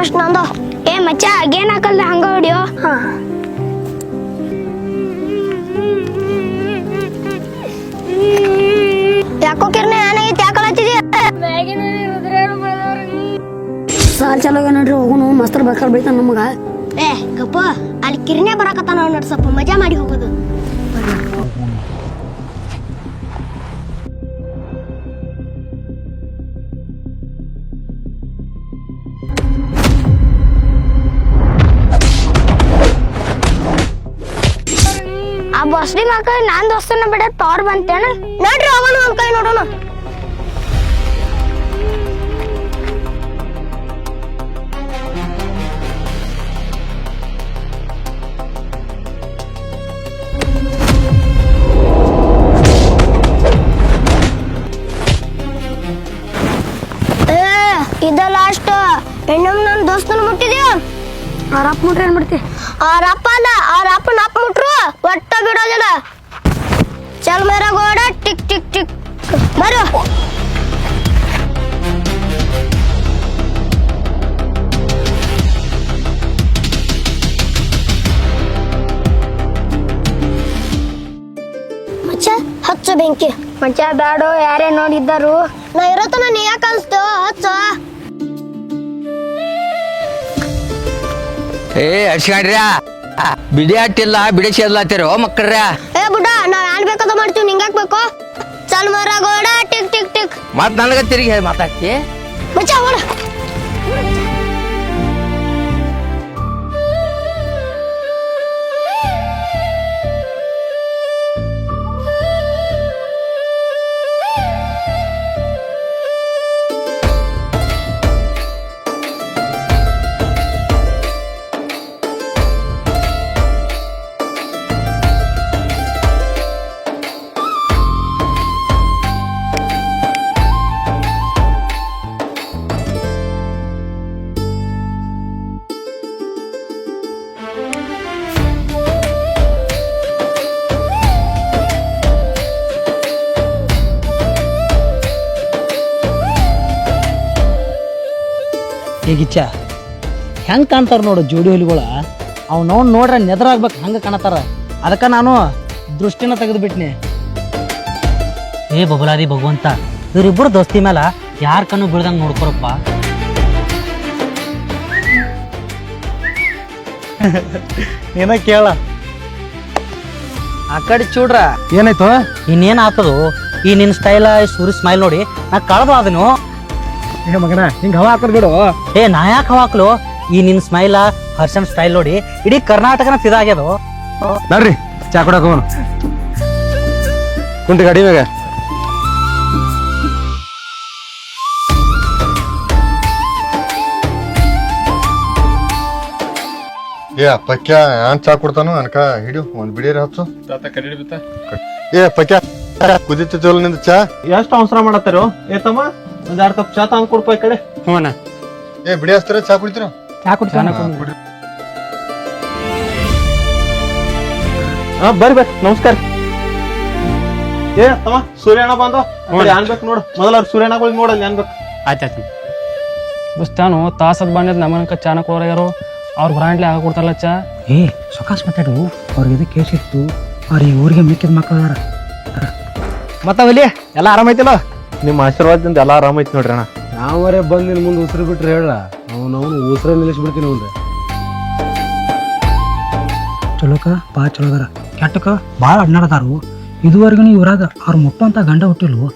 First ನಂದು. ಮಚ್ಚ gain ಹಾಕಲ್ದ ಹಂಗ ಹೊಡಿಯೋ. ಯಾಕೋ ಕಿರ್ನೆ ಏನಾಗೈತಿ ಯಾಕಲತ್ತಿದ್ಯಾ? ಸಾಲ್ ಚಲೋಗ ನೋಡ್ರಿ ಹೋಗುನು ಮಸ್ತರ್ ಬೇಕಾರ್ ಬೈತಾನ ನಮಗ. ಗಪ್ಪ ಅಲ್ಲಿ ಕಿರ್ನೆ ಬರಾಕತ್ತಾನ ನೋಡ್ ಸ್ವಲ್ಪ ಮಜಾ ಮಾಡಿ ಹೋಗೋದು. ಆ ಬಸ್ಡಿ ಮಕ್ಕಳು ನಾನ್ ದೋಸ್ತನ ಬಿಡ ತೋರ್ ಬಂತೇನ ನೋಡ್ರಿ ಹೋಗೋಣ ಒಂದ್ ಕೈ ನೋಡೋಣ. ಇದ ಲಾಸ್ಟ್ ಇನ್ನೊಮ್ಮೆ ನನ್ನ ದೋಸ್ತನ ಮುಟ್ಟಿದ್ಯಾ ಅವ್ರ ಅಪ್ಪ ಮುಟ್ರೆ ಏನ್ ಮಾಡ್ತಿ? ಅವ್ರ ಅಪ್ಪ ಅಲ್ಲ ಅವ್ರ ಅಪ್ಪನ ಅಪ್ಪ ಮುಟ್ರು ಒಟ್ಟ ಬಿಡೋದಿಲ್ಲ. ಚಲ್ ಮೇರ ಗೋಡ ಟಿಕ್ ಟಿಕ್ ಟಿಕ್ ಬರು. ಮಚ್ಚ ಹಚ್ಚ ಬೆಂಕಿ. ಮಚ್ಚ ಬ್ಯಾಡೋ ಯಾರೇ ನೋಡಿದ್ದಾರು. ನಾ ಇರತ್ತನ ನೀ ಯಾಕೆ ಅನ್ಸ್ತೋ ಹಚ್ಚ. ಹಚ್ಕೊಂಡ್ರ್ಯ ಬಿಡಿ ಆಟಿಲ್ಲ ಬಿಡಿಸಿ ಅದ್ಲಾತಿರೋ ಮಕ್ಕಳ್ರ. ಬುಡ್ಡ ನಾವ್ ಏನ್ ಬೇಕಾದ ಮಾಡ್ತೀವಿ ನಿಂಗಾಕ್ ಬೇಕು. ಚಲ್ ಮರ ಗೋಡ ಟಿಕ್ ಟಿಕ್ ಟಿಕ್ ಮತ್ ನನಗ ತಿರುಗಿ ಮಾತಾಡ್ತಿ. ಮಚ್ಚ ಓಡ. ಹೇಗಿಚ್ಚ ಹೆಂಗೆ ಕಾಣ್ತಾರ ನೋಡು ಜೋಡಿ ಹುಲಿಗಳ. ಅವ್ನು ನೋಡ್ರೆ ನೆದರಾಗ್ಬೇಕು ಹಂಗೆ ಕಾಣತಾರ. ಅದಕ್ಕೆ ನಾನು ದೃಷ್ಟಿನ ತೆಗೆದುಬಿಟ್ನಿ. ಬಬಲಾದಿ ಭಗವಂತ ಇವರಿಬ್ಬರು ದೋಸ್ತಿ ಮೇಲೆ ಯಾರ ಕಣ್ಣು ಬೀಳ್ದಂಗೆ ನೋಡ್ಕೊರಪ್ಪ. ಏನ ಕೇಳ ಆ ಕಡೆ ಚೂಡ್ರ ಏನಾಯ್ತು? ಇನ್ನೇನು ಆಗ್ತದು ಈ ನಿನ್ನ ಸ್ಟೈಲ ಸೂರಿ ಸ್ಮೈಲ್ ನೋಡಿ ನಾ ಕಳೆದು ಅದನು. ಮಗನ ಹಿಂಗ ಹವಾ ಹಾಕೋದ್ ಬಿಡು. ನಾ ಯಾಕೆ ಹವಾಕ್ಲು ಈ ನಿನ್ನ ಸ್ಮೈಲ ಹರ್ಷನ್ ಸ್ಟೈಲ್ ನೋಡಿ ಇಡೀ ಕರ್ನಾಟಕನ ಫಿದಾಗ್ಯದು. ನೋಡ್ರಿ ಚಾ ಕೊಡಕ್ ಹೋಗೋಣ ಕುಂಟಿ ಗಾಡಿ ಮ್ಯಾಗ. ಪಕ್ಯ ಏನ್ ಚಾ ಕೊಡ್ತಾನು ಅನ್ಕ ಹಿಡಿಯು ಒಂದ್ ಬಿಡಿಯರ್ ಹಚ್ಚು. ಪಕ್ಯ ಕುದಿತಿಲ್ಲ ನಿಂದ ಚಾ. ಎಷ್ಟು ಅವಸರ ಮಾಡತ್ತಾರೋ ತಮ್ಮ ಒಂದ್ 2 ಕಪ್ ಚಾ ತಂದ್ ಕೊಡ್ಪ ಈ ಕಡೆ. ಹ್ಞೂ ಬಿಡಿ ಹಚ್ತಾರ ಚಾ ಕುಡಿತೀರ? ಬರ್ರಿ ನಮಸ್ಕಾರ. ತಮ್ಮ ಸೂರ್ಯಣ್ಣ ಬಂದ ಅನ್ಬೇಕು ನೋಡು. ಮೊದಲ ಅವ್ರ ಸೂರ್ಯಣ್ಣಗಳಿಗೆ ನೋಡಲ್ಲ ಅನ್ಬೇಕು. ಆಯ್ತಾಯ್ತು ಬುಸ್ತಾನು ತಾಸದ್ ಬಂದಿದ್ ನಮ್ಮನಕ ಚಾನ ಕೊಡೋರು ಅವ್ರ ಬ್ರಾಂಡ್ಲಿ ಆಗ ಕೊಡ್ತಾರಲ್ಲ ಚಾ. ಸೊಕಾಸ್ ಮಾತಾಡು. ಅವ್ರಿಗೆ ಕೇಸ್ ಇತ್ತು ಅವ್ರಿಗೆ ಊರಿಗೆ ಮಿಕ್ಕಿದ ಮಕ್ಕಳ ಮತ್ತ ಒಲಿ ಎಲ್ಲ ಆರಾಮೈತಿಲ್ಲ? ನಿಮ್ಮ ಆಶೀರ್ವಾದದಿಂದ ಎಲ್ಲ ಆರಾಮೈತಿ ನೋಡ್ರಿ ಅಣ್ಣ. ನಾವರೇ ಬಂದ್ ನಿನ್ ಮುಂದೆ ಉಸಿರು ಬಿಟ್ರೆ ಹೇಳ ಅವನು ಉಸಿರ ನಿಲ್ಲಿಸ್ಬಿಡ್ತೀನಿ ಅವ್ನ್ರೆ. ಚಲೋಕ ಭಾಳ ಚಲೋ ಅದಾರ, ಕೆಟ್ಟಕ ಭಾಳ ಅಡ್ನಾಡದಾರು. ಇದುವರೆಗೂ ಇವ್ರಾಗ ಅವ್ರ ಮುಟ್ಟಂತ ಗಂಡ ಹುಟ್ಟಿಲ್ವು.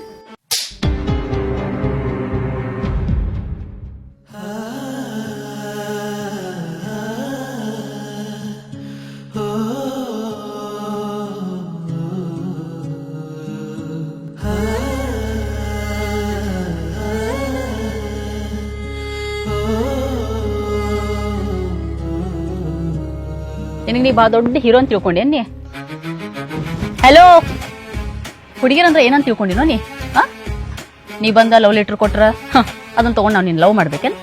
ನಿನಗೆ ನೀ ಭಾಳ ದೊಡ್ಡ ಹೀರೋ ಅಂತ ತಿಳ್ಕೊಂಡೇನಿ. ಹಲೋ ಹುಡುಗಿರಂದ್ರೆ ಏನಂತ ತಿಳ್ಕೊಂಡಿನೋ ನೀ? ನೀ ಬಂದ ಲವ್ ಲೆಟರ್ ಕೊಟ್ರ ಅದನ್ನ ತಗೊಂಡು ನಾವು ನೀನು ಲವ್ ಮಾಡ್ಬೇಕೇನು?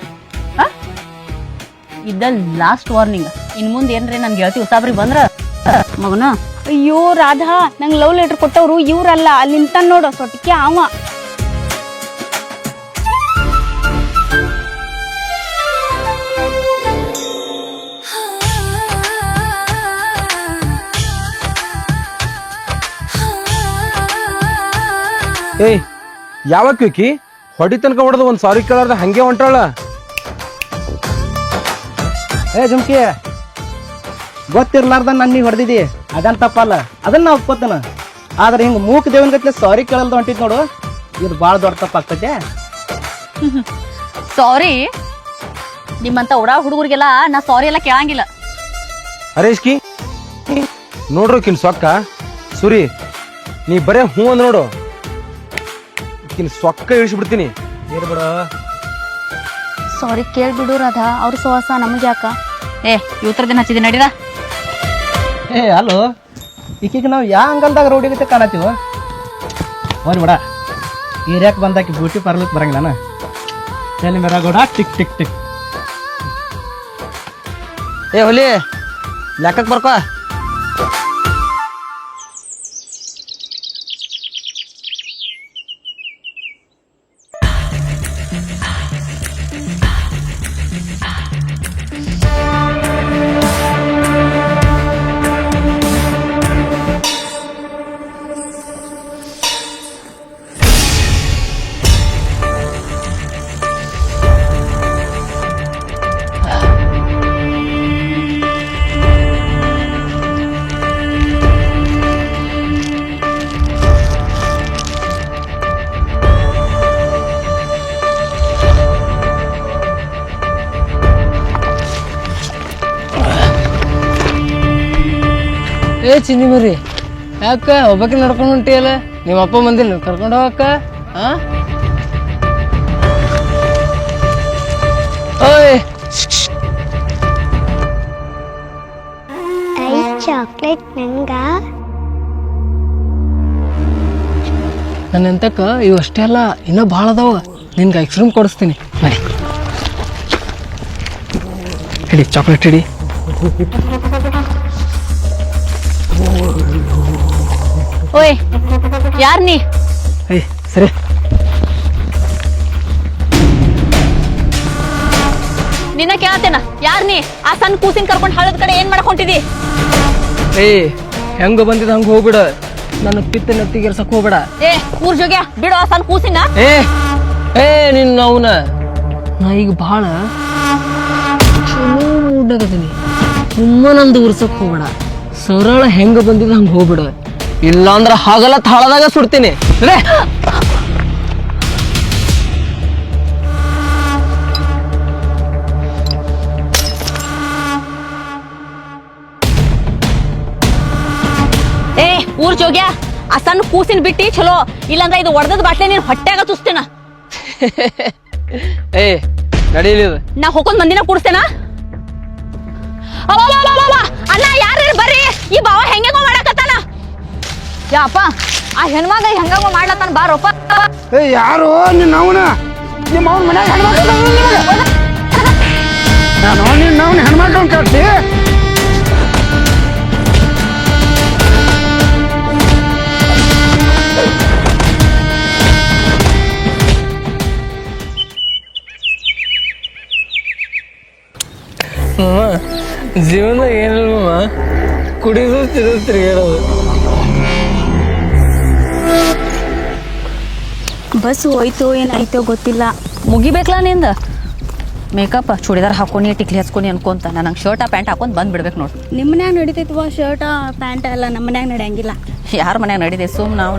ಇದ್ದ ಲಾಸ್ಟ್ ವಾರ್ನಿಂಗ್. ಇನ್ ಮುಂದೆ ಏನ್ರಿ ನನ್ ಗೆಳತಿ ಉಸಾಬ್ರಿ ಬಂದ್ರ ಮಗನ, ಅಯ್ಯೋ ರಾಧಾ ನಂಗೆ ಲವ್ ಲೆಟರ್ ಕೊಟ್ಟವ್ರು ಇವ್ರಲ್ಲ, ಅಲ್ಲಿ ನಿಂತ ನೋಡು ಸೊಟ್ಟಿಗೆ ಅವ. ಏಯ್ ಯಾವಾಗ ಕ್ವಿಕ್ಕಿ ಹೊಡಿ ತನಕ ಹೊಡೆದು ಒಂದು ಸಾರಿ ಕೇಳಾರ್ದ ಹಂಗೆ ಹೊಂಟಾಳ. ಏ ಜುಮ್ಕಿ, ಗೊತ್ತಿರ್ಲಾರ್ದ ನನ್ನ ನೀ ಹೊಡೆದಿದ್ದಿ ಅದನ್ ತಪ್ಪಲ್ಲ, ಅದನ್ನ ನಾ ಒಪ್ಕೋತಾನ. ಆದ್ರೆ ಹಿಂಗ ಮೂಕ್ ದೇವನ್ ಗತ್ಲೆ ಸಾರಿ ಕೇಳಲ್ದ ಹೊಂಟಿದ್ ನೋಡು, ಇದು ಭಾಳ ದೊಡ್ಡ ತಪ್ಪಾಗ್ತೈತೆ. ಸಾರಿ, ನಿಮ್ಮಂತ ಉಡಾ ಹುಡುಗರಿಗೆಲ್ಲ ನಾ ಸಾರಿ ಎಲ್ಲ ಕೇಳಂಗಿಲ್ಲ. ಹರೇಶ್ಕಿ ನೋಡ್ರು ಕಿನ್ ಸೊಕ್ಕ ಸುರಿ, ನೀ ಬರೇ ಹೂ ಅಂದ್ ನೋಡು, ಕಿನ್ ಸೊಕ್ಕ ಇಳಿಸ್ಬಿಡ್ತೀನಿ. ಇರ್ಬಿಡ, ಸಾರಿ ಕೇಳ್ಬಿಡು ರಾಧಾ, ಅವ್ರ ಸೋಸ ನಮಗೆ ಯಾಕ? ಏ ಇವತ್ತರ ದಿನ ಹಚ್ಚಿದಿ ನಡೀರಾ. ಏ ಅಲ್ಲೋ, ಈಕಿಗೆ ನಾವು ಯಾ ಅಂಗಲ್ದಾಗ ರೋಡಿಗತ್ತೆ ಕಾಣತ್ತೀವ. ಹೋರಿ ಬಿಡ, ಏರಿಯಾಕ್ ಬಂದಾಕಿ ಬ್ಯೂಟಿ ಪಾರ್ಲರ್ ಬರಂಗಿಲ್ಲ ನಾನು. ಎಲ್ಲಿ ಮೇರಾ ಗೋಡ ಟಿಕ್ ಟಿಕ್ ಟಿಕ್. ಏ ಹುಲಿ ಲೆಕ್ಕಕ್ಕೆ ಬರ್ಕೋ. ಏ ಚಿನ್ನಿ ಮರಿ, ಯಾಕ ಒಬ್ಬಕ್ಕೆ ನಡ್ಕೊಂಡು ಹೊಂಟಿಯಲ್ಲ? ನಿಮ್ಮ ಅಪ್ಪ ಬಂದಿಲ್ಲ ಕರ್ಕೊಂಡು ಹೋಗಕ್ಕ? ಓಯ್ ಚಾಕ್ಲೇಟ್ ನಂಗ ನನ್ನ ಎಂತಕ್ಕ ಇವು ಅಷ್ಟೇ ಅಲ್ಲ, ಇನ್ನೂ ಭಾಳ ಅದಾವ. ನಿನ್ಗೆ ಐಸ್ ಕ್ರೀಮ್ ಕೊಡಿಸ್ತೀನಿ ಮರಿ. ಹಿಡಿ ಚಾಕ್ಲೇಟ್ ಹಿಡಿ. ಓಯ್ ಯಾರ್ ನೀ? ಏಯ್ ಸರಿ, ನಿನ್ನ ಕೇಳತ್ತೇನ, ಯಾರ್ ನೀ? ಆ ಸಣ್ಣ ಕೂಸಿನ ಕರ್ಕೊಂಡು ಹಳ್ಳದ ಕಡೆ ಏನ್ ಮಾಡ್ಕೊಂತಿದಿ? ಏ ಹೆಂಗ ಬಂದಿದ ಹಂಗ ಹೋಗ್ಬಿಡ, ನನ್ನ ಪಿತ್ತ ನೆತ್ತಿಗೆರ್ಸಕ್ ಹೋಗ್ಬೇಡ. ಏ ಊರ್ ಜೋಗ್ಯ ಬಿಡು ಆ ಸಣ್ಣ ಕೂಸಿನ. ಏ ಏ ನಿನ್ನ ಅವನ, ನಾ ಈಗ ಭಾಳ ಚಲೋ ಮೂಡ್ನಾಗದೀನಿ. ನಂದು ಉರ್ಸಕ್ ಹೋಗ್ಬೇಡ, ಸರಳ ಹೆಂಗ ಬಂದಿದ ಹಂಗ ಹೋಗ್ಬಿಡ, ಇಲ್ಲಾಂದ್ರ ಹಾಗಲ್ಲ ತಾಳದಾಗ ಸುಡ್ತೀನಿ. ಏ ಊರ್ ಜೋಗ್ಯ, ಆ ಸಣ್ಣ ಕೂಸಿನ ಬಿಟ್ಟಿ ಚಲೋ, ಇಲ್ಲಾಂದ್ರ ಇದು ಒಡೆದದ ಬಾಟ್ಲೆ ನೀನ್ ಹೊಟ್ಯಾಗ ತುಸ್ತೇನ. ಏ ನಡೀಲಿ, ನಾ ಹೋಗೊಂದ್ ಮಂದಿನ ಕೂಡಿಸ್ತೇನ. ಅಣ್ಣ ಯಾರ ಬರ್ರಿ, ಈ ಬಾವ ಹೆಂಗೋ ಮಾಡಕತ್ತಾನ. ಯಾಪ ಆ ಹೆಣ್ಮಗ ಹೆಂಗೋ ಮಾಡ್ಲತ್ತಾನ, ಬಾರಪ್ಪ. ಏ ಯಾರು ನಿನ್ನ ಅವನ? ನಿಮ್ಮ ಅವನ ಮನ್ಯಾಗ ಹೆಣ್ಮಕ್ಳು ನಾನು ನಿನ್ನ ಅವನ ಹೆಣ್ಮಕ್ಳು ಕಟ್ಟಿ. ಜೀವನದಾಗ ಏನಿಲ್ಲ ಕುಡಿದು ತಿರುಗಿ ತಿರುಗಾಡೋದು. ಬಸ್ ಹೋಯ್ತೋ ಏನಾಯ್ತೋ ಗೊತ್ತಿಲ್ಲ, ಮುಗಿಬೇಕಲ್ಲ ನಿಂದ. ಮೇಕಪ್ ಚೂಡಿದಾರ್ ಹಾಕೊನಿ, ಟಿಕ್ಲಿ ಹಚ್ಕೊನಿ ಅನ್ಕೊಂತ ನನಗೆ ಶರ್ಟ ಪ್ಯಾಂಟ್ ಹಾಕೊಂಡ್ ಬಂದ್ ಬಿಡ್ಬೇಕು ನೋಡು. ನಿಮ್ಮ ಮನ್ಯಾಗ ನಡಿತೈತವ ಶರ್ಟ ಪ್ಯಾಂಟ್ ಎಲ್ಲ, ನಮ್ಮ ಮನ್ಯಾಗ ನಡೆಯಂಗಿಲ್ಲ. ಯಾರ ಮನ್ಯಾಗ ನಡಿದೆ ಸುಮ್ ನಾವು.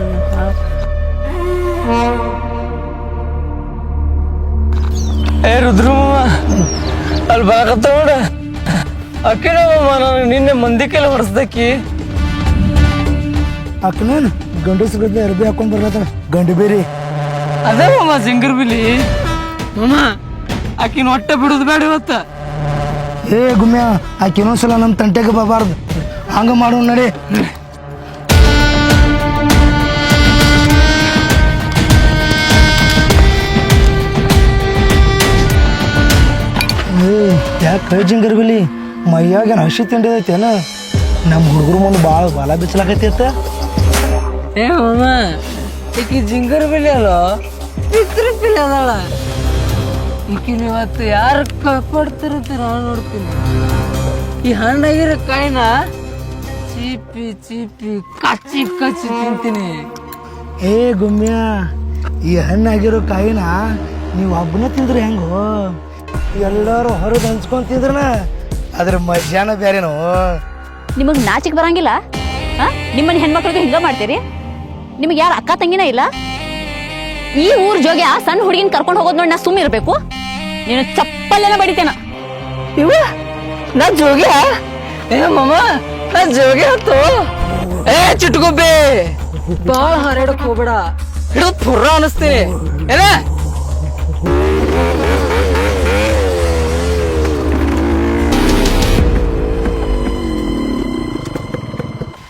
ಏ ರುದ್ರ ಅಲ್ಲಿ ಬರಕತ್ತ ನೋಡ, ಅಕ್ಕಿನ ನಾನು ನಿನ್ನೆ ಮಂದಿ ಕೈಲಿ ಹೊಡೆಸ್ದಕ್ಕಿ. ಅಕ್ಕನೇನು ಗಂಡಸ್ರ ಗದ್ದೆ ಅರ್ಬಿ ಹಾಕೊಂಡ್ ಬರ್ಲತ್ತಾಳ, ಗಂಡು ಬೇರಿ. ಅದೇ ಮಾಮ ಸಿಂಗರ್ ಬಿಲಿ ಮಾಮ, ಆಕಿನ ಹೊಟ್ಟೆ ಬಿಡುದು ಬೇಡ ಇವತ್ತ. ಏ ಗುಮ್ಯ, ಆಕೆ ಇನ್ನೊಂದ್ಸಲ ನಮ್ಮ ತಂಟೆಗೆ ಬರಬಾರ್ದು, ಹಂಗ ಮಾಡೋ ನಡಿ. ಯಾಕೆ ಕೈ ಜಿಂಗರ್ಬಿಲಿ ಮೈಯಾಗೇನು ಹಸಿ ತಿಂಡಿ ಐತೇನ? ನಮ್ಮ ಹುಡುಗರು ಮುಂದೆ ಭಾಳ ಬಾಲ ಬಿಚ್ಚಲಾಕೈತಿ. ಏ ಮಾಮ, ಈಕಿ ಜಿಂಗರ್ ಬಿಲಿ ಅಲ್ಲ, ಪಿತ್ರ ಪಿಲಿ ಅದಾಳ. ಈಕಿನ ಇವತ್ತು ಯಾರು ಕೊಡ್ತಿರ್ತೀರ ನೋಡ್ತೀನಿ. ಈ ಹಣ್ಣಾಗಿರೋ ಕಾಯಿನ ಚೀಪಿ ಚೀಪಿ ಕಚ್ಚಿ ಕಚ್ಚಿ ತಿಂತೀನಿ. ಏ ಗುಮ್ಯ, ಈ ಹಣ್ಣಾಗಿರೋ ಕಾಯಿನ ನೀವು ಒಬ್ಬನ ತಿಂದ್ರೆ ಹೆಂಗೋ? ಎಲ್ಲರೂ ಹೊರಗೆ ಹಂಚ್ಕೊಂಡ್ ತಿಂದ್ರನ ಅದ್ರ ಮಧ್ಯಾಹ್ನ ಬೇರೆನೋ. ನಿಮಗ್ ನಾಚಿಕ್ ಬರಂಗಿಲ್ಲ? ನಿಮ್ಮನ್ನ ಹೆಣ್ಮಕ್ಳಿಗೆ ಹಿಂಗ ಮಾಡ್ತೀರಿ? ನಿಮಗೆ ಯಾರು ಅಕ್ಕ ತಂಗಿನ ಇಲ್ಲ? ಈ ಊರ್ ಜೋಗ್ಯ ಸಣ್ಣ ಹುಡುಗಿನ ಕರ್ಕೊಂಡು ಹೋಗೋದ್ ನೋಡಿ ನಾ ಸುಮ್ಮನೆ ಇರ್ಬೇಕು? ನೀನು ಚಪ್ಪಲ್ಲೆನ ಬಡಿತೇನ. ಇವ ನಾ ಜೋಗ್ಯ? ಏ ಮಮ್ಮ, ನಾ ಜೋಗ್ಯ ಹತ್ತು. ಏ ಚಿಟ್ಕೊಬ್ಬೆ, ಬಾಳ ಹಾರಾಡಕ್ ಹೋಗ್ಬೇಡ, ಹಿಡಿದು ಪುರ್ರ ಅನಿಸ್ತೀನಿ ಏನ?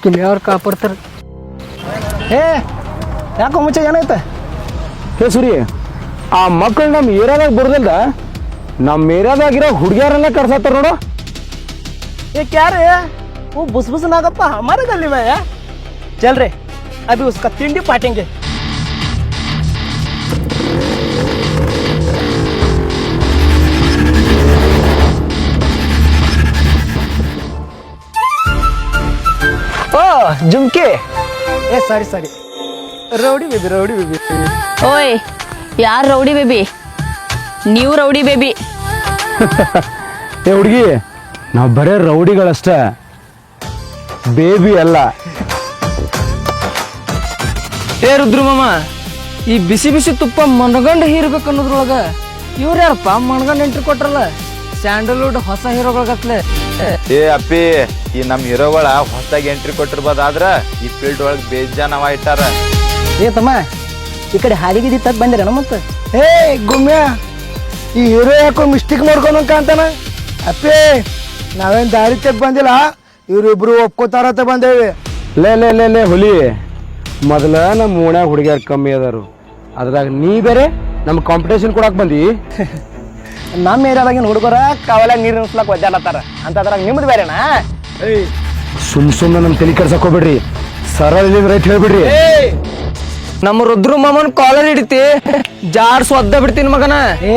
ಕಿಮ್ಯಾವ್ರು ಕಾಪಾಡ್ತಾರ. ಏ ಯಾಕೋ ಮುಂಚೆ ಏನೈತೆ? ಹೇ ಸುರಿ, ಆ ಮಕ್ಕಳು ನಮ್ಮ ಏರಿಯಾದಾಗ ಬರೋದಿಲ್ದ, ನಮ್ಮ ಏರಿಯಾದಾಗಿರೋ ಹುಡುಗಿಯರನ್ನ ಕರ್ಸತ್ತಾರ ನೋಡು. ये क्या रे, वो बुस बुस नागप्पा हमारे गली में है. चल रे, अभी उसका तिंडी पाटेंगे. ओ झुमके, ए सॉरी रौडी बेबी. ಓಯ್, ಯಾರ್ ರೌಡಿ ಬೇಬಿ? ನೀವು ರೌಡಿ ಬೇಬಿ. ಏ ಹುಡುಗಿ, ನಾವು ಬರೇ ರೌಡಿಗಳಷ್ಟೇ, ಬೇಬಿ ಅಲ್ಲ. ಏ ರುದ್ರ ಮಾಮ, ಈ ಬಿಸಿ ಬಿಸಿ ತುಪ್ಪ ಮನಗಂಡ ಹೀರ್ಬೇಕು ಅನ್ನೋದ್ರೊಳಗ ಇವ್ರ ಯಾರಪ್ಪ ಮನಗಂಡ ಎಂಟ್ರಿ ಕೊಟ್ರಲ್ಲ? ಸ್ಯಾಂಡಲ್ವುಡ್ ಹೊಸ ಹೀರೋಗಳಗತ್ಲೆ. ಏ ಅಪ್ಪಿ, ಈ ನಮ್ ಹೀರೋಗಳ ಹೊಸದಾಗಿ ಎಂಟ್ರಿ ಕೊಟ್ಟಿರ್ಬೋದಾದ್ರ ಈ ಫೀಲ್ಡ್ ಒಳಗ್ ಬೇಜಾನವ ಇಟ್ಟಾರ. ಏ ತಮ್ಮ, ಈ ಕಡೆ ಹಾಲಿಗೆ ತಗ್ ಬಂದಿರೇನ ಮತ್ತೆ? ಏ ಗುಮ್ಯ, ಈ ಹೀರೋ ಯಾಕೋ ಮಿಸ್ಟೇಕ್ ಮಾಡ್ಕೊಂಡ್ ಅಂತಾನ. ಅಪ್ಪೇ, ನಾವೇನ್ ದಾರಿ ತೆಗ್ ಬಂದಿಲ್ಲ, ಇವ್ರಿಬ್ರು ಒಪ್ಕೋತಾರತ್ತ ಬಂದೇವಿ. ಲೇ ಹುಲಿ, ಮೊದಲ ನಮ್ಮ ಓಣ್ಯಾಗ ಹುಡುಗಿಯರ್ ಕಮ್ಮಿ ಅದಾರು, ಅದ್ರಾಗ ನೀ ಬೇರೆ ನಮ್ ಕಾಂಪಿಟೇಷನ್ ಕೊಡಾಕ್ ಬಂದಿ. ನಮ್ಮ ಏರಿಯಾದಾಗಿನ ಹುಡುಗರ ಕಾವಲಾಗ ನೀರು ನಿಲ್ಸ್ಲಾಕ್ ಒದ್ದಾಡತ್ತಾರ ಅಂತ, ಅದ್ರಾಗ ನಿಮ್ದು ಬೇರೆನಾ? ಸುಮ್ನೆ ನಮ್ ತಲೆ ಕೆಡ್ಸಕ್ ಹೋಗ್ಬಿಡ್ರಿ, ಸರಳ ರೈಟ್ ಹೇಳ್ಬಿಡ್ರಿ. ನಮ್ಮ ರುದ್ರ ಮಾಮನ್ ಕಾಲರ್ ಹಿಡಿತಿ ಜಾಡ್ಸ್ ಒದ್ದ ಬಿಡ್ತೀನಿ ಮಗನ. ಏ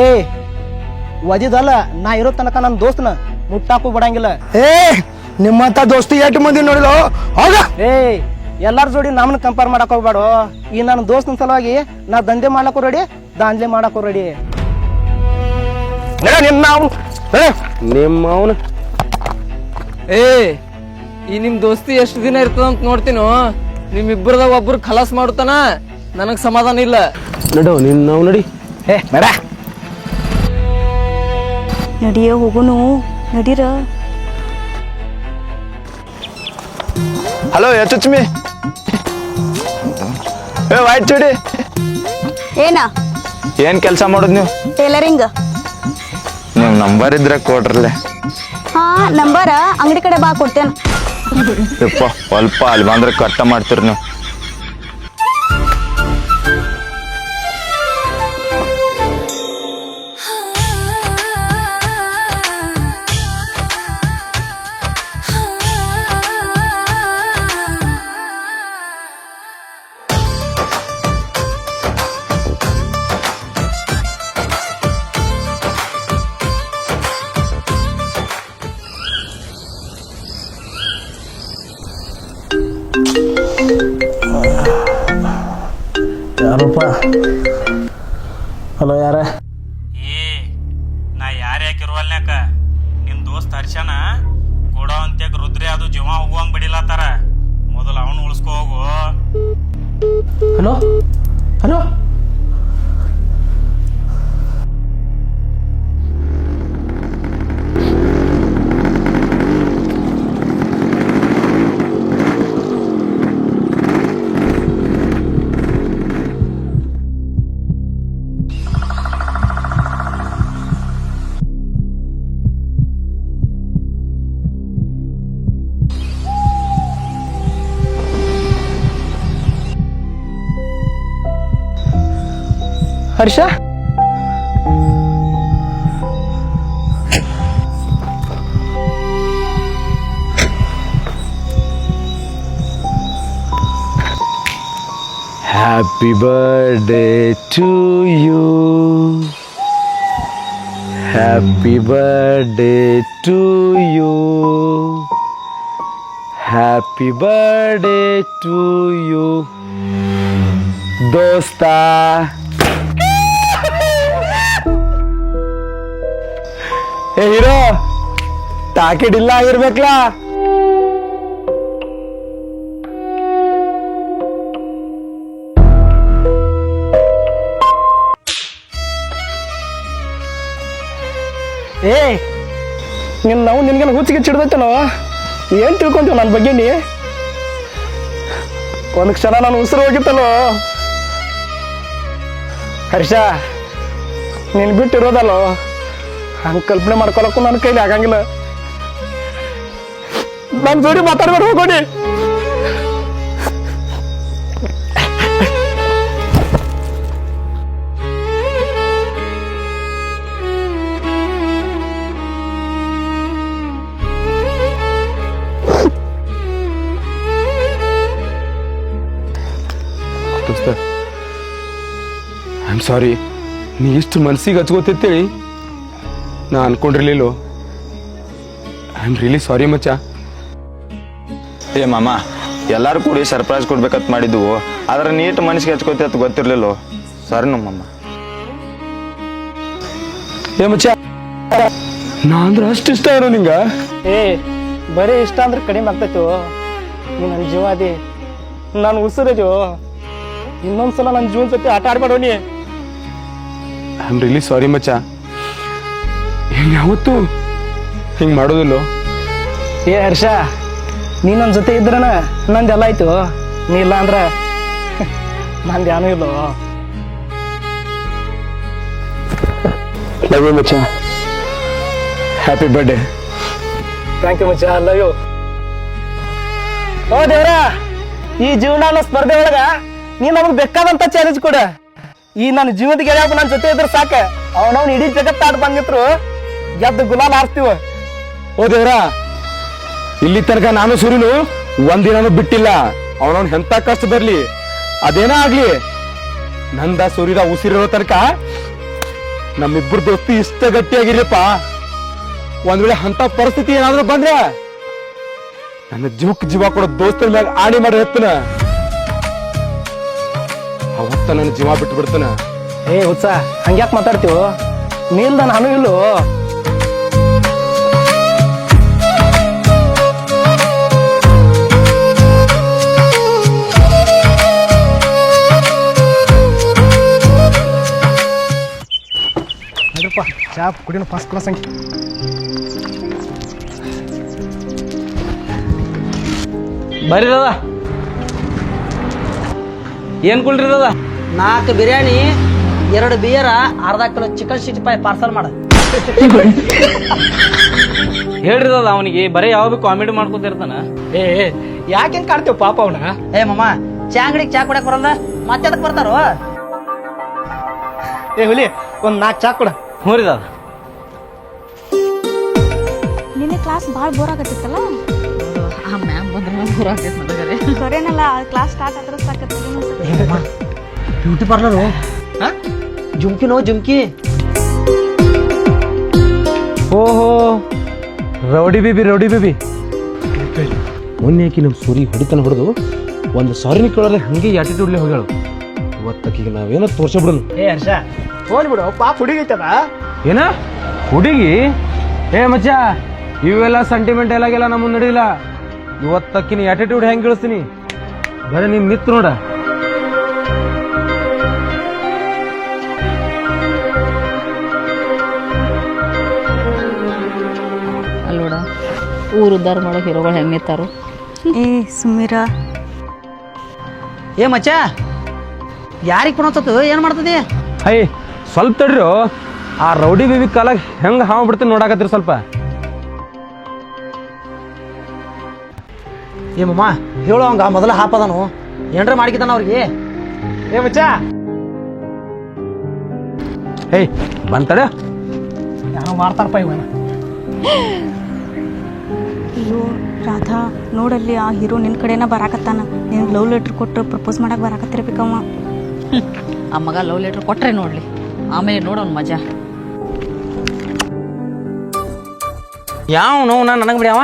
ಒದಿದಲ್ಲ, ನಾ ಇರೋ ತನಕ ನನ್ನ ದೋಸ್ತನ ಮುಟ್ಟಾಕು ಬಿಡಂಗಿಲ್ಲ. ಏ ನಿಮ್ಮಂತ ದೋಸ್ತಿ ಎಷ್ಟು ಮಂದಿ ನೋಡಿಲ್ಲ ಹೋಗ. ಏ ಎಲ್ಲಾರ ಜೋಡಿ ನಮ್ಮನ್ನ ಕಂಪೇರ್ ಮಾಡಕ್ ಹೋಗ್ಬೇಡ. ಈ ನನ್ನ ದೋಸ್ತನ ಸಲುವಾಗಿ ನಾ ದಂಧೆ ಮಾಡ್ಲಕ್ಕೂ ರೆಡಿ, ದಾಂಧಲೆ ಮಾಡಕ್ಕೂ ರೆಡಿ. ನಿಮ್ಮ ಅವನು ಏ, ಈ ನಿಮ್ ದೋಸ್ತಿ ಎಷ್ಟು ದಿನ ಇರ್ತದಂತ ನೋಡ್ತೀನೋ. ನಿಮ್ಮಿಬ್ಬರದಾಗ ಒಬ್ರು ಖಲಾಸ್ ಮಾಡುತ್ತಾನ, ನನಗ್ ಸಮಾಧಾನ ಇಲ್ಲ. ನಡು ನಾವು ನಡಿ. ಏ ಬೇಡ, ನಡಿಯ ಹೋಗುನು, ನಡೀರ. ಹಲೋ ಯಚುಚ್ಮಿ, ಏ ವೈಟ್ ಚೂಡಿ, ಏನ ಏನ್ ಕೆಲಸ ಮಾಡೋದ್ ನೀವು? ಟೇಲರಿಂಗ್. ನಿಮ್ ನಂಬರ್ ಇದ್ರೆ ಕೊಡ್ರಲ್ಲೇ. ಹಾ, ನಂಬರ ಅಂಗಡಿ ಕಡೆ ಬಾ, ಕೊಡ್ತೇನೆ. ಯಪ್ಪ, ಸ್ವಲ್ಪ ಅಲ್ಲಿ ಬಂದ್ರೆ ಕಟ್ಟ ಮಾಡ್ತೀರಿ ನೀವು. ಯಾರಪ್ಪ? ಹಲೋ, ಯಾರ? ನಾ ಯಾರು ಯಾಕಿರುವಲ್ನ್ಯಾಕ ನಿನ್ ದೋಸ್ತ್ ಹರ್ಷನ ಕೊಡೋ ಅಂತ್ಯಕ್ ರುದ್ರಿ ಅದು ಜೀವ ಹೋಗುವಂಗ್ ಬಿಡಿಲತ್ತಾರ. ಮೊದಲು ಅವನು ಉಳಿಸ್ಕೊ ಹೋಗು. Hello hello, Harsha, Happy birthday to you. Happy birthday to you. Happy birthday to you. ದೋಸ್ತ ಏ ಹೀರೋ ಟಾಕೆಟ್ ಇಲ್ಲ ಆಗಿರ್ಬೇಕಲ್ಲ. ಏ ನಾವು ನಿನ್ಗೇನು ಹುಚ್ಚಿಗೆ ಚಿಡ್ದೈತೇನೋ, ಏನು ತಿಳ್ಕೊಂತೀವಿ ನನ್ನ ಬಗ್ಗೆ ನೀ? ಒಂದು ಕ್ಷಣ ನಾನು ಉಸಿರು ಹೋಗಿತ್ತಲ್ಲೋ ಹರ್ಷ, ನೀನು ಬಿಟ್ಟಿರೋದಲ್ಲೋ ಹಂಗೆ ಕಲ್ಪನೆ ಮಾಡ್ಕೊಳಕ್ಕೂ ನನ್ನ ಕೈಲಿ ಆಗಂಗಿಲ್ಲ. ನನ್ನ ಜೋಡಿ ಮಾತಾಡ್ಬೇಡ ಹೋಗೋಡಿ. ದೋಸ್ತ ಐ ಆಮ್ ಸಾರಿ, ನೀ ಇಷ್ಟು ಮನ್ಸಿಗೆ ಹಚ್ಕೋತೇಳಿ ನಾ ಅನ್ಕೊಂಡಿರ್ಲಿಲ್ಲ. ಐ ಆಮ್ ರಿಯಲಿ ಸಾರಿ ಮಚ್ಚ. ಏ ಮಾಮ, ಎಲ್ಲಾರು ಕೂಡಿ ಸರ್ಪ್ರೈಸ್ ಕೊಡ್ಬೇಕಂತ ಮಾಡಿದ್ವು, ಆದ್ರೆ ನೀಟ್ ಮನಸ್ಸಿಗೆ ಹಚ್ಕೋತಿ ಅಂತ ಗೊತ್ತಿರ್ಲಿಲ್ಲ. ಸರಿ ನಮ್ಮಮ್ಮ. ಏ ಮಚ್ಚ, ನಾ ಅಂದ್ರೆ ಅಷ್ಟು ಇಷ್ಟ ಏನೋ ನಿಂಗ? ಏ ಬರೀ ಇಷ್ಟ ಅಂದ್ರೆ ಕಡಿಮೆ ಆಗ್ತೈತೋ. ನೀ ನನ್ನ ಜೀವ ಅದಿ, ನಾನು ಉಸಿರದು. ಇನ್ನೊಂದ್ಸಲ ನನ್ನ ಜೀವನ ಜೊತೆ ಆಟ ಆಡ್ಬೇಡ ನೀ. ಐ ಆಮ್ ರಿಯಲಿ ಸಾರಿ ಮಚ್ಚ. ಯಾವತ್ತೂ ಹಿಂಗೆ ಮಾಡೋದಿಲ್ಲ. ಏ ಹರ್ಷ, ನೀ ನನ್ನ ಜೊತೆ ಇದ್ರನ ನಂದೆಲ್ಲ ಆಯ್ತು. ನೀ ಇಲ್ಲ ಅಂದ್ರೆ ನಂದು ಏನೂ ಇಲ್ಲ. ಲವ್ ಯು ಮಚ್ಚ. Happy birthday. ಥ್ಯಾಂಕ್ ಯು ಮಚ್ಚ, ಲವ್ ಯು. ಓ ದೇವ್ರ, ಈ ಜೀವನ ಅನ್ನೋ ಸ್ಪರ್ಧೆ ಒಳಗ ನೀ ನಮಗೆ ಬೇಕಾದಂತ ಚಾಲೆಂಜ್ ಕೊಡ. ಈ ನನ್ನ ಜೀವನದ ಗೆಳೆಯಪ್ಪ ನನ್ನ ಜೊತೆ ಇದ್ರೆ ಸಾಕ, ಅವನವ್ನು ಇಡೀ ಜಗತ್ತಾಡ್ ಬಂದಿದ್ರು ಗೆದ್ದು ಗುಲಾಲ್ ಆರ್ಸ್ತೀವ. ಓ ದೇವ್ರ, ಇಲ್ಲಿ ತನಕ ನಾನು ಸೂರ್ಯನು ಒಂದಿನಾನು ಬಿಟ್ಟಿಲ್ಲ. ಅವನವ್ನು ಎಂತ ಕಷ್ಟ ಬರ್ಲಿ, ಅದೇನ ಆಗ್ಲಿ, ನಂದ ಸೂರ್ಯದ ಉಸಿರಿರೋ ತನಕ ನಮ್ಮಿಬ್ಬರು ದೋಸ್ತಿ ಇಷ್ಟ ಗಟ್ಟಿಯಾಗಿರ್ಲಿಪ್ಪ. ಒಂದ್ ವೇಳೆ ಅಂತ ಪರಿಸ್ಥಿತಿ ಏನಾದ್ರೂ ಬಂದ್ರೆ ನನ್ನ ಜೀವಕ್ಕೆ ಜೀವ ಕೊಡೋ ದೋಸ್ತರ ಮ್ಯಾಗ ಆಣಿ ಮಾಡಿ ಎತ್ತನ, ಅವತ್ತ ನನ್ನ ಜೀವ ಬಿಟ್ಟು ಬಿಡ್ತಾನ. ಏ ಹುಚ್ಚ, ಹಂಗ್ಯಾಕ್ ಮಾತಾಡ್ತೀವ? ನೀಲ್ದ ನಾನು ಇಲ್ಲೋ. ನೋಡ್ರಪ್ಪ, ಚಾ ಕುಡಿನ ಫಸ್ಟ್ ಕ್ಲಾಸ್ ಅಂಕಿ. ಬರ್ರಿ ದಾದ, ಏನ್ ಕುಳ್ರಿ ದಾದ? 4 ಬಿರಿಯಾನಿ, 2 ಬಿಯರ, ಅರ್ಧ ಕಿಲೋ ಚಿಕನ್ 65 ಪಾರ್ಸಲ್ ಮಾಡ. ಹೇಳ್ರಿ ದಾದ, ಅವನಿಗೆ ಬರೀ ಯಾವ ಕಾಮಿಡಿ ಮಾಡ್ಕೊತಿರ್ತಾನ. ಏ ಯಾಕೆ ಹೆಂಗ್ ಕಾಡ್ತೇವ ಪಾಪ ಅವನ? ಏ ಮಮ್ಮ, ಚಾ ಅಂಗಡಿಗೆ ಚಾ ಕುಡಿಯಕ್ ಬರಲ್ಲ, ಮತ್ತೆ ಅದಕ್ಕೆ ಬರ್ತಾರೋ? ಏ ಹುಲಿ, ಒಂದ್ 4 ಚಾ ಕೊಡ. ಹ್ಞೂ ರೀ ದಾದ. ನಿನ್ನೆ ಕ್ಲಾಸ್ ಭಾಳ ಬೋರ್ ಆಗತ್ತಿತ್ತಲ್ಲ? ಆ ಮ್ಯಾಮ್ ಬಂದ್ರೆ ಬೋರ್ ಆಗ್ತೈತೆ ನನಗರೆ. ಸರೇನಲ್ಲ, ಕ್ಲಾಸ್ ಸ್ಟಾರ್ಟ್ ಆದ್ರೆ ಸಾಕತ್ತೆ. ಬ್ಯೂಟಿ ಪಾರ್ಲರು, ಜುಮ್ಕಿನೋ ಜುಮ್ಕಿ. ಓಹೋ, ರೌಡಿ ಬೇಬಿ, ರೌಡಿ ಬೇಬಿ. ಮೊನ್ನೆ ಆಕಿ ನಮ್ಮ ಸೂರಿ ಹೊಡಿತನ ಹೊಡೆದು ಒಂದು ಸಾರಿನ ಕೇಳೋದ್ರೆ ಹಂಗೆ ಆಟಿಟ್ಯೂಡ್ಲಿ ಹೋಗ್ಯಾಳು. ಇವತ್ತಕ್ಕೀಗ ನಾವೇನೋ ತೋರ್ಸಬಿಡೋನು. ಏ ಹರ್ಷ, ಹೋಲ್ ಬಿಡು, ಪಾಪ ಹುಡುಗೈತದ. ಏನ ಹುಡುಗಿ? ಏ ಮಚ್ಚ, ಇವೆಲ್ಲ ಸೆಂಟಿಮೆಂಟ್ ಎಲ್ಲಾಗೆಲ್ಲ ನಮ್ಮ ನಡಿಲ್ಲ. ಇವತ್ತಕ್ಕಿನ ಆಟಿಟ್ಯೂಡ್ ಹೆಂಗೆ ಇಳಿಸ್ತೀನಿ, ಬರೀ ನಿಮ್ ಮಿತ್ ನೋಡ. ಅಲ್ಲೋಡ, ಊರು ಉದ್ದಾರ ಮಾಡೋ ಹೀರೋಗಳು ಹೆಂಗೆ ನಿಂತಾರು. ಏ ಸುಮೀರ, ಏ ಮಚ್ಚ, ಯಾರಿಗೆ ಪುಣಸತ್ತು ಏನ್ ಮಾಡ್ತದಿ? ಹೈ ಸ್ವಲ್ಪ ತಡ್ರಿ, ಆ ರೌಡಿ ಬೇಬಿ ಕಾಲಾಗ ಹೆಂಗೆ ಹಾವು ಬಿಡ್ತೀನಿ ನೋಡಾಕತ್ರಿ ಸ್ವಲ್ಪ. ಏ ಮಮ್ಮ, ಹೇಳೋ ಹಂಗ ಮೊದಲ ಹಾಪದನು ಏನ್ರ ಮಾಡ್ಕಿತಾನ ಅವ್ರಿಗೆ. ಏ ಮಚ್ಚ, ಏಯ್ ಬಂತಡ, ಯಾವ ಮಾಡ್ತಾರಪ್ಪ ಇವನ. ಅಯ್ಯೋ ರಾಧಾ, ನೋಡಲ್ಲಿ ಆ ಹೀರೋ ನಿನ್ನ ಕಡೆನ ಬರಾಕತ್ತಾನ. ನೀನು ಲವ್ ಲೆಟ್ರ್ ಕೊಟ್ಟು ಪ್ರಪೋಸ್ ಮಾಡಕ್ಕೆ ಬರಾಕತ್ತಿರ್ಬೇಕಮ್ಮ. ಆ ಮಗ ಲವ್ ಲೆಟರ್ ಕೊಟ್ರೆ ನೋಡ್ಲಿ, ಆಮೇಲೆ ನೋಡೋನ್ ಮಜಾ. ಯಾವ ನೋವು ನಾನು ನನಗೆ ಬಿಡ್ಯಾವ.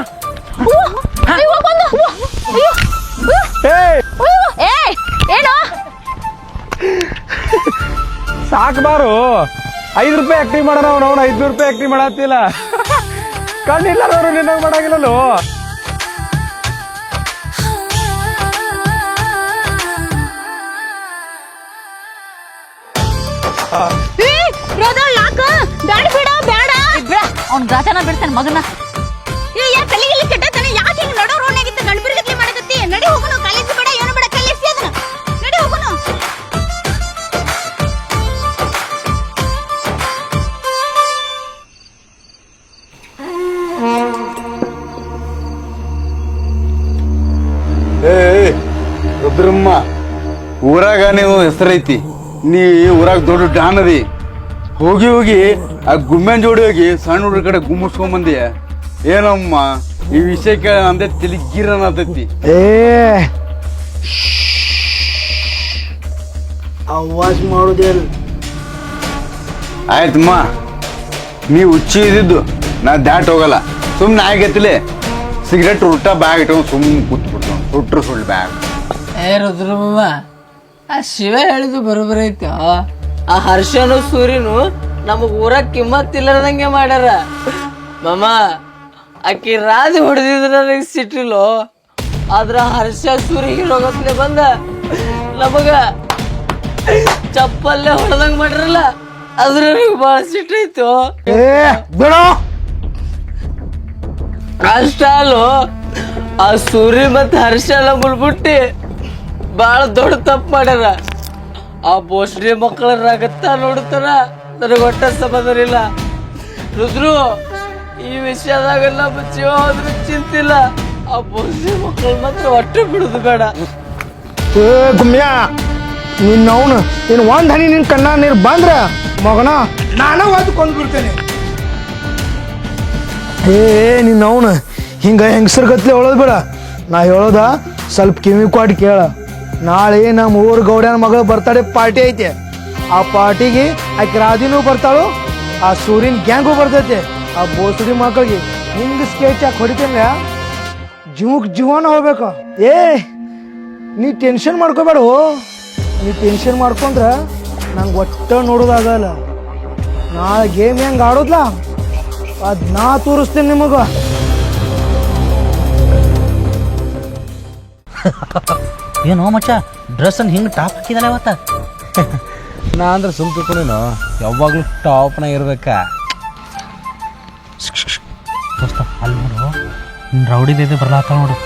ಏನು ಸಾಕ್ಬಾರು 5 ರೂಪಾಯಿ ಆಕ್ಟಿಂಗ್ ಮಾಡೋಣ ಅವ್ನು 500 ರೂಪಾಯಿ ಆಕ್ಟಿಂಗ್ ಮಾಡತ್ತಿಲ್ಲ ಕಣ್ಣಿಲ್ಲ ಅವರು ನಿನ್ನಾಗ ಮಾಡಾಗಿಲ್ಲೋ ಯಾಕ ಬೇಡ ಬೇಡ ಬೇಡ ಅವ್ನ ಗಾಚನ ಬಿಡ್ತಾನೆ ಮಗನ ತಲೆಗಿಲ್ಲಿ ಕೆಟ್ಟತಾನೆ ಯಾಕೆ ಹಿಂಗ್ ನಡೋ ರೋಡ್ನಾಗಿತ್ತು ಗಣಬಿರ್ಗತ್ಲಿ ಮಾಡಕತ್ತಿ ನಡಿ ಹೋಗೋಣ ಕಾಲೇಜ್ ಬೇಡ ಏನು ಬೇಡ ಕಲಿಸಿ ಅದನ್ನ ನಡಿ ಹೋಗೋಣ ರುದ್ರಮ್ಮ ಊರಾಗ ನೀವು ಹೆಸರೈತಿ ನೀ ಊರಾಗ ದೊಡ್ಡ ಡಾನ್ ಅದಿ ಹೋಗಿ ಹೋಗಿ ಆ ಗುಮ್ಮೆನ್ ಜೋಡಿ ಹೋಗಿ ಸಣ್ಣ ಹುಡುಗ್ರ ಕಡೆ ಗುಮ್ಮಿಸ್ಕೊಂಬಂದಿ ಏನಮ್ಮ ಈ ವಿಷಯಕ್ಕೆ ಅಂದೆ ತಿಲಿಗಿರನ್ ಆತೈತಿ ಅವಾಜ್ ಮಾಡೋದೇನು ಆಯ್ತಮ್ಮ ನೀ ಹುಚ್ಚಿ ಇದ್ದಿದ್ದು ನಾ ದಾಟ್ ಹೋಗಲ್ಲ ಸುಮ್ಮನೆ ಆಗೈತಿಲೆ ಸಿಗರೇಟ್ ಉಲ್ಟಾ ಬ್ಯಾಗ್ ಇಟ್ಕೊಂಡು ಸುಮ್ಮನೆ ಕೂತ್ಬಿಡ್ತು ಸುಟ್ರು ಸುಳ್ಳು ಬ್ಯಾಗ್ ರುದ್ರಮ್ಮ ಆ ಶಿವ ಹೇಳಿದ್ದು ಬರೋಬ್ಬರ ಐತೆ ಆ ಹರ್ಷನು ಸೂರ್ಯನು ನಮಗ್ ಊರಾಗ ಕಿಮ್ಮತ್ತಿಲ್ಲದಂಗೆ ಮಾಡ್ಯಾರ ಮಾಮ ಆಕಿ ರಾಜಿ ಹೊಡೆದಿದ್ರ ನನಗೆ ಸಿಟ್ಟಿಲ್ಲೋ ಆದ್ರ ಹರ್ಷ ಸೂರ್ಯ ಹೀರೋಗತ್ಲೆ ಬಂದ ನಮಗ ಚಪ್ಪಲ್ಲೇ ಹೊಡೆದಂಗ ಮಾಡ್ರಲ್ಲ ಅದ್ರ ನನಗೆ ಬಹಳ ಸಿಟ್ಟೈತು ಅಷ್ಟ ಅಲ್ಲೋ ಆ ಸೂರ್ಯ ಮತ್ತ ಹರ್ಷ ಎಲ್ಲ ಮುಳ್ಬಿಟ್ಟಿ ಬಾಳ ದೊಡ್ಡ ತಪ್ಪು ಮಾಡ್ಯಾರ ಆ ಬೋಸ್ಡಿ ಮಕ್ಕಳ ರಗತ್ತ ನೋಡ್ತಾರ ನನಗೆ ಒಟ್ಟ ಸಮಾಧಾನ ಇಲ್ಲ ರುದ್ರು ಈ ವಿಷಯದಾಗ ನಮ್ಮ ಜೀವ ಹೋದ್ರೂ ಚಿಂತಿಲ್ಲ ಆ ಬೋಸ್ಡಿ ಮಕ್ಕಳು ಮಾತ್ರ ಒಟ್ಟು ಬಿಡುದು ಬೇಡ ಗುಮ್ಯ ನಿನ್ನವನು ನೀನು ಒಂದ್ ಹನಿ ನಿನ್ ಕಣ್ಣ ನೀರು ಬಂದ್ರ ಮಗನ ನಾನ ಒದ್ದು ಕೊಂಡ್ಬಿಡ್ತೇನೆ ನಿನ್ನವನು ಹಿಂಗ ಹೆಂಗಸರ್ ಗತ್ಲೆ ಹೇಳೋದು ಬೇಡ ನಾ ಹೇಳೋದ ಸ್ವಲ್ಪ ಕಿವಿ ಕೊಟ್ಟು ಕೇಳ ನಾಳೆ ನಮ್ಮ ಊರ್ ಗೌಡ್ಯನ ಮಗಳು ಬರ್ತಡೇ ಪಾರ್ಟಿ ಐತೆ ಆ ಪಾರ್ಟಿಗೆ ಆಕೆ ರಾಧಿನೂ ಬರ್ತಾಳು ಆ ಸೂರ್ಯನ ಗ್ಯಾಂಗು ಬರ್ತೈತೆ ಆ ಬೋಸಡಿ ಮಕ್ಕಳಿಗೆ ಹಿಂಗ ಸ್ಕೆಚ್ ಹಾಕಿ ಹೊಡಿತೇನೆ ಜೀವಕ್ಕೆ ಜೀವನ ಹೋಗ್ಬೇಕು ನೀ ಟೆನ್ಷನ್ ಮಾಡ್ಕೋಬೇಡ ನೀ ಟೆನ್ಷನ್ ಮಾಡ್ಕೊಂಡ್ರ ನಂಗೆ ಒಟ್ಟ ನೋಡೋದಾಗಲ್ಲ ನಾಳೆ ಗೇಮ್ ಹೆಂಗೆ ಆಡೋದ್ಲ ಅದ್ ನಾ ತೋರಿಸ್ತೀನಿ ನಿಮಗ ಏನೋ ಮಚ್ಚ ಡ್ರೆಸ್ ಅನ್ನು ಹಿಂಗೆ ಟಾಪ್ ಹಾಕಿದಲ್ಲ ಇವತ್ತ ನಾ ಅಂದ್ರೆ ಸುಮ್ ತಿಳ್ಕೊಂಡೇನು ಯಾವಾಗ್ಲೂ ಟಾಪ್ನಾಗ ಇರ್ಬೇಕ ದೋಸ್ತ ಅಲ್ಲಿ ನೋಡು ರೌಡಿದೈತೆ ಬರ್ಲಾತ ನೋಡು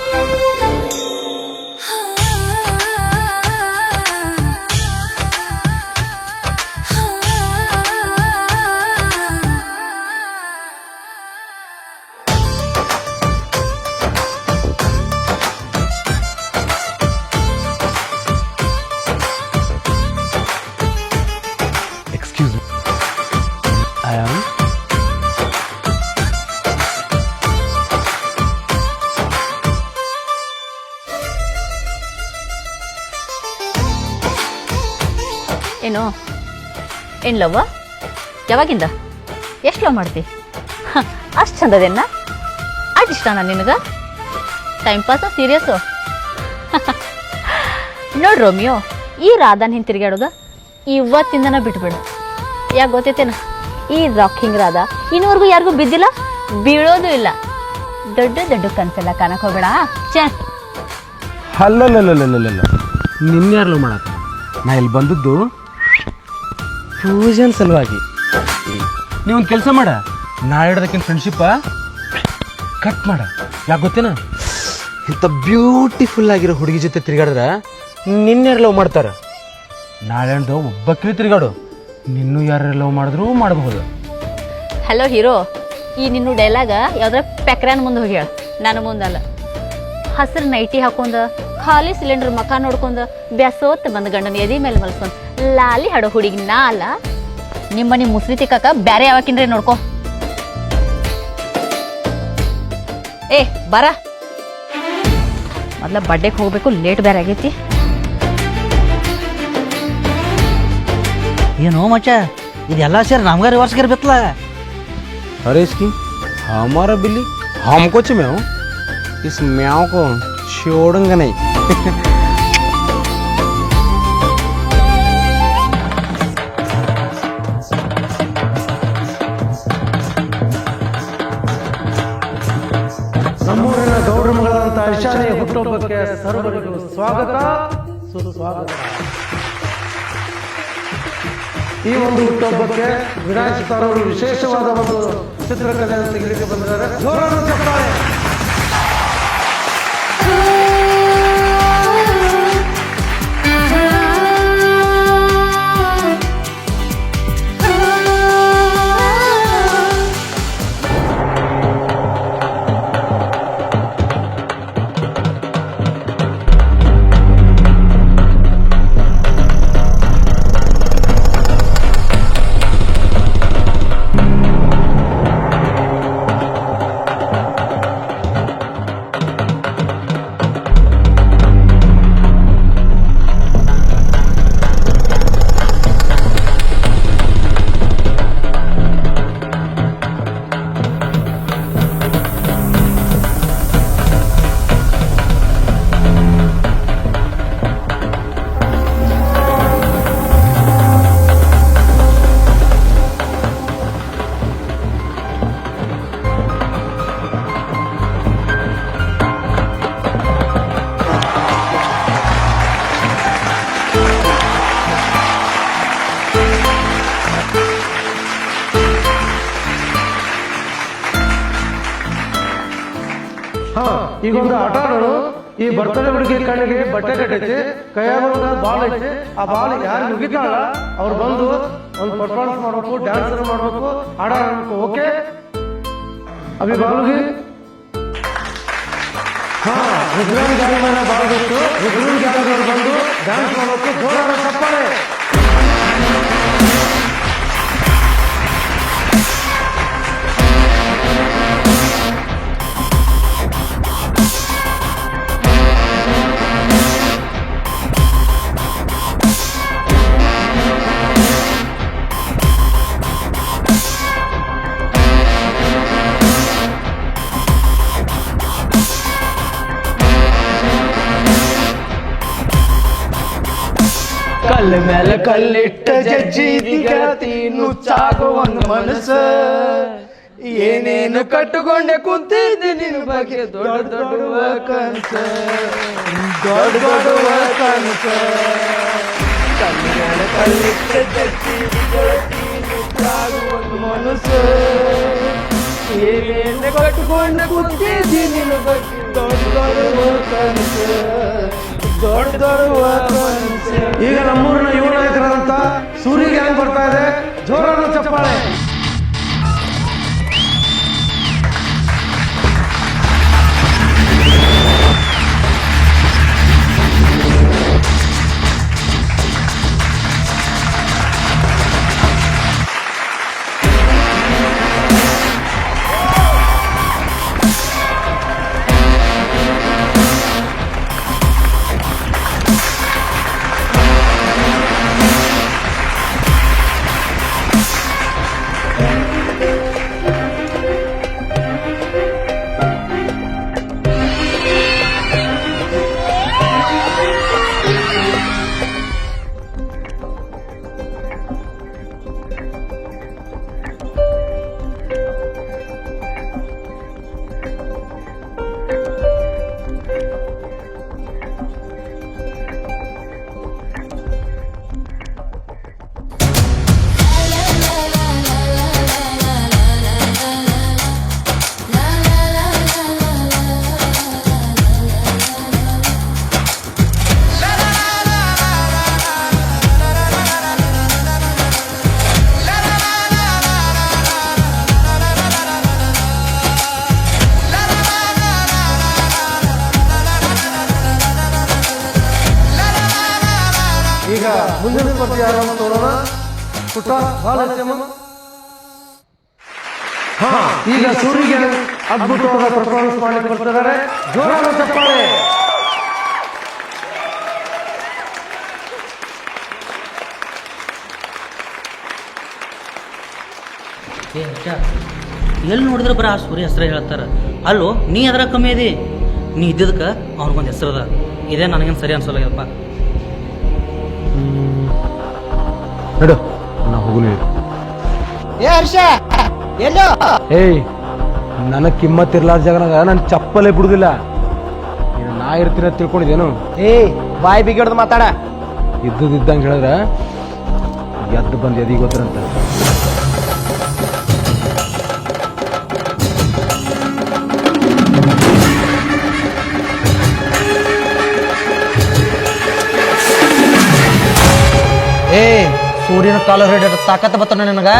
ಏನು ಏನು ಲವ್ವ ಯಾವಾಗಿಂದ ಎಷ್ಟು ಲವ್ ಮಾಡ್ತಿ ಅಷ್ಟು ಚಂದದೇನ ಅಷ್ಟು ಇಷ್ಟನಾ ನಿನಗೆ ಟೈಮ್ ಪಾಸು ಸೀರಿಯಸ್ಸು ನೋಡಿ ರೋಮಿಯೋ ಈ ರಾಧಾನ ಹಿಂಗೆ ತಿರುಗಾಡೋದು ಇವತ್ತಿಂದನ ಬಿಟ್ಬಿಡು ಯಾಕೆ ಗೊತ್ತೈತೇನ ಈ ರಾಕಿಂಗ್ ರಾಧಾ ಇನ್ನೂವರೆಗೂ ಯಾರಿಗೂ ಬಿದ್ದಿಲ್ಲ ಬೀಳೋದು ಇಲ್ಲ ದೊಡ್ಡ ದೊಡ್ಡ ಕನಸೆಲ್ಲ ಕಾಣಕ್ಕೆ ಹೋಗ್ಬೇಡ ಚ ಅಲ್ಲಲ್ಲಲ್ಲಲ್ಲಲ್ಲ ನಿನ್ಯಾರ್ಲು ಮಾಡತ್ತ ನಾ ಇಲ್ಲಿ ಬಂದದ್ದು ಫ್ಯೂಷನ್ ಸಲುವಾಗಿ ನೀವೊಂದು ಕೆಲಸ ಮಾಡ ನಾಳೆ ಹಿಡ್ದಕ್ಕಿನ ಫ್ರೆಂಡ್ಶಿಪ್ಪ ಕಟ್ ಮಾಡ ಯಾಕೆ ಗೊತ್ತೇನ ಇಂಥ ಬ್ಯೂಟಿಫುಲ್ ಆಗಿರೋ ಹುಡುಗಿ ಜೊತೆ ತಿರುಗಾಡಿದ್ರೆ ನಿನ್ಯಾರು ಲವ್ ಮಾಡ್ತಾರ ನಾಳೆ ಒಬ್ಬಕ್ಕಿರಿ ತಿರುಗಾಡು ನಿನ್ನೂ ಯಾರು ಲವ್ ಮಾಡಿದ್ರು ಮಾಡಬಹುದು ಹಲೋ ಹೀರೋ ಈ ನಿನ್ನ ಡೈಲಾಗ ಯಾವ್ದಾರ ಪೆಕ್ರಾನ್ ಮುಂದೆ ಹೋಗಿ ಹೇಳ ನಾನು ಮುಂದಲ್ಲ ಹಸಿರು ನೈಟಿ ಹಾಕೊಂಡ ಖಾಲಿ ಸಿಲಿಂಡರ್ ಮಖ ನೋಡ್ಕೊಂಡ ಬ್ಯಾಸೋತ್ ಬಂದ ಗಂಡನ ಎದಿ ಮೇಲೆ ಮಲ್ಸ್ಕೊಂಡ್ ಲಾಲಿ ಹಾಡೋ ಹುಡುಗಿ ನಾ ಅಲ್ಲ ನಿಮ್ಮ ಮುಸ್ರಿ ತಿಕ್ಕಾಕ ಬ್ಯಾರೆ ಯಾವಕಿನ್ರಿ ನೋಡ್ಕೊ ಬರ ಮೊದ್ಲ ಬಡ್ಡೆಗೆ ಹೋಗ್ಬೇಕು ಲೇಟ್ ಬೇರೆ ಆಗೈತಿ ಏನೋ ಮಚ್ಚ ಇದೆಲ್ಲ ಸೇರಿ ನಮ್ಗ ರಿವರ್ಸ್ ಗಿರ್ಬೇಕಲ್ಲ अरे इसकी हमारा बिल्ली हमको म्याओ इस म्याओ को छोड़ूंगा नहीं ಹುಟ್ಟುಹಬ್ಬಕ್ಕೆ ಸರ್ವರಿಗೂ ಸ್ವಾಗತ ಸುಸ್ವಾಗತ. ಈ ಒಂದು ಹುಟ್ಟುಹಬ್ಬಕ್ಕೆ ವಿನಾಯಕ್ ಸರ್ ಅವರು ವಿಶೇಷವಾದ ಒಂದು ಚಿತ್ರಕಲೆಯನ್ನು ತೆಗೆಲಿಕ್ಕೆ ಬಂದಿದ್ದಾರೆ. ಜೋರಾದ ಚಪ್ಪಾಳೆ. ಈಗೊಂದು ಆಟ ಆಡೋಣ. ಈ ಬರ್ತಡೇ ಹುಡುಗಿ ಕಣ್ಣಿಗೆ ಬಟ್ಟೆ ಕಟ್ಟೈತಿ, ಕೈಯಾಗ ಬಾಲ್ ಐತಿ. ಆ ಬಾಲ್ ಯಾರು ಮುಗಿತಾಳ ಅವ್ರು ಬಂದು ಒಂದು ಪರ್ಫಾರ್ಮೆನ್ಸ್ ಮಾಡ್ಬೇಕು, ಡ್ಯಾನ್ಸ್ ಮಾಡ್ಬೇಕು, ಹಾಡ ಆಡ್ಬೇಕು. ಓಕೆ ಅಭಿ ಬಾಲುಗಿ ರುದ್ರನ್ ಗಾಡಿ ಮೇಲೆ ಬಾಲ್ ಬಿಟ್ಟು ರುದ್ರನ್ ಗಾಡಿದವ್ರು ಬಂದು ಡ್ಯಾನ್ಸ್ ಮಾಡ್ಬೇಕು. ಜೋರಾದ ಚಪ್ಪಾಳೆ. ಕಲ್ಲ ಮೇಲೆ ಕಲ್ಲಿಟ್ಟ ಜಜ್ಜಿ ಗೆಳತಿ ನುಚ್ಚಾಗೋ ಒಂದು ಮನಸ್ಸು. ಏನೇನು ಕಟ್ಟುಕೊಂಡೆ ಕುಂತಿದ್ದೆ ನಿನ್ನ ಬಗ್ಗೆ ದೊಡ್ಡ ದೊಡ್ಡ ಕನಸ, ದೊಡ್ಡ ದೊಡ್ಡ ಕನಸ. ಕಲ್ಲ ಮೇಲೆ ಕಲ್ಲಿಟ್ಟ ಜಜ್ಜಿ ಗೆಳತಿ ನುಚ್ಚಾಗೋ ಒಂದು ಮನಸ್ಸು. ಏನೇನು ಕಟ್ಟುಕೊಂಡೆ ಕುಂತಿದ್ದೆ ನಿನ್ನ ಬಗ್ಗೆ ದೊಡ್ಡ ದೊಡ್ಡ ಕನಸು, ದೊಡ್ಡ ದೊಡ್ಡ ಕನಸು. ಈಗ ನಮ್ಮೂರಿನ ಯುವ ನಾಯಕರಾದಂತ ಸೂರ್ಯ ಗ್ಯಾಂಗ್ ಬರ್ತಾ ಇದೆ. ಜೋರಾದ ಚಪ್ಪಾಳೆ. ಈಗ ಮುಂದಿನ ಸ್ಪರ್ಧೆ ಯಾರನ್ನು ತೋರೋಣ. ಪುಟ್ಟ ಬಾಲಚಮ್ಮ. ಈಗ ಸೂರ್ಯಗೆ ಅದ್ಭುತವಾದ ಪರ್ಫಾರ್ಮೆನ್ಸ್ ಮಾಡಲಿಕ್ಕೆ ಬರ್ತಿದ್ದಾರೆ. ಜೋರಾದ ಚಪ್ಪಾಳೆ. ಎಲ್ಲಿ ನೋಡಿದ್ರೆ ಬರ ಆ ಸೂರ್ಯ ಹೆಸರು ಹೇಳ್ತಾರ. ಅಲ್ಲೋ ನೀ ಅದ್ರ ಕಮ್ಮಿ ಅದಿ. ನೀ ಇದ್ದಿದ್ದಕ್ಕೆ ಅವ್ರಿಗೊಂದು ಹೆಸರದ. ಇದೇ ನನಗೇನು ಸರಿ ಅನ್ಸೋಲ್ಲಪ್ಪ. ನಡು ನಾ ಹೋಗುನು. ಏಯ್ ನನಗೆ ಕಿಮ್ಮತ್ತಿರ್ಲಾರ ಜಾಗನಾಗ ನಾನು ಚಪ್ಪಲೇ ಬಿಡುದಿಲ್ಲ. ನಾ ಇರ್ತೀರ ತಿಳ್ಕೊಂಡಿದ್ದೇನು? ಬಾಯಿ ಬಿಗಿಡ್ದು ಮಾತಾಡ. ಇದ್ದಂಗೆ ಹೇಳಿದ್ರೆ ಎದ್ದು ಬಂದು ಎದಿಗೆ ಗೊತ್ತರಂತ. ಸೂರ್ಯನ ಕಾಲ ಹಿಡಿದ ತಾಕತ್ ಬತ್ತಾನ ನಿನಗ.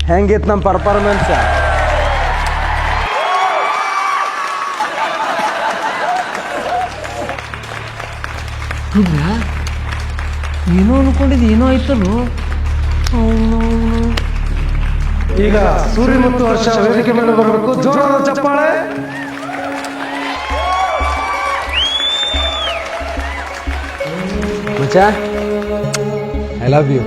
ಹೆಂಗಿತ್ತು ನಮ್ಮ ಪರ್ಫಾರ್ಮೆನ್ಸ್? ಏನೋ ಅನ್ಕೊಂಡಿದ್ದು ಏನೋ ಆಯ್ತಲ್ಲೋ. ಈಗ ಸೂರ್ಯ ಮತ್ತು ವರ್ಷ ವೇದಿಕೆ ಮೇಲೆ ಬರಬೇಕು. ಜೋರಾದ ಚಪ್ಪಾಳೆ. ಮಚ್ಚ, ಐ ಲವ್ ಯು.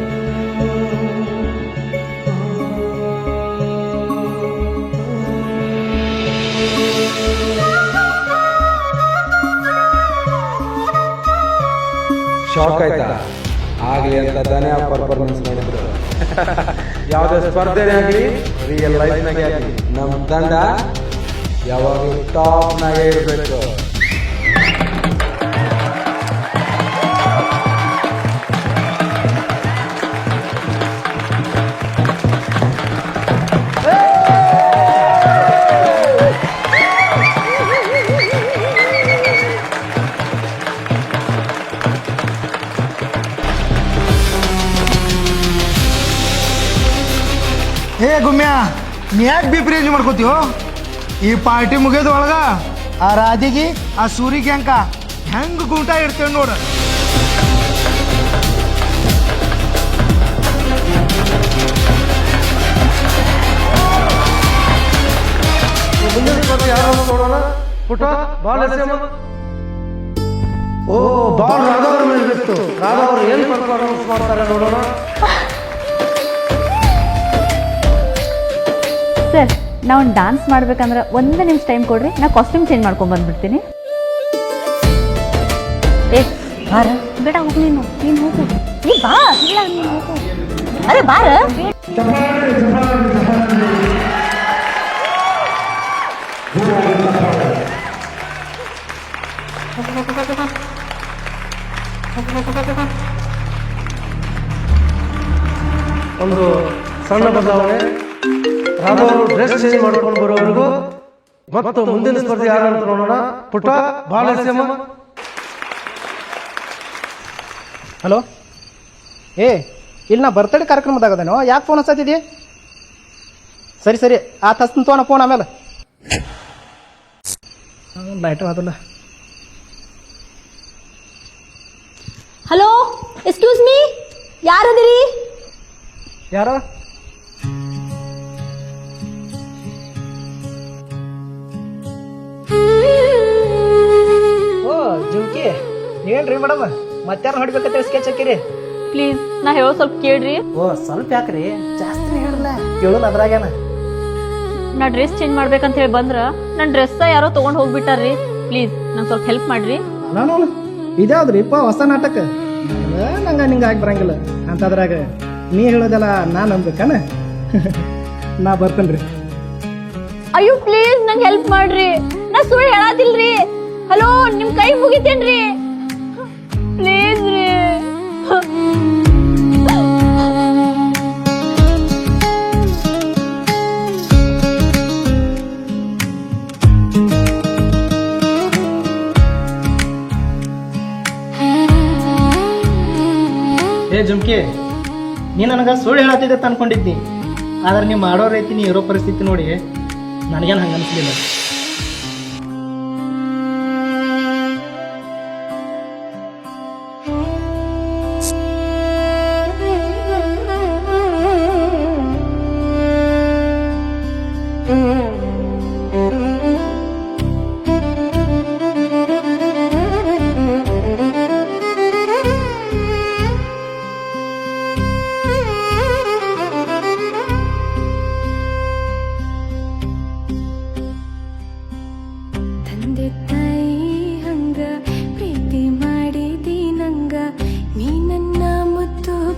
ಶಾಕ್ ಆಯ್ತಾ? ಆಗ್ಲಿ ಅಂತ ತಾನೇ ಆ ಪರ್ಫಾರ್ಮೆನ್ಸ್ ಮಾಡಿದ್ರು. ಯಾವುದೇ ಸ್ಪರ್ಧೆನೇ ಆಗಲಿ, ರಿಯಲ್ ಲೈಫ್ನಾಗೆ ಆಗಲಿ, ನಮ್ಮ ತಂಡ ಯಾವಾಗಲೂ ಟಾಪ್ನಾಗೆ ಇರಬೇಕು. ಗುಮ್ಯ, ನೀ ಯಾಕೆ ಬಿ ಪ್ರೇಜ್ ಮಾಡ್ಕೋತೀವೋ? ಈ ಪಾರ್ಟಿ ಮುಗಿಯೋದು ಒಳಗ ಆ ರಾಧಿಗೆ ಆ ಸೂರಿಗೆ ಅಂಕ ಹೆಂಗ್ ಗುಂಟ ಇಡ್ತೇವೆ ನೋಡ. ನೋಡೋಣ. ಪುಟ್ಟ ಬಾಲ್ ಓ ಬಾಲ್ ರಾಧವ್ರ ಮೇಲೆ ಬಿತ್ತು. ರಾಧವ್ರು ಏನು ಪರ್ಫಾರ್ಮೆನ್ಸ್ ಮಾಡ್ತಾರೆ ನೋಡೋಣ. ಸರ್, ನಾವು ಡಾನ್ಸ್ ಮಾಡ್ಬೇಕಂದ್ರೆ ಒಂದು ನಿಮಿಷ ಟೈಮ್ ಕೊಡ್ರಿ, ನಾ ಕಾಸ್ಟ್ಯೂಮ್ ಚೇಂಜ್ ಮಾಡ್ಕೊಂಡ್ ಬಂದ್ಬಿಡ್ತೀನಿ. ಬಾರ. ಬೇಡ, ಹೋಗು ನೀನು ಹೋಗು. ನೀ ಬಾ. ಇಲ್ಲ, ನೀನು ಹೋಗು. ಅರೆ ಬಾರ. ಒಂದು ಸಣ್ಣ ಬದಲಾವಣೆ. ರಾಧವರು ಡ್ರೆಸ್ ಚೇಂಜ್ ಮಾಡ್ಕೊಂಡು ಬರೋವರೆಗೂ ಮತ್ತು ಮುಂದಿನ ಸ್ಪರ್ಧೆ ಯಾರಂತ ನೋಡೋಣ. ಪುಟ್ಟ ಬಾಳ. ಹಲೋ, ಇಲ್ಲಿ ನಾ ಬರ್ತಡೇ ಕಾರ್ಯಕ್ರಮದಾಗದೇನೋ, ಯಾಕೆ ಫೋನ್ ಹಚ್ಚತ್ತಿದ್ದಿ? ಸರಿ ಆತ ಹಚ್ತೀನಿ ತೋಣ ಫೋನ್. ಆಮೇಲೆ ಲೈಟ್ ಅದಲ್ಲ. ಹಲೋ, ಎಕ್ಸ್ಕ್ಯೂಸ್ ಮೀ, ಯಾರದಿರಿ? ಯಾರ? ಜುಮ್ಕಿ, ಏನ್ರಿ ಮೇಡಮ್, ಮತ್ತಾರ ಹೊಡಿಬೇಕಂತ ಸ್ಕೆಚ್ ಹಾಕಿರಿ? ಪ್ಲೀಸ್, ನಾ ಹೇಳೋ ಸ್ವಲ್ಪ ಕೇಳ್ರಿ. ಸ್ವಲ್ಪ ಯಾಕ್ರಿ, ಜಾಸ್ತಿ ಹೇಳಲ್ಲ, ಕೇಳೋಣ ಅದ್ರಾಗೇನ. ನಾ ಡ್ರೆಸ್ ಚೇಂಜ್ ಮಾಡ್ಬೇಕಂತ ಹೇಳಿ ಬಂದ್ರ ನನ್ನ ಡ್ರೆಸ್ ಯಾರೋ ತಗೊಂಡ್ ಹೋಗ್ಬಿಟ್ಟಾರ್ರಿ. ಪ್ಲೀಸ್ ನಂಗೆ ಸ್ವಲ್ಪ ಹೆಲ್ಪ್ ಮಾಡ್ರಿ. ನಾನು ಇದ್ಯಾವ್ದ್ರಿಪ್ಪ ಹೊಸ ನಾಟಕ? ನಂಗೆ ನಿಂಗೆ ಆಗಿ ಬರಂಗಿಲ್ಲ ಅಂತದ್ರಾಗ ನೀ ಹೇಳೋದೆಲ್ಲ ನಾ ನಂಬೇಕನ? ನಾ ಬರ್ತೇನ್ರಿ. ಅಯ್ಯೋ ಪ್ಲೀಸ್ ನಂಗೆ ಹೆಲ್ಪ್ ಮಾಡ್ರಿ, ನಾ ಸುಳ್ಳು ಹೇಳಾತಿಲ್ರಿ. ಹಲೋ, ನಿಮ್ ಕೈ ಮುಗಿತೇನ್ರಿ, ಪ್ಲೀಸ್ ರೀ. ಜುಮ್ಕಿ, ನೀ ನನಗೆ ಸುಳ್ಳು ಹೇಳತ್ತಿದ್ದೆ ಅನ್ಕೊಂಡಿದ್ನಿ, ಆದ್ರೆ ನೀವು ಮಾಡೋ ರೀತಿ ನೀ ಇರೋ ಪರಿಸ್ಥಿತಿ ನೋಡಿ ನನಗೇನು ಹಂಗೆ ಅನಿಸ್ಲಿಲ್ಲ.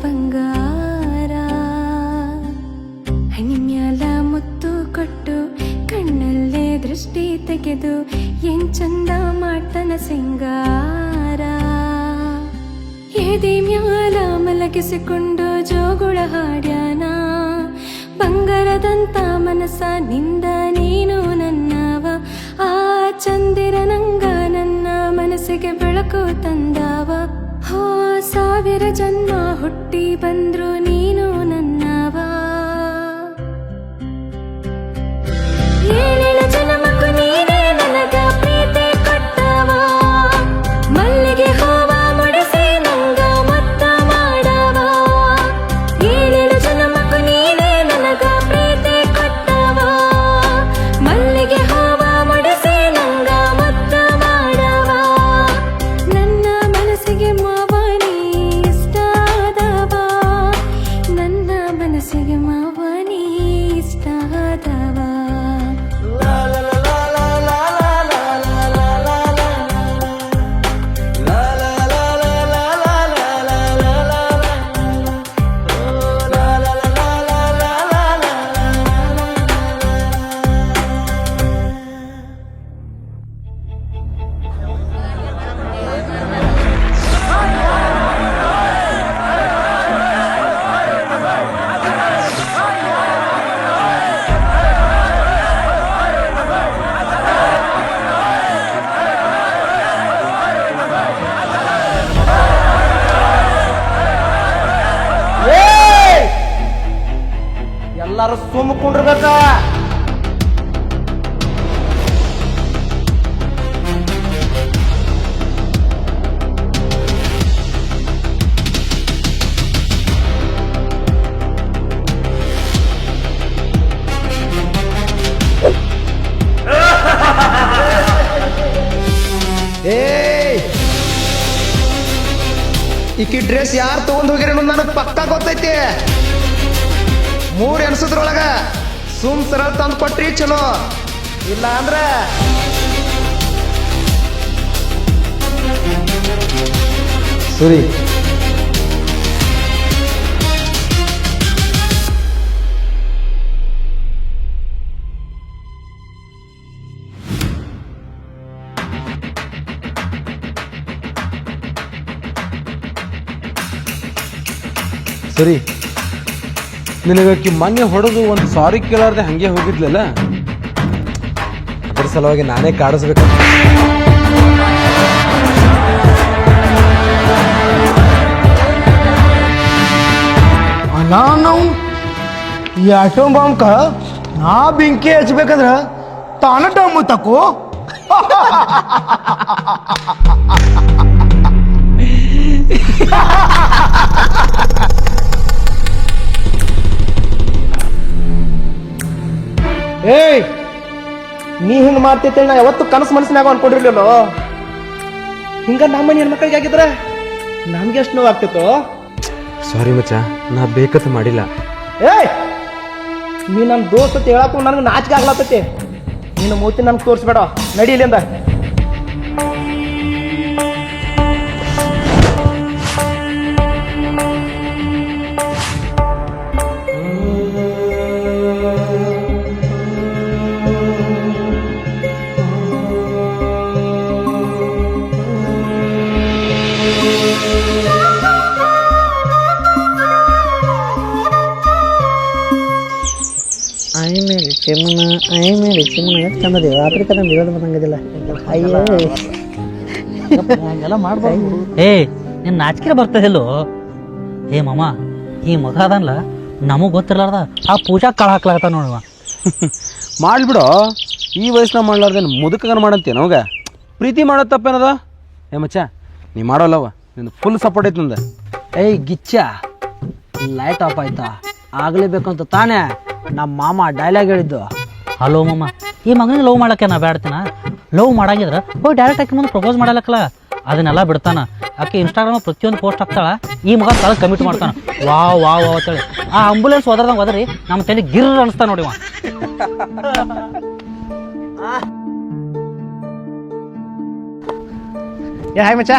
ಬಂಗಾರ ಹಣಿಮ್ಯಾಲ ಮುತ್ತು ಕೊಟ್ಟು ಕಣ್ಣಲ್ಲೇ ದೃಷ್ಟಿ ತೆಗೆದು ಏನ್ ಚಂದ ಮಾಡ್ತನ ಸಿಂಗಾರ ಎದೆ ಮ್ಯಾಲ ಮಲಗಿಸಿಕೊಂಡು ಜೋಗುಳ ಹಾಡ್ಯಾನ ಬಂಗಾರದಂತ ಮನಸ್ಸ ನಿಂದ ನೀನು ನನ್ನವ ಆ ಚಂದಿರ ನಂಗ ನನ್ನ ಮನಸ್ಸಿಗೆ ಬೆಳಕು ತಂದವ ಹೋ 1000 ಜನ್ಮ ಹುಟ್ಟಿ ಬಂದ್ರು ನೀನು ನನ್ನವ 7 ಜನ್ಮಕ್ಕೂ ನೀನೇ ನನಗ ಪ್ರೀತಿ ಕೊಟ್ಟವ ಮಲ್ಲಿಗೆ ಹೂವ ಮುಡಿಸಿ ನಂಗ ಮತ್ತ ಮಾಡವ 7 ಜನ್ಮಕ್ಕೂ ನೀನೇ ನನಗ ಪ್ರೀತಿ ಕೊಟ್ಟವ ಮಲ್ಲಿಗೆ ಹೂವ ಮುಡಿಸಿ ನಂಗ ಮತ್ತ ಮಾಡವ ನನ್ನ ಮನಸ್ಸಿಗೆ ಮಾವನಿ ಇಷ್ಟ ಆದವ ನನ್ನ ಮನಸ್ಸಿಗೆ ಮಾವನಿ ಇಷ್ಟ ಆದವ ಎಲ್ಲಾರು ಸುಮ್ಮಕೊಂಡಿರ್ಬೇಕ. ಈಕಿ ಡ್ರೆಸ್ ಯಾರು ತಗೊಂಡ್ ಹೋಗಿರ ನನಗೆ ಪಕ್ಕಾ ಗೊತ್ತೈತಿ. 3 ಎನ್ಸದ್ರೊಳಗ ಸುಮ್ ಸರಳ ತಂದು ಕೊಟ್ರಿ ಚಲೋ, ಇಲ್ಲ ಅಂದ್ರ ಸರಿ. ಸರಿ, ನಿನಗಕ್ಕಿ ಮೊನ್ನೆ ಹೊಡೆದು ಒಂದು ಸಾರಿ ಕೇಳಾರ್ದೆ ಹಂಗೆ ಹೋಗಿದ್ಲಲ್ಲ, ಅದ್ರ ಸಲುವಾಗಿ ನಾನೇ ಕಾಡಿಸ್ಬೇಕು. ನಾವು ಈ ಆಟೋ ಬಾಂಬ್ಕ ನಾ ಬೆಂಕಿ ಹಚ್ಬೇಕಂದ್ರ ತಾನ ಡಮ್ಮು ತಕೋ. ಏಯ್, ನೀ ಹಿಂಗ ಮಾಡ್ತೈತೆ ನಾ ಯಾವತ್ತು ಕನಸು ಮನಸ್ಸಿನಾಗ ಅನ್ಕೊಂಡಿರ್ಲಿಲ್ಲ. ಹಿಂಗ ನಮ್ಮ ಹೆಣ್ಮಕ್ಳಿಗೆ ಆಗಿದ್ರ ನಮ್ಗೆ ಎಷ್ಟು ನೋವು ಆಗ್ತಿತ್ತು. ಸಾರಿ ಮಚ್ಚ, ನಾ ಬೇಕಂತ ಮಾಡಿಲ್ಲ. ಏಯ್, ನೀ ನನ್ನ ದೋಸ್ತ ಹೇಳಕ್ಕೂ ನನಗೆ ನಾಚಿಕೆ ಆಗ್ಲತ್ತೈತಿ. ನಿನ್ನ ಮೂತಿ ನನ್ಗೆ ತೋರಿಸ್ಬೇಡ, ನಡಿ ಇಲ್ಲಿಂದ. ಚಂದದಿ ರಾತ್ರಿ ಕದ ಇರೋದು ಬಂದಂಗದಿಲ್ಲ. ಅಯ್ಯೋ ಹಂಗೆಲ್ಲ ಮಾಡ್ಬಾರ್ದು. ಏ, ನಿನ್ ನಾಚಿಕೆ ಬರ್ತದಿಲ್ಲೋ. ಏ ಮಾಮ, ಈ ಮಗ ಅದನ್ಲ ನಮಗ್ ಗೊತ್ತಿರ್ಲಾರ್ದ ಆ ಪೂಜಾ ಕಾಳು ಹಾಕ್ಲಾಗತ್ತ ನೋಡುವ. ಮಾಡ್ಬಿಡೋ, ಈ ವಯಸ್ಸಿನ ಮಾಡ್ಲಾರ್ದೇನು ಮುದುಕಗನ ಮಾಡಂತೆ ನಮಗ. ಪ್ರೀತಿ ಮಾಡೋದು ತಪ್ಪೇನದ? ಏ ಮಚ್ಚ, ನೀ ಮಾಡೋಲ್ಲವ, ನಿಂದು ಫುಲ್ ಸಪೋರ್ಟ್ ಐತಿ ನಂದ. ಏಯ್ ಗಿಚ್ಚ, ಲೈಟ್ ಆಫ್ ಆಯ್ತಾ? ಆಗ್ಲೇಬೇಕಂತ ತಾನೇ ನಮ್ಮ ಮಾಮ ಡೈಲಾಗ್ ಹೇಳಿದ್ದು. ಹಲೋ ಮಾಮ, ಈ ಮಗನಿಗೆ ಲವ್ ಮಾಡಕ್ಕೆ ನಾ ಬೇಡ್ತೀನ. ಲವ್ ಮಾಡಾಗಿದ್ರ ಹೋಗಿ ಡೈರೆಕ್ಟ್ ಆಕಿ ಮುಂದೆ ಪ್ರಪೋಸ್ ಮಾಡಲಕ್ಕಲ್ಲ, ಅದನ್ನೆಲ್ಲ ಬಿಡ್ತಾನ. ಆಕೆ ಇನ್ಸ್ಟಾಗ್ರಾಮ್ ಪ್ರತಿಯೊಂದು ಪೋಸ್ಟ್ ಹಾಕ್ತಾಳ, ಈ ಮಗ ತಳ ಕಮಿಟ್ ಮಾಡ್ತಾನ. ವಾವ್ ವಾವ್ ವಾವ್ ಅಂತೇಳಿ ಆ ಆಂಬುಲೆನ್ಸ್ ಹೋದ್ರದಂಗೆ ಹೋದ್ರಿ ನಮ್ಮ ತಲೆ ಗಿರ್ ಅನಿಸ್ತಾ ನೋಡಿವ. ಏ ಹಾಯ್ ಮಚ್ಚ.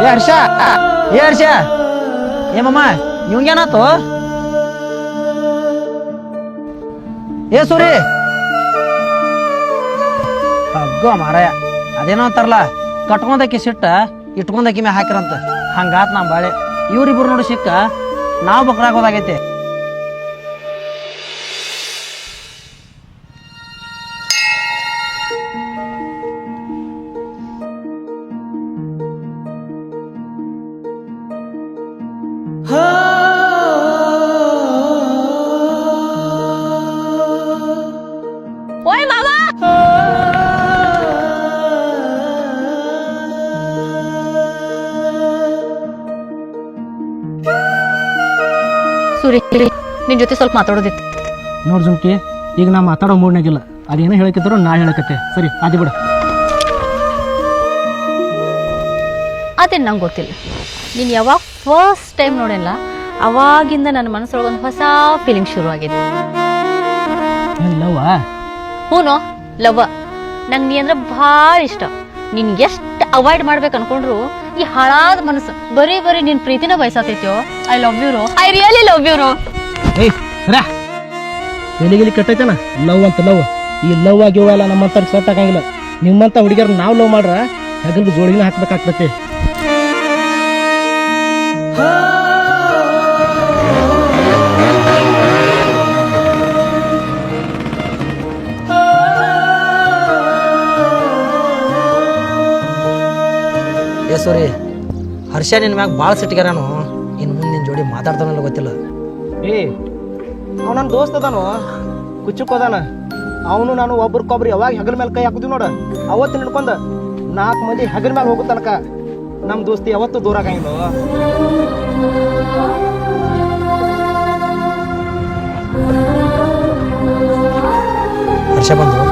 ಹರ್ಷ ಏ ಮಮ್ಮ ಇವಂಗೇನಾತು? ಏ ಸೂರಿ ಹಗ್ಗೋ ಮಾರಾಯ, ಅದೇನೋ ಅಂತಾರಲ್ಲ, ಕಟ್ಕೊಂಡಾಕಿ ಸಿಟ್ಟ ಇಟ್ಕೊಂಡಾಕಿ ಮ್ಯಾಗ ಹಾಕಿರಂತ, ಹಂಗಾತ್ ನಮ್ ಬಾಳೆ. ಇವ್ರಿಬ್ರು ನೋಡಿ ಸಿಕ್ಕ ನಾವು ಬಕ್ರಾಗೋದಾಗೈತೆ. ಓಯ್ ಮಾವ, ಸೂರಿ ನಿನ್ ಜೊತೆ ಸ್ವಲ್ಪ ಮಾತಾಡೋದಿತ್ತು. ನೋಡ್ ಜುಮ್ಕಿ, ಈಗ ನಾ ಮಾತಾಡೋ ಮೂಡ್ನಾಗಿಲ್ಲ. ಅದೇನೋ ಹೇಳಕತ್ತಿದ್ರು ನಾ ಹೇಳಕತ್ತೆ. ಸರಿ ಆದಿ ಬಿಡು. ಅದೇನು ನಂಗೆ ಗೊತ್ತಿಲ್ಲ. ನೀನು ಯಾವಾಗ ಫಸ್ಟ್ ಟೈಮ್ ನೋಡಿಲ್ಲ ಅವಾಗಿಂದ ನನ್ನ ಮನಸ್ಸೊಳಗೆ ಒಂದು ಹೊಸ ಫೀಲಿಂಗ್ ಶುರು ಆಗಿದೆ. ಲವ್ವ? ಹೂನೋ ಲವ್ವ. ನಂಗೆ ನೀ ಅಂದ್ರೆ ಭಾಳ ಇಷ್ಟ. ನೀನು ಎಷ್ಟು ಅವಾಯ್ಡ್ ಮಾಡ್ಬೇಕು ಅನ್ಕೊಂಡ್ರು ಈ ಹಾಳಾದ ಮನಸ್ಸು ಬರೀ ನಿನ್ನ ಪ್ರೀತಿನ ಬಯಸತೈತೋ. ಐ ಲವ್ ಯು ರೋ, ಐ ರಿಯಲಿ ಲವ್ ಯು ರೋ. ಏಯ್ ರಾ, ಎಲಿಗಿಲಿ ಕೆಟ್ಟೈತನ ಲವ್ ಅಂತ. ಲವ್ ಈ ಲವ್ ಆಗಿವ ಎಲ್ಲ ನಮ್ಮಂತ ಸೆಟ್ ಆಗಂಗಿಲ್ಲ. ನಿಮ್ಮಂತ ಹುಡುಗಿಯರ್ ನಾವು ಲವ್ ಮಾಡ್ರ ಹೆಗಲ್ಗೆ ಜೋಳಿನ ಹಾಕ್ಬೇಕಾಗ್ತೈತಿ. ಏ ಸೂರಿ, ಹರ್ಷ ನಿನ್ ಮ್ಯಾಗ ಭಾಳ ಸಿಟ್ಟಿಗಾರನು. ಇನ್ನು ಮುಂದೆ ನಿನ್ ಜೋಡಿ ಮಾತಾಡ್ತಾನಲ್ಲ ಗೊತ್ತಿಲ್ಲ. ಏ ಅವ್ ನನ್ನ ದೋಸ್ತ ಅದಾನು, ಕುಚ್ಚುಕೋದಾನ. ಅವನು ನಾನು ಒಬ್ರಿಗೊಬ್ರು ಯಾವಾಗ ಹೆಗಲ ಮೇಲೆ ಕೈ ಹಾಕುದಿವ್ ನೋಡ, ಅವತ್ತು ನಿಡ್ಕೊಂಡ 4 ಮಂದಿ ಹೆಗಲ ಮೇಲೆ ಹೋಗೋ ತನಕ ನಮ್ಮ ದೋಸ್ತಿ ಯಾವತ್ತೂ ದೂರ ಆಗಂಗಿಲ್ಲ. ಹರ್ಷ ಬಂದು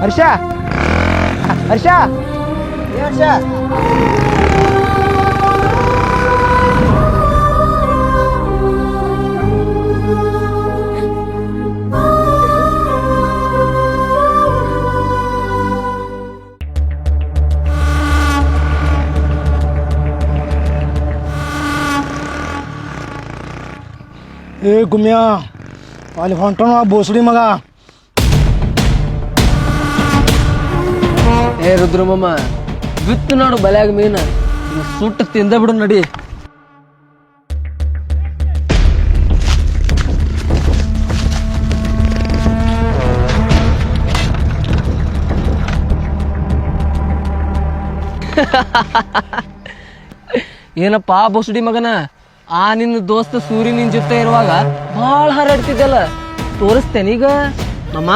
ಹರ್ಷ ಹರ್ಷ ಏ ಹರ್ಷ, ಏ ಗುಮ್ಯಾ ಅಲ್ಲಿ ಹೊಂಟನ ಬೋಸಡಿ ಮಗ. ಏ ರುದ್ರಮಮ್ಮ, ಬಿತ್ತು ನೋಡು ಬಲ್ಯಾಗ ಮೀನ, ಸುಟ್ಟು ತಿಂದ ಬಿಡು ನಡಿ. ಏನಪ್ಪಾ ಬೋಸಡಿ ಮಗನ, ಆ ನಿನ್ನ ದೋಸ್ತ ಸೂರಿ ನಿನ್ ಜೊತೆ ಇರುವಾಗ ಭಾಳ ಹರಡ್ತಿದ್ದಲ್ಲ, ತೋರಿಸ್ತೇನೀಗ ಮಮ್ಮ.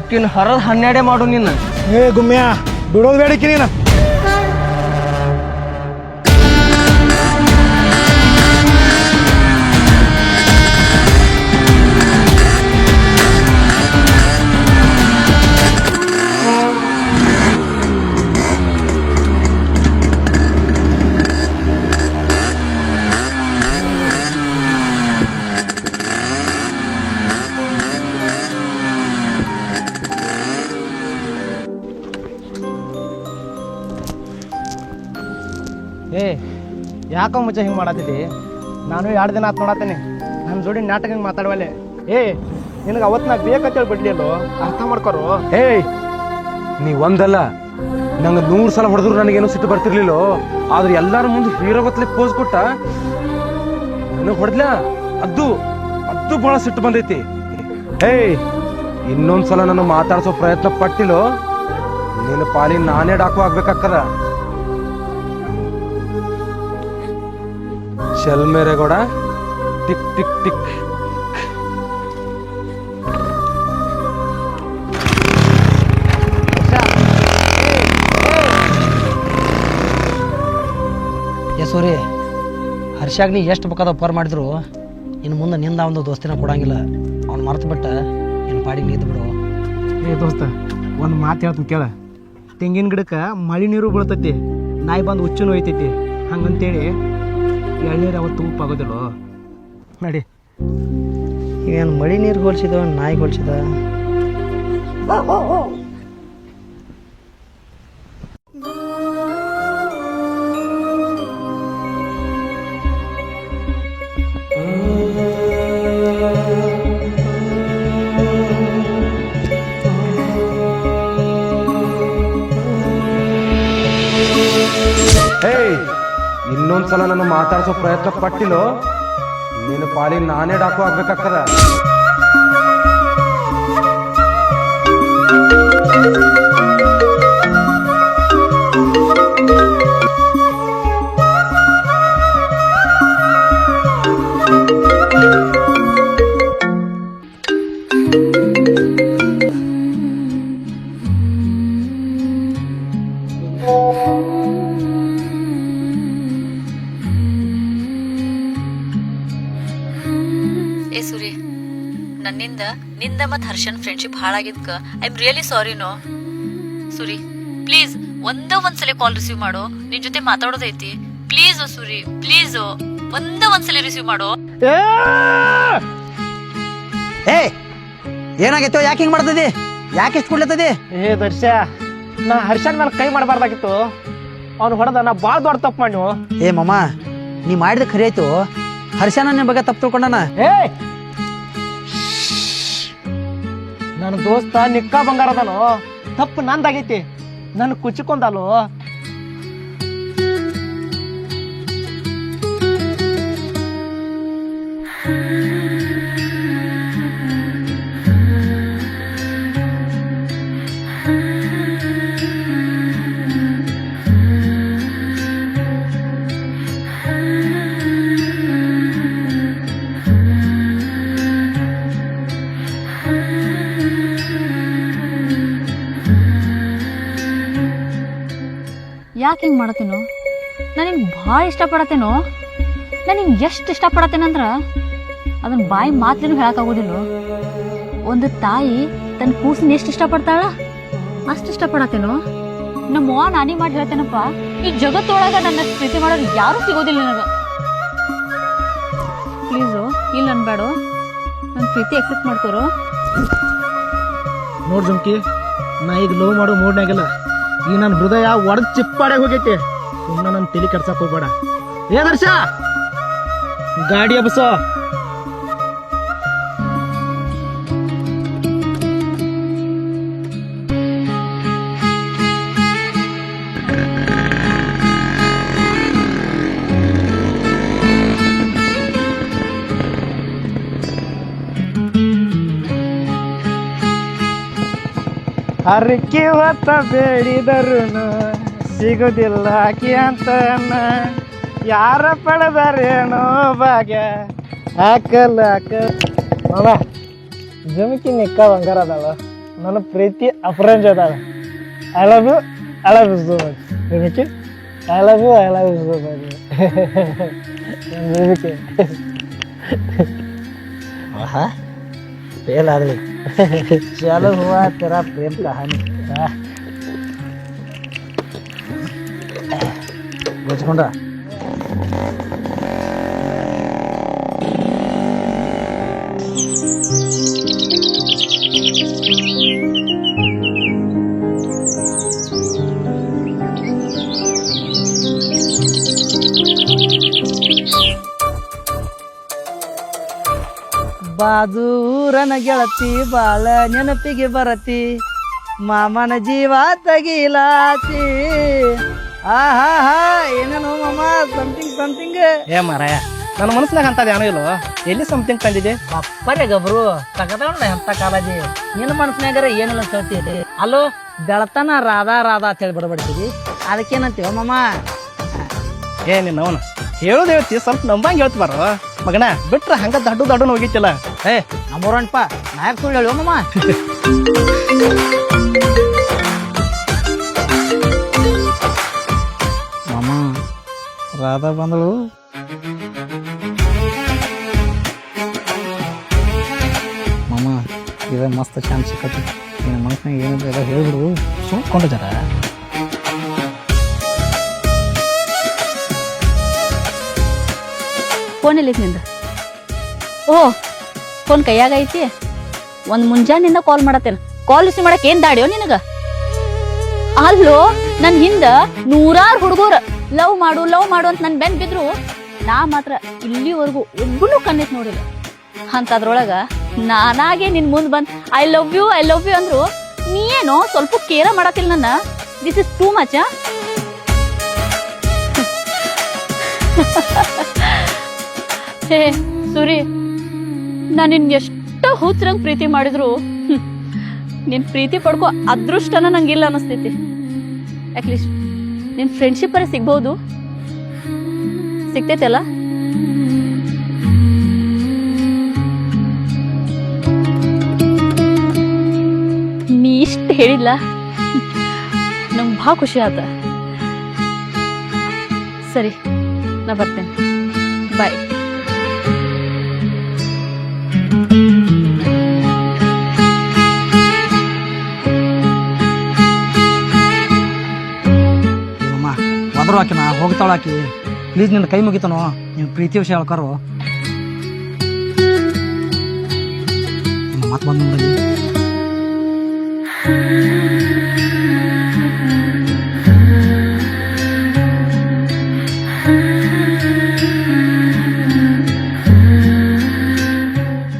ಇಕ್ಕಿನ ಹರದ 12 ಮಾಡು ನಿನ್ನ. ಏ ಗುಮ್ಯಾ ಬಿಡೋದು ಬೇಡಕ್ಕಿ ನೀನು. ಏ ಯಾಕೋ ಮುಚ್ಚ ಹಿಂಗೆ ಮಾಡತ್ತಿದ್ದಿ? ನಾನು 2 ದಿನ ಆತ್ ನೋಡತ್ತೀನಿ ನಮ್ಮ ಜೋಡಿ ನಾಟಕ ಹಿಂಗೆ ಮಾತಾಡುವಲ್ಲೇ. ಏ ನಿನಗೆ ಅವತ್ತು ನಾ ಬೇಕಂತೇಳಿ ಬಿಡ್ಲಿಲ್ಲೋ, ಅರ್ಥ ಮಾಡ್ಕೊರು. ಏಯ್, ನೀ ಒಂದಲ್ಲ ನಂಗೆ 100 ಸಲ ಹೊಡೆದ್ರು ನನಗೇನು ಸಿಟ್ಟು ಬರ್ತಿರ್ಲಿಲ್ಲೋ. ಆದ್ರೆ ಎಲ್ಲಾರ ಮುಂದೆ ಹೀರೋ ಗತ್ಲೆ ಪೋಸ್ ಕೊಟ್ಟ ನನಗೆ ಹೊಡೆದ್ಲ, ಅದು ಬಹಳ ಸಿಟ್ಟು ಬಂದೈತಿ. ಏಯ್, ಇನ್ನೊಂದ್ಸಲ ನಾನು ಮಾತಾಡ್ಸೋ ಪ್ರಯತ್ನ ಪಟ್ಟಿಲ್ಲೋ, ನಿನ್ನ ಪಾಲಿ ನಾನೇ ಡಾಕು ಆಗ್ಬೇಕಾಗ್ತದ. ಚಲ್ ಮೇರೆ ಗೌಡ, ಟಿಕ್ ಟಿಕ್ ಟಿಕ್. ಏ ಸೂರಿ, ಹರ್ಷಾಗ ನೀ ಎಷ್ಟು ಬೇಕಾದ ಉಪಕಾರ ಮಾಡಿದ್ರು ಇನ್ನು ಮುಂದೆ ನಿಂದ ಒಂದು ದೋಸ್ತಿನ ಕೊಡಂಗಿಲ್ಲ. ಅವ್ನು ಮರ್ತು ಬಿಟ್ಟ ನಿನ್ನ ಪಾಡಿಗೆ ನೀದು ಬಿಡು. ಏ ದೋಸ್ತ, ಒಂದು ಮಾತು ಹೇಳ್ತೀನಿ ಕೇಳ. ತೆಂಗಿನ ಗಿಡಕ್ಕೆ ಮಳೆ ನೀರು ಬೀಳ್ತೈತಿ, ನಾಯಿ ಬಂದು ಹುಚ್ಚು ಒಯ್ತೈತಿ. ಹಂಗಂತೇಳಿ ಎಳ್ನೀರು ಅವತ್ತು ಉಪ್ಪಾಗೋದಿಲ್ಲ. ನಡಿ. ಏನು ಮಳೆ ನೀರು ಹೋಲಿಸಿದ ನಾಯಿಗೆ ಹೋಲಿಸಿದ? ಏಯ್ ಇನ್ನೊಂದ್ಸಲ ನಾನು ಮಾತಾಡ್ಸೋ ಪ್ರಯತ್ನ ಪಟ್ಟಿನೋ ನಿನ್ನ ಪಾಲಿಗೆ ನಾನೇ ಡಾಕು ಆಗ್ಬೇಕಾಗ್ತದ. ಏ ಸುರಿ, ನನ್ನಿಂದ ನಿಂದ ಮತ್ ಹರ್ಷನ್ ಫ್ರೆಂಡ್ಶಿಪ್ ಹಾಳಾಗಿದ್ಕ I am really sorry no. Suri please ಒಂದ್ಸಲ ಕಾಲ್ ರಿಸೀವ್ ಮಾಡು, ನಿನ್ ಜೊತೆ ಮಾತಾಡೋದೈತಿ. ಪ್ಲೀಸ್ ಸುರಿ, ಪ್ಲೀಸ್ ಒಂದ್ಸಲ ರಿಸೀವ್ ಮಾಡು. ಏ ಏನಾಗೈತೋ? ಯಾಕೆ ಹಿಂಗ್ ಮಾಡ್ತದಿ? ಯಾಕೆ ಇಷ್ಟು ಕುಡ್ಲತ್ತದಿ? ಏ ದರ್ಶ, ನಾ ಹರ್ಷನ್ ಮೇಲೆ ಕೈ ಮಾಡಬಾರ್ದಾಗಿತ್ತು. ಅವ್ನು ಹೊಡೆದ ನಾ ಭಾಳ ದೊಡ್ಡ ತಪ್ಪು ಮಾಡಿ. ಏ ಮಮ್ಮ, ನೀ ಮಾಡಿದ ಖರಿ ಆಯ್ತು. ಹರ್ಷನ ನಿನ್ ಬಗ್ಗೆ ತಪ್ಪು ತಿಳ್ಕೊಂಡನ. ಏ ನನ್ನ ದೋಸ್ತ ನಿಕ್ಕ ಬಂಗಾರದನು, ತಪ್ಪು ನಂದಾಗೈತಿ. ನನ್ನ ಕುಚ್ಚಿಕೊಂಡಲು. ಯಾಕೆ ಹಿಂಗೆ ಮಾಡತ್ತೇನೋ? ನಾನು ನಿಂಗೆ ಭಾಳ ಇಷ್ಟಪಡತ್ತೇನೋ. ನಾನು ನಿಂಗೆ ಎಷ್ಟು ಇಷ್ಟಪಡತ್ತೇನಂದ್ರೆ ಅದನ್ನ ಬಾಯಿ ಮಾತೇನು ಹೇಳಕ್ಕಾಗೋದಿಲ್ಲ. ಒಂದು ತಾಯಿ ತನ್ನ ಕೂಸಿನ ಎಷ್ಟು ಇಷ್ಟಪಡ್ತಾಳ ಅಷ್ಟು ಇಷ್ಟಪಡತ್ತೇನೋ. ನಮ್ಮವ್ವ ನಾನೇ ಮಾಡಿ ಹೇಳ್ತೇನಪ್ಪ, ಈ ಜಗತ್ತೊಳಗ ನನ್ನ ಪ್ರೀತಿ ಮಾಡೋರು ಯಾರೂ ಸಿಗೋದಿಲ್ಲ ನನಗೆ. ಪ್ಲೀಸು ಇಲ್ಲ ಅನ್ಬೇಡ, ನನ್ನ ಪ್ರೀತಿ ಎಕ್ಸೆಪ್ಟ್ ಮಾಡ್ಕೋರು. ನೋಡ್ ಜುಮ್ಕಿ, ನಾ ಈಗ ಲವ್ ಮಾಡೋ ಮೂಡ್ನಾಗಿಲ್ಲ. ಈಗ ನನ್ನ ಹೃದಯ ಒಡೆದು ಚಿಪ್ಪಾಡೆ ಹೋಗೈತಿ. ಸುಮ್ಮನೆ ನನ್ನ ತಲೆ ಕೆಡ್ಸಕ್ ಹೋಗ್ಬೇಡ. ಏ ದರ್ಶ, ಗಾಡಿ ಹಬ್ಬಸೋ. ಹರಕೆ ಹೊತ್ತ ಬೇಡಿದರುನು ಸಿಗುದಿಲ್ಲ ಆಕಿ ಅಂತ ಯಾರ ಪಡೆದರೇನೋ ಭಾಗ್ಯ ಹಾಕಲ್ಲ ಮಾಮ. ಜಮಕಿ ನಿಕ್ಕ ಬಂಗಾರ ಅದಾಳ, ನನ್ನ ಪ್ರೀತಿ ಅಪರಂಜ ಅದಾಳ. I love you, I love you so much Jamaki. I love you, I love you so much Jamaki. ಆಹಾ, फेल आदमी। चलो हुआ तेरा प्रेम कहानी। गोचकोंडा ಬಾದೂರನ ಗೆಳತಿ ಬಾಳ ನೆನಪಿಗೆ ಬರತಿ ಮಾಮನ ಜೀವ ತಗಿಲಾತಿ ಆಹಾ ಏನೇನು ಮಾಮ ಸಮಥಿಂಗ್ ಸಮಥಿಂಗ್ ಏ ಮಾರಾಯ ನನ್ನ ಮನಸ್ಸಿನಾಗ ಅಂತದ ಏನೋ ಇಲ್ವ ಎಲ್ಲಿ ಸಮಥಿಂಗ್ ತಂದಿದೆ ಅಪ್ಪರೇ ಗಬ್ರು ತಗದಣ್ಣ ಎಂತ ಕಾಳಜಿ ನಿನ್ನ ಮನಸ್ಸಿನಾಗರ ಏನಿಲ್ಲ ಅಂತ ಹೇಳ್ತೀವಿ ಅಲ್ಲೋ ಬೆಳತನ ರಾಧಾ ರಾಧಾ ಅಂತ ಹೇಳಿ ಬಡಬಡ್ತೀವಿ ಅದಕ್ಕೇನಂತೀವ ಮಾಮ ಏ ನಿನ್ನ ಅವನು ಹೇಳೋದು ಹೇಳ್ತಿ ಸ್ವಲ್ಪ ನಂಬಂಗೆ ಹೇಳ್ತಾರ ಮಗನ ಬಿಟ್ರೆ ಹಂಗ ದಡ್ಡು ದಡ್ಡು ಹೋಗಿತ್ತಿಲ್ಲ ಏ ನಮ್ಮೂರಣ್ಣ ನಾಯಕ್ ಸುಳ್ಳು ಹೇಳುವ ಮಾಮ ಮಾಮ ರಾಧಾ ಬಂದಳು ಮಾಮ ಇದ ಮಸ್ತ್ ಚಾನ್ಸ್ ಸಿಕ್ಕತಿ ನಿನ್ನ ಮನಸ್ಸಿನಾಗ ಏನಿದೆ ಎಲ್ಲ ಹೇಳ್ಬಿಡು ಸುಮ್ಕೊಂಡು ಜರ ಫೋನ್ ಎಲ್ಲಿ ನಿಂದ ಓ ಫೋನ್ ಕೈಯಾಗ ಐತಿ ಒಂದ್ ಮುಂಜಾನಿಂದ ಕಾಲ್ ಮಾಡತ್ತೇನ ಕಾಲ್ ರಿಸೀವ್ ಮಾಡಕ್ ಏನ್ ದಾಡ್ಯೋ ನಿನಗ ಅಲ್ಲೋ ನನ್ ಹಿಂದ ನೂರಾರು ಹುಡುಗರು ಲವ್ ಮಾಡು ಅಂತ ನನ್ ಬೆನ್ ಬಿದ್ರು ನಾ ಮಾತ್ರ ಇಲ್ಲಿವರೆಗೂ ಒಬ್ಬನು ಕಣ್ಣಿತ್ ನೋಡಿಲ್ಲ ಅಂತದ್ರೊಳಗ ನಾನಾಗೆ ನಿನ್ ಮುಂದ್ ಬಂದ್ ಐ ಲವ್ ಯು ಅಂದ್ರು ನೀ ಏನೋ ಸ್ವಲ್ಪ ಕೇರ ಮಾಡತ್ತಿಲ್ಲ ನನ್ನ ದಿಸ್ ಇಸ್ ಟೂ ಮಚ್ ಹೇ ಸೂರಿ, ನಾನು ನಿನ್ ಎಷ್ಟ ಹುಚ್ಚರಂಗ್ ಪ್ರೀತಿ ಮಾಡಿದ್ರು ನಿನ್ ಪ್ರೀತಿ ಪಡ್ಕೋ ಅದೃಷ್ಟನ ನಂಗಿಲ್ಲ ಅನಿಸ್ತೈತಿ. ಅಟ್ಲೀಸ್ಟ್ ನಿನ್ ಫ್ರೆಂಡ್ಶಿಪ್ ಅರೆ ಸಿಗ್ಬಹುದು, ಸಿಗ್ತೈತಲ್ಲ? ನೀ ಇಷ್ಟ ಹೇಳಿಲ್ಲ, ನಂಗೆ ಭಾಳ ಖುಷಿ ಆತ. ಸರಿ, ನಾ ಬರ್ತೇನೆ. ಬಾಯ್. ಒದರು ಆಕಿನ ಹೋಗ್ತಾಳಾಕಿ. ಪ್ಲೀಸ್ ನಿನ್ನ ಕೈ ಮುಗಿತಾನೋ, ನೀವು ಪ್ರೀತಿ ವಿಷಯ ಹೇಳ್ಕಾರು. ಮತ್ತೆ ಬಂದು ನೋಡಿ.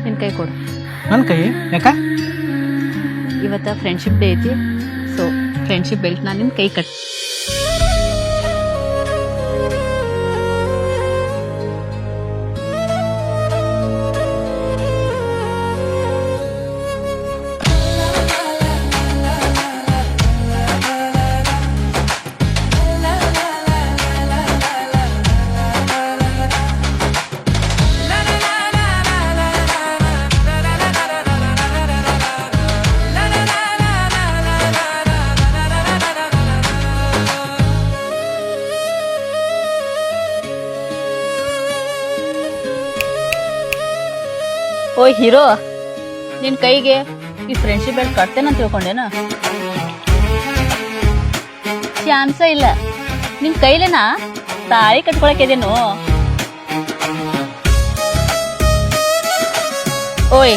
ನಿನ್ ಕೈ ಕೊಡು. ನನ್ನ ಕೈ ಯಾಕ? ಇವತ್ತ ಫ್ರೆಂಡ್ಶಿಪ್ ಡೇ ಐತಿ, ಸೊ ಫ್ರೆಂಡ್ಶಿಪ್ ಬೆಲ್ಟ್ ನಾನು ನಿನ್ ಕೈ ಕಟ್. ಓಯ್ ಹೀರೋ, ನಿನ್ ಕೈಗೆ ಈ ಫ್ರೆಂಡ್ಶಿಪ್ ಬೆಲ್ಟ್ ಕಟ್ತೇನಂತ ತಿಳ್ಕೊಂಡೇನ? ಚಾನ್ಸ ಇಲ್ಲ. ನಿನ್ ಕೈಲೇನ ತಾಳಿ ಕಟ್ಕೊಳಕಿದೇನು? ಓಯ್,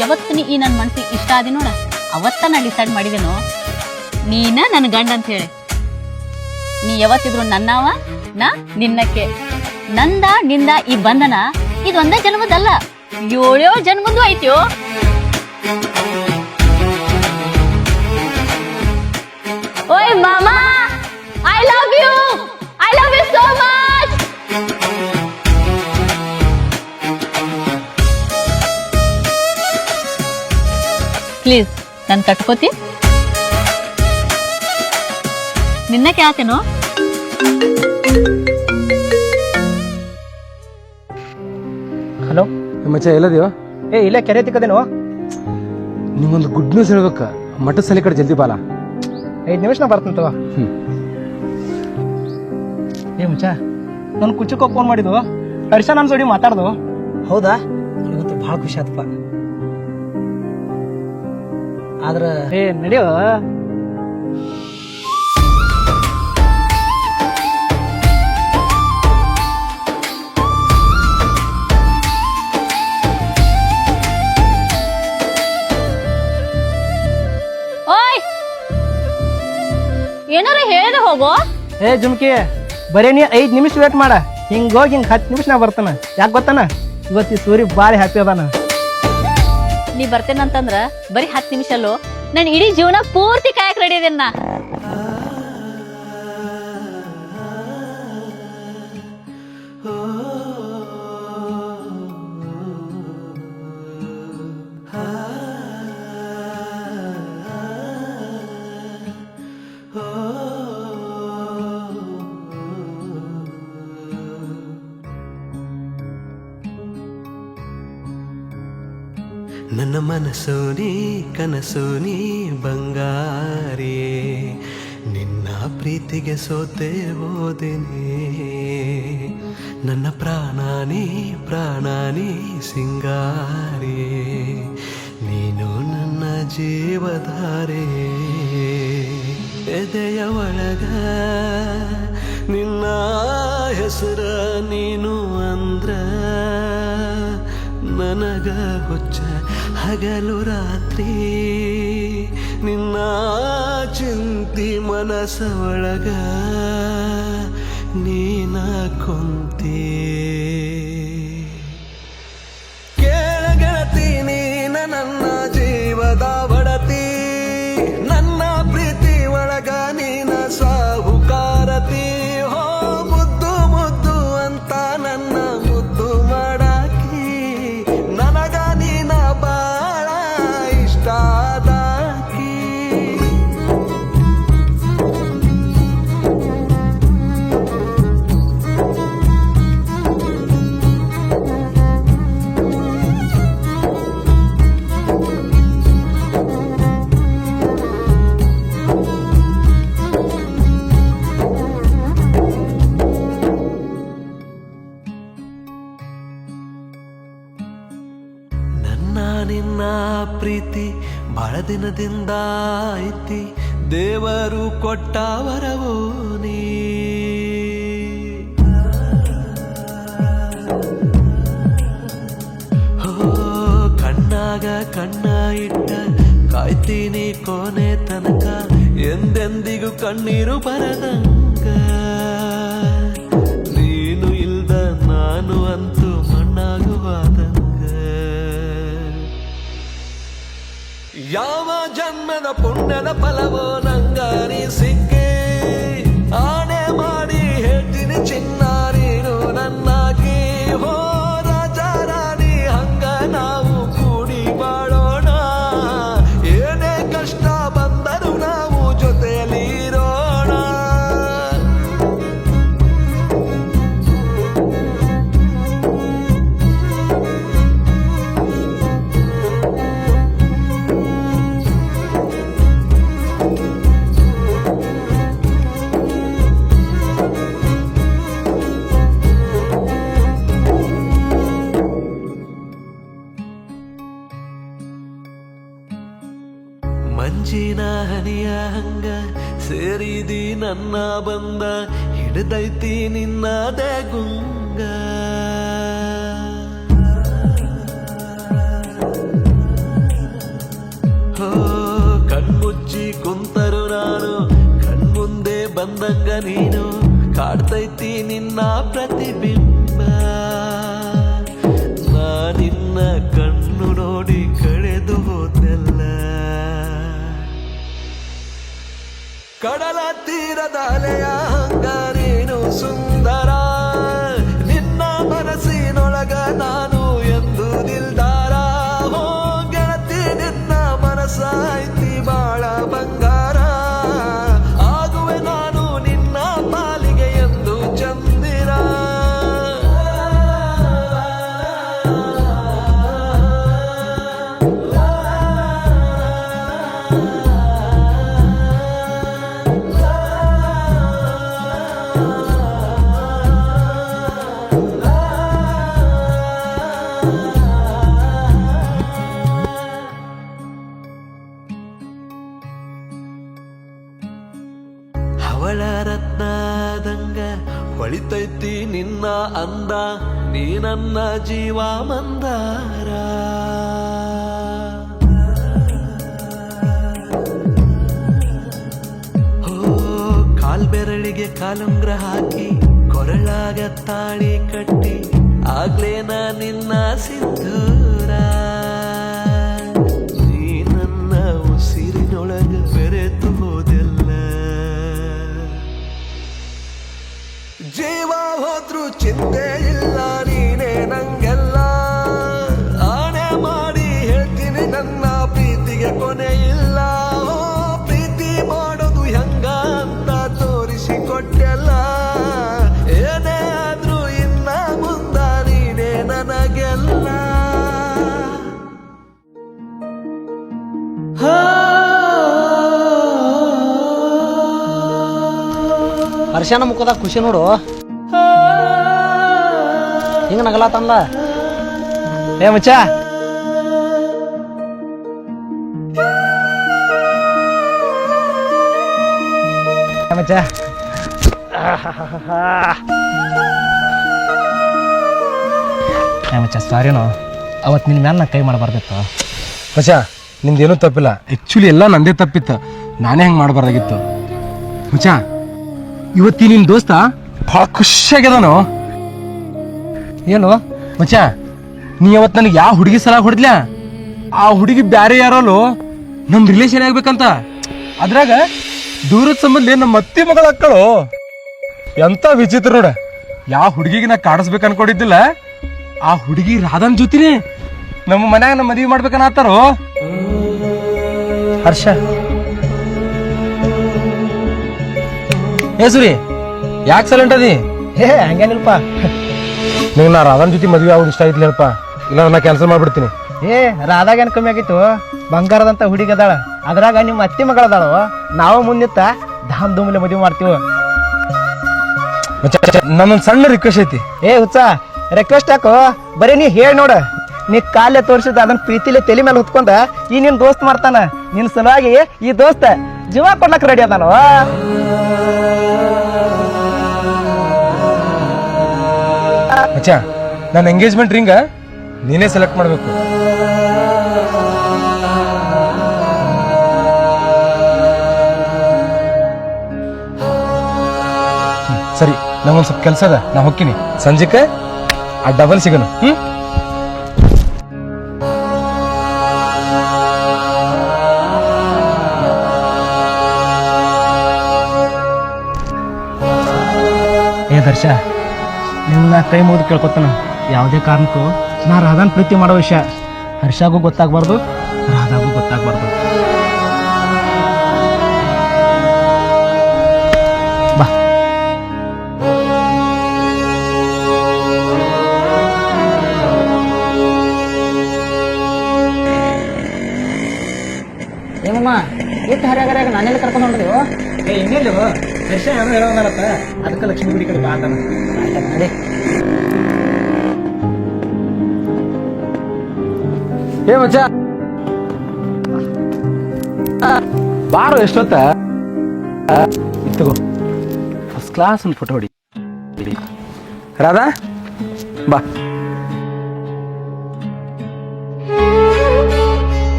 ಯಾವತ್ತು ನೀ ಈ ನನ್ನ ಮನ್ಸಿಗೆ ಇಷ್ಟ ಆದಿ ನೋಡ, ಅವತ್ತ ನಾ ಡಿಸೈಡ್ ಮಾಡಿದೇನು ನೀನ ನನ್ನ ಗಂಡ ಅಂತ ಹೇಳಿ. ನೀ ಯಾವತ್ತಿದ್ರು ನನ್ನವ, ನಾ ನಿನ್ನಕ್ಕೆ. ನಂದ ನಿಂದ ಈ ಬಂಧನ ಇದೊಂದ ಜನ್ಮದಲ್ಲ, 7 ಜನ್ಮದ್ದು ಐತ್ಯೋ. ಓಯ್ ಮಾಮಾ, I love you so much. Please ನನ್ ಕಟ್ಕೋತಿ? ನಿನ್ನ ಕೇಳ್ತೇನೋ. ಹಲೋ ಮಚ್ಚ ಎಲ್ಲದಿಯೋ? ಇಲ್ಲೇ ಕೆರೆ ತಿಕ್ಕದೇನು? ನಿಂಗೊಂದು ಗುಡ್ ನ್ಯೂಸ್ ಹೇಳ್ಬೇಕ. ಮಠದ ಸಲ ಕಡೆ ಜಲ್ದಿ ಬಾಲ. 5 ನಿಮಿಷ ನಾ ಬರ್ತೀನಿ ತಗೋ. ಮುಚ್ಚ, ನನ್ ಕುಚ್ಚಕ್ಕ ಫೋನ್ ಮಾಡಿದ್ದು, ಹರ್ಷ ನನ್ ಜೋಡಿ ಮಾತಾಡ್ದು. ಹೌದಾ? ನನಗಂತೂ ಭಾಳ ಖುಷಿ ಆತಪ್ಪ. ಆದ್ರ ನಡೆಯೋ. ಏನಾರ ಹೇಳಿದ್ರೆ ಹೋಗೋ. ಜುಮ್ಕಿ, ಬರೀ ನೀ 5 ನಿಮಿಷ ವೇಟ್ ಮಾಡ. ಹಿಂಗೋಗಿ 10 ನಿಮಿಷ ನಾ ಬರ್ತಾನ. ಯಾಕೆ ಗೊತ್ತಾನ? ಇವತ್ತು ಈ ಸೂರಿ ಬಾರಿ ಹ್ಯಾಪಿ ಅದಾನ. ನೀ ಬರ್ತೇನಂತಂದ್ರ ಬರೀ 10 ನಿಮಿಷ ಅಲ್ಲೋ, ನಾನು ಇಡೀ ಜೀವನ ಪೂರ್ತಿ ಕಾಯಕ್ ರೆಡಿ ಇದೆನ್ನ. ನನ್ನ ಮನಸ್ಸು ನೀ ಕನಸು ನೀ ಬಂಗಾರಿ, ನಿನ್ನ ಪ್ರೀತಿಗೆ ಸೋತೆ ಹೋದೆನೆ. ನನ್ನ ಪ್ರಾಣಾನಿ ಸಿಂಗಾರಿ, ನೀನು ನನ್ನ ಜೀವಧಾರೆ. ಎದೆಯ ಒಳಗ ನಿನ್ನ ಹೆಸರ ನೀನು ಅಂದ್ರ ನನಗ ಹುಚ್ಚ ಹಗಲು ರಾತ್ರಿ. ನಿನ್ನ ಚಿಂತಿ ಮನಸ ಒಳಗ ನೀನ ಕೊಂತಿ. ಕೇಳಗೆಳತಿ ನೀನ ನನ್ನ ಜೀವದ ಒಡತಿ, ನನ್ನ ಪ್ರೀತಿ ಒಳಗ ನೀನ ಸಾಹುಕಾರತಿ. ಹೋ ಮುದ್ದು ನಿನ್ನ ಪ್ರೀತಿ ಬಹಳ ದಿನದಿಂದ ಐತಿ ದೇವರು ಕೊಟ್ಟ ವರವೋ ನೀ ಕಣ್ಣಾಗ ಕಣ್ಣ ಇಟ್ಟ ಕಾಯ್ತೀನಿ ಕೊನೆ ತನಕ ಎಂದೆಂದಿಗೂ ಕಣ್ಣೀರು ಬರದಂಗ ನೀನು ಇಲ್ದ ನಾನು ಅಂತೂ ಮಣ್ಣಾಗುವಾದಂಗ ಯಾವ ಜನ್ಮದ ಪುಣ್ಯದ ಫಲವೋ ನಂಗ ನೀ ಸಿಕ್ಕಿ ಆಣೆ ಮಾಡಿ ಹೇಳ್ತೀನಿ ಚಿನ್ನ ನೀನು ನನ್ನಾಗಿ ಹೋ ರಾಜ ರಾಣಿ ಹಂಗ ನಾವು ಕೂಡಿ ಬಾಳೋಣ ಏನೇ ಕಷ್ಟ ಬಂದರೂ ನಾವು ಜೊತೆಯಲ್ಲಿ ಇರೋಣ ಮಂಜಿನ ಹನಿಯ ಹಂಗ ಸೇರಿದಿ ನನ್ನ ಬಂದ ಹಿಡ್ದೈತಿ ನಿನ್ನದೇ ಗುಂಗ ಹೋ ಕಣ್ಮುಚ್ಚಿ ಕುಂತರು ನಾನು ಕಣ್ಮುಂದೆ ಬಂದಂಗ ನೀನು ಕಾಡ್ತೈತಿ ನಿನ್ನ ಪ್ರತಿಬಿಂಬ ನಾ ನಿನ್ನ ಕಣ್ಣು ನೋಡಿ ಕಳೆದು ಹೋದೆಲ್ಲ ಕಡಲ ತೀರದ ಅಲೆಯ ಹಂಗ ನೀನು ಸುಂದರ ನಿನ್ನ ಮನಸ್ಸಿನೊಳಗ ನಾನು ಎಂದು ನಿಲ್ದಾರ ಹೋ ಗೆಳತಿ ನಿನ್ನ ಮನಸ್ಸ ಐತಿ ಬಾಳ ಬಂಗಾರ ಆಗುವೆ ನಾನು ನಿನ್ನ ಪಾಲಿಗೆ ಎಂದು ಚಂದಿರ ಹವಳ ರತ್ನದಂಗ ಹೊಳಿತೈತಿ ನಿನ್ನ ಅಂದ ನೀ ನನ್ನ ಜೀವ ಮಂದಾರ ಹೋ ಕಾಲ್ಬೆರಳಿಗೆ ಕಾಲುಂಗ್ರ ಹಾಕಿ ಕೊರಳಾಗ ತಾಳಿ ಕಟ್ಟಿ ಆಗ್ಲೇನ ನಿನ್ನ ಸಿಂಧೂರ ನೀ ನನ್ನ ಉಸಿರಿನೊಳಗ ಬೆರೆತು ಹೋದೆಲ್ಲ ಜೀವ ಹೋದ್ರು ಚಿಂತೆ ಇಲ್ಲ ನೀನೇ ನಂಗೆಲ್ಲ ಆಣೆ ಮಾಡಿ ಹೇಳ್ತೀನಿ ನನ್ನ ಪ್ರೀತಿಗೆ ಕೊನೆ ಇಲ್ಲ ಓ, ಪ್ರೀತಿ ಮಾಡೋದು ಹೆಂಗ ಅಂತ ತೋರಿಸಿಕೊಟ್ಟೆಲ್ಲ ಏನೇ ಆದ್ರೂ ಇನ್ನ ಮುಂದ ನೀನೇ ನನಗೆಲ್ಲ ಹರ್ಷನ ಮುಖದಾಗ ಖುಷಿ ನೋಡು ಹಿಂಗ ನಗಲಾತನ್ಲ ಏ ಮುಚ್ಚ ಮಚ್ಚ ಮಚ್ಚ ಸಾರಿನೋ ಅವತ್ತು ನಿನ್ನ ಮ್ಯಾಲ ನಾ ಕೈ ಮಾಡಬಾರ್ದಿತ್ತು ಮಚ್ಚ ನಿಂದೇನೂ ತಪ್ಪಿಲ್ಲ ಆ್ಯಕ್ಚುಲಿ ಎಲ್ಲ ನಂದೇ ತಪ್ಪಿತ್ತು ನಾನೇ ಹೆಂಗೆ ಮಾಡಬಾರ್ದಾಗಿತ್ತು ಮಚ್ಚ ಇವತ್ತಿ ನಿನ್ನ ದೋಸ್ತ ಭಾಳ ಖುಷಿಯಾಗ್ಯದಾನು ಏನು ಮಚ್ಚ ನೀ ಅವತ್ತು ನನಗೆ ಯಾವ ಹುಡುಗಿ ಸಲ ಹೊಡೆದ್ಲ ಆ ಹುಡುಗಿ ಬ್ಯಾರೆ ಯಾರಲ್ಲೋ ನಮ್ಮ ರಿಲೇಷನ್ ಆಗ್ಬೇಕಂತ ಅದ್ರಾಗ ದೂರದ ಸಂಬಂಧ ನಮ್ಮ ಅತ್ತಿ ಮಗಳ ಅಕ್ಕಳು ಎಂತ ವಿಚಿತ್ರ ನೋಡ ಯಾವ ಹುಡುಗಿಗೆ ನಾ ಕಾಡಿಸ್ಬೇಕು ಅನ್ಕೊಂಡಿದ್ದಿಲ್ಲ ಆ ಹುಡುಗಿ ರಾಧನ್ ಜೊತಿನೇ ನಮ್ಮ ಮನ್ಯಾಗ ನಮ್ಮ ಮದುವೆ ಮಾಡ್ಬೇಕನ್ನತ್ತಾರೋ ಹರ್ಷ ಏ ಸುರಿ ಯಾಕೆ ಸೈಲೆಂಟ್ ಅದಿ ಏ ಹಂಗೇನಿಲ್ಪ ನೀವು ನಾ ರಾಧನ್ ಜೊತೆ ಮದುವೆ ಆಗೋದು ಇಷ್ಟ ಆಯ್ತಿಲ್ಲಪ್ಪ ಇಲ್ಲ ನಾ ಕ್ಯಾನ್ಸಲ್ ಮಾಡ್ಬಿಡ್ತೀನಿ ಏ ರಾಧಾಗ ಏನ್ ಕಮ್ಮಿ ಆಗಿತ್ತು ಬಂಗಾರದಂತ ಹುಡುಗಿ ಅದಾಳ ಅದ್ರಾಗ ನಿಮ್ಮ ಅತ್ತಿ ಮಗಳದಾಳು ನಾವು ಮುಂದಿತ್ತ ಧಾಮ್ ಧೂಮಲೆ ಮದುವೆ ಮಾಡ್ತೀವಿ ನನ್ನೊಂದು ಸಣ್ಣ ರಿಕ್ವೆಸ್ಟ್ ಐತಿ ಏ ಹುಚ್ಚ ರಿಕ್ವೆಸ್ಟ್ ಯಾಕೋ ಬರೀ ನೀ ಹೇಳಿ ನೋಡ ನೀ ಕಾಲೇ ತೋರಿಸಿದ ಅದನ್ನ ಪ್ರೀತಿಲೆ ತಲೆ ಮೇಲೆ ಹೊತ್ಕೊಂಡ ಈ ನಿನ್ ದೋಸ್ತ್ ಮಾಡ್ತಾನ. ನಿನ್ ಸಲುವಾಗಿ ಈ ದೋಸ್ತ ಜೀವ ಕೊಡ್ಲಕ್ ರೆಡಿ ಅದಾನವ. ಮಚ್ಚ ನನ್ನ ಎಂಗೇಜ್ಮೆಂಟ್ ರಿಂಗ ನೀನೇ ಸೆಲೆಕ್ಟ್ ಮಾಡ್ಬೇಕು. ಸರಿ, ನಂಗೊಂದ್ ಸ್ವಲ್ಪ ಕೆಲಸ ಅದ, ನಾ ಹೋಗ್ತೀನಿ. ಸಂಜೆಕ್ಕೆ ಆ ಡಬಲ್ ಸಿಗೋಣ. ಏ ದರ್ಶ, ನಿನ್ನ ಕೈ ಮುಗಿದು ಕೇಳ್ಕೊತಾನ, ಯಾವುದೇ ಕಾರಣಕ್ಕೂ ನಾ ರಾಧಾನ್ ಪ್ರೀತಿ ಮಾಡೋ ವಿಷಯ ಹರ್ಷಾಗೂ ಗೊತ್ತಾಗ್ಬಾರ್ದು, ರಾಧಾಗೂ ಗೊತ್ತಾಗ್ಬಾರ್ದು. ಬಾ. ಏಮಮ್ಮ ಎಷ್ಟು ಹರ್ಯಾಗರ್ಯಾಗ ನಾನೆಲ್ಲ ಕರ್ಕೊಂಡು ಹೊಂಟ್ರಿವು? ಇನ್ನೆಲ್ಲಿ ದರ್ಶ ಏನೋ ಹೇಳೋನಲ್ಲತ್ತ, ಅದಕ್ಕೆ ಲಕ್ಷ್ಮೀ ಗುಡಿ ಕಡೆ ಬಾ ಅಂತಾನ. ನಡಿ. ಏ ಮಚ್ಚ ಬಾರೋ, ಎಷ್ಟೊತ್ತ ಇತ್ತಗೋ ಫಸ್ಟ್ ಕ್ಲಾಸ್ ಒಂದು ಫೋಟೋ ಹೊಡಿ. ರಾಧಾ ಬಾ.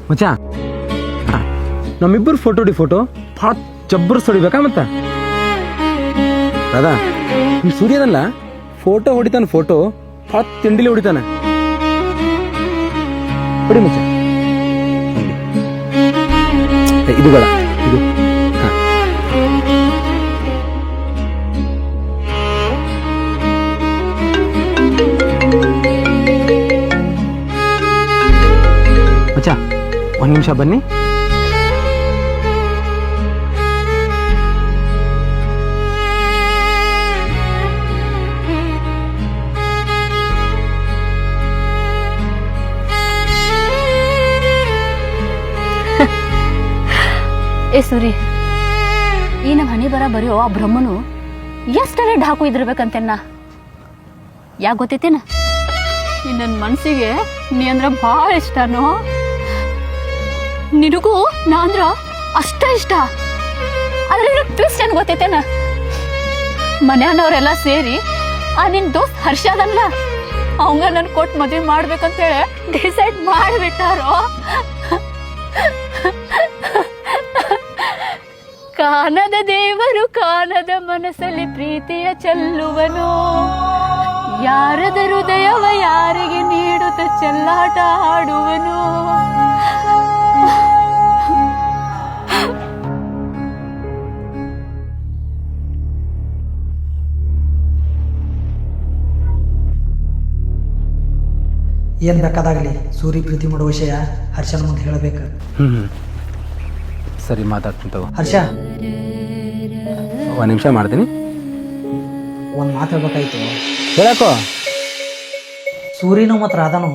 ಮಚ್ಚ ನಮ್ಮಿಬ್ಬರು ಫೋಟೋ ಭಾಳ ಜಬ್ಬರ್ಸ್ ಹೊಡಿಬೇಕಾ ಮತ್ತ? ರಾಧಾ, ಈ ಸೂರ್ಯದಲ್ಲ ಫೋಟೋ ಹೊಡಿತಾನ, ಫೋಟೋ ಭಾಳ ತಿಂಡಿಲಿ ಹೊಡಿತಾನೆ. ಹೊಡಿ ಮಚ್ಚ. ಇದು ಬೇಡ, ಇದು ಮಚ್ಚ ಒಂದು ನಿಮಿಷ ಬನ್ನಿ. ಏ ಸೂರಿ, ಈ ನಮ್ಮ ಹನಿ ಬರೆಯೋ ಆ ಬ್ರಹ್ಮನು ಎಷ್ಟರೇ ಢಾಕು ಇದಿರ್ಬೇಕಂತೆನ್ನ. ಯಾಕೆ ಗೊತ್ತೈತೇನ? ನನ್ನ ಮನಸ್ಸಿಗೆ ನೀ ಅಂದ್ರ ಭಾಳ ಇಷ್ಟನೋ. ನಿನಗೂ ನಾ ಅಂದ್ರ ಅಷ್ಟ ಇಷ್ಟ. ಆದ್ರೆ ಟ್ವಿಸ್ಟ್ ಏನ್ ಗೊತ್ತೈತೇನ? ಮನ್ಯಾನವ್ರೆಲ್ಲ ಸೇರಿ ಆ ನಿನ್ ದೋಸ್ತ್ ಹರ್ಷ ಅದಲ್ಲ, ಅವಂಗ ನನ್ ಕೊಟ್ಟು ಮದ್ವೆ ಮಾಡ್ಬೇಕಂತೇಳಿ ಡಿಸೈಡ್ ಮಾಡಿಬಿಟ್ಟಾರೋ. ಕಾನದ ದೇವರು ಕಾನದ ಮನಸ್ಸಲ್ಲಿ ಪ್ರೀತಿಯ ಚೆಲ್ಲುವನು, ಯಾರದ ಹೃದಯವ ಯಾರಿಗೆ ನೀಡುತ್ತ ಚೆಲ್ಲಾಟ ಆಡುವನು. ಏನು ಬೇಕಾದಾಗಲಿ ಸೂರಿ ಪ್ರೀತಿ ಮಾಡೋ ವಿಷಯ ಹರ್ಷನ ಮುಂದೆ ಹೇಳಬೇಕು. ಸರಿ, ಮಾತಾಡ್ತಿಂತವ. ಹರ್ಷ, ಒಂದು ನಿಮಿಷ ಮಾಡ್ತೀನಿ. ಒಂದು ಮಾತು ಹೇಳ್ಬೇಕಾಯ್ತು. ಹೇಳಕ್ಕೋ. ಸೂರಿನು ಮತ್ತು ರಾಧಾನು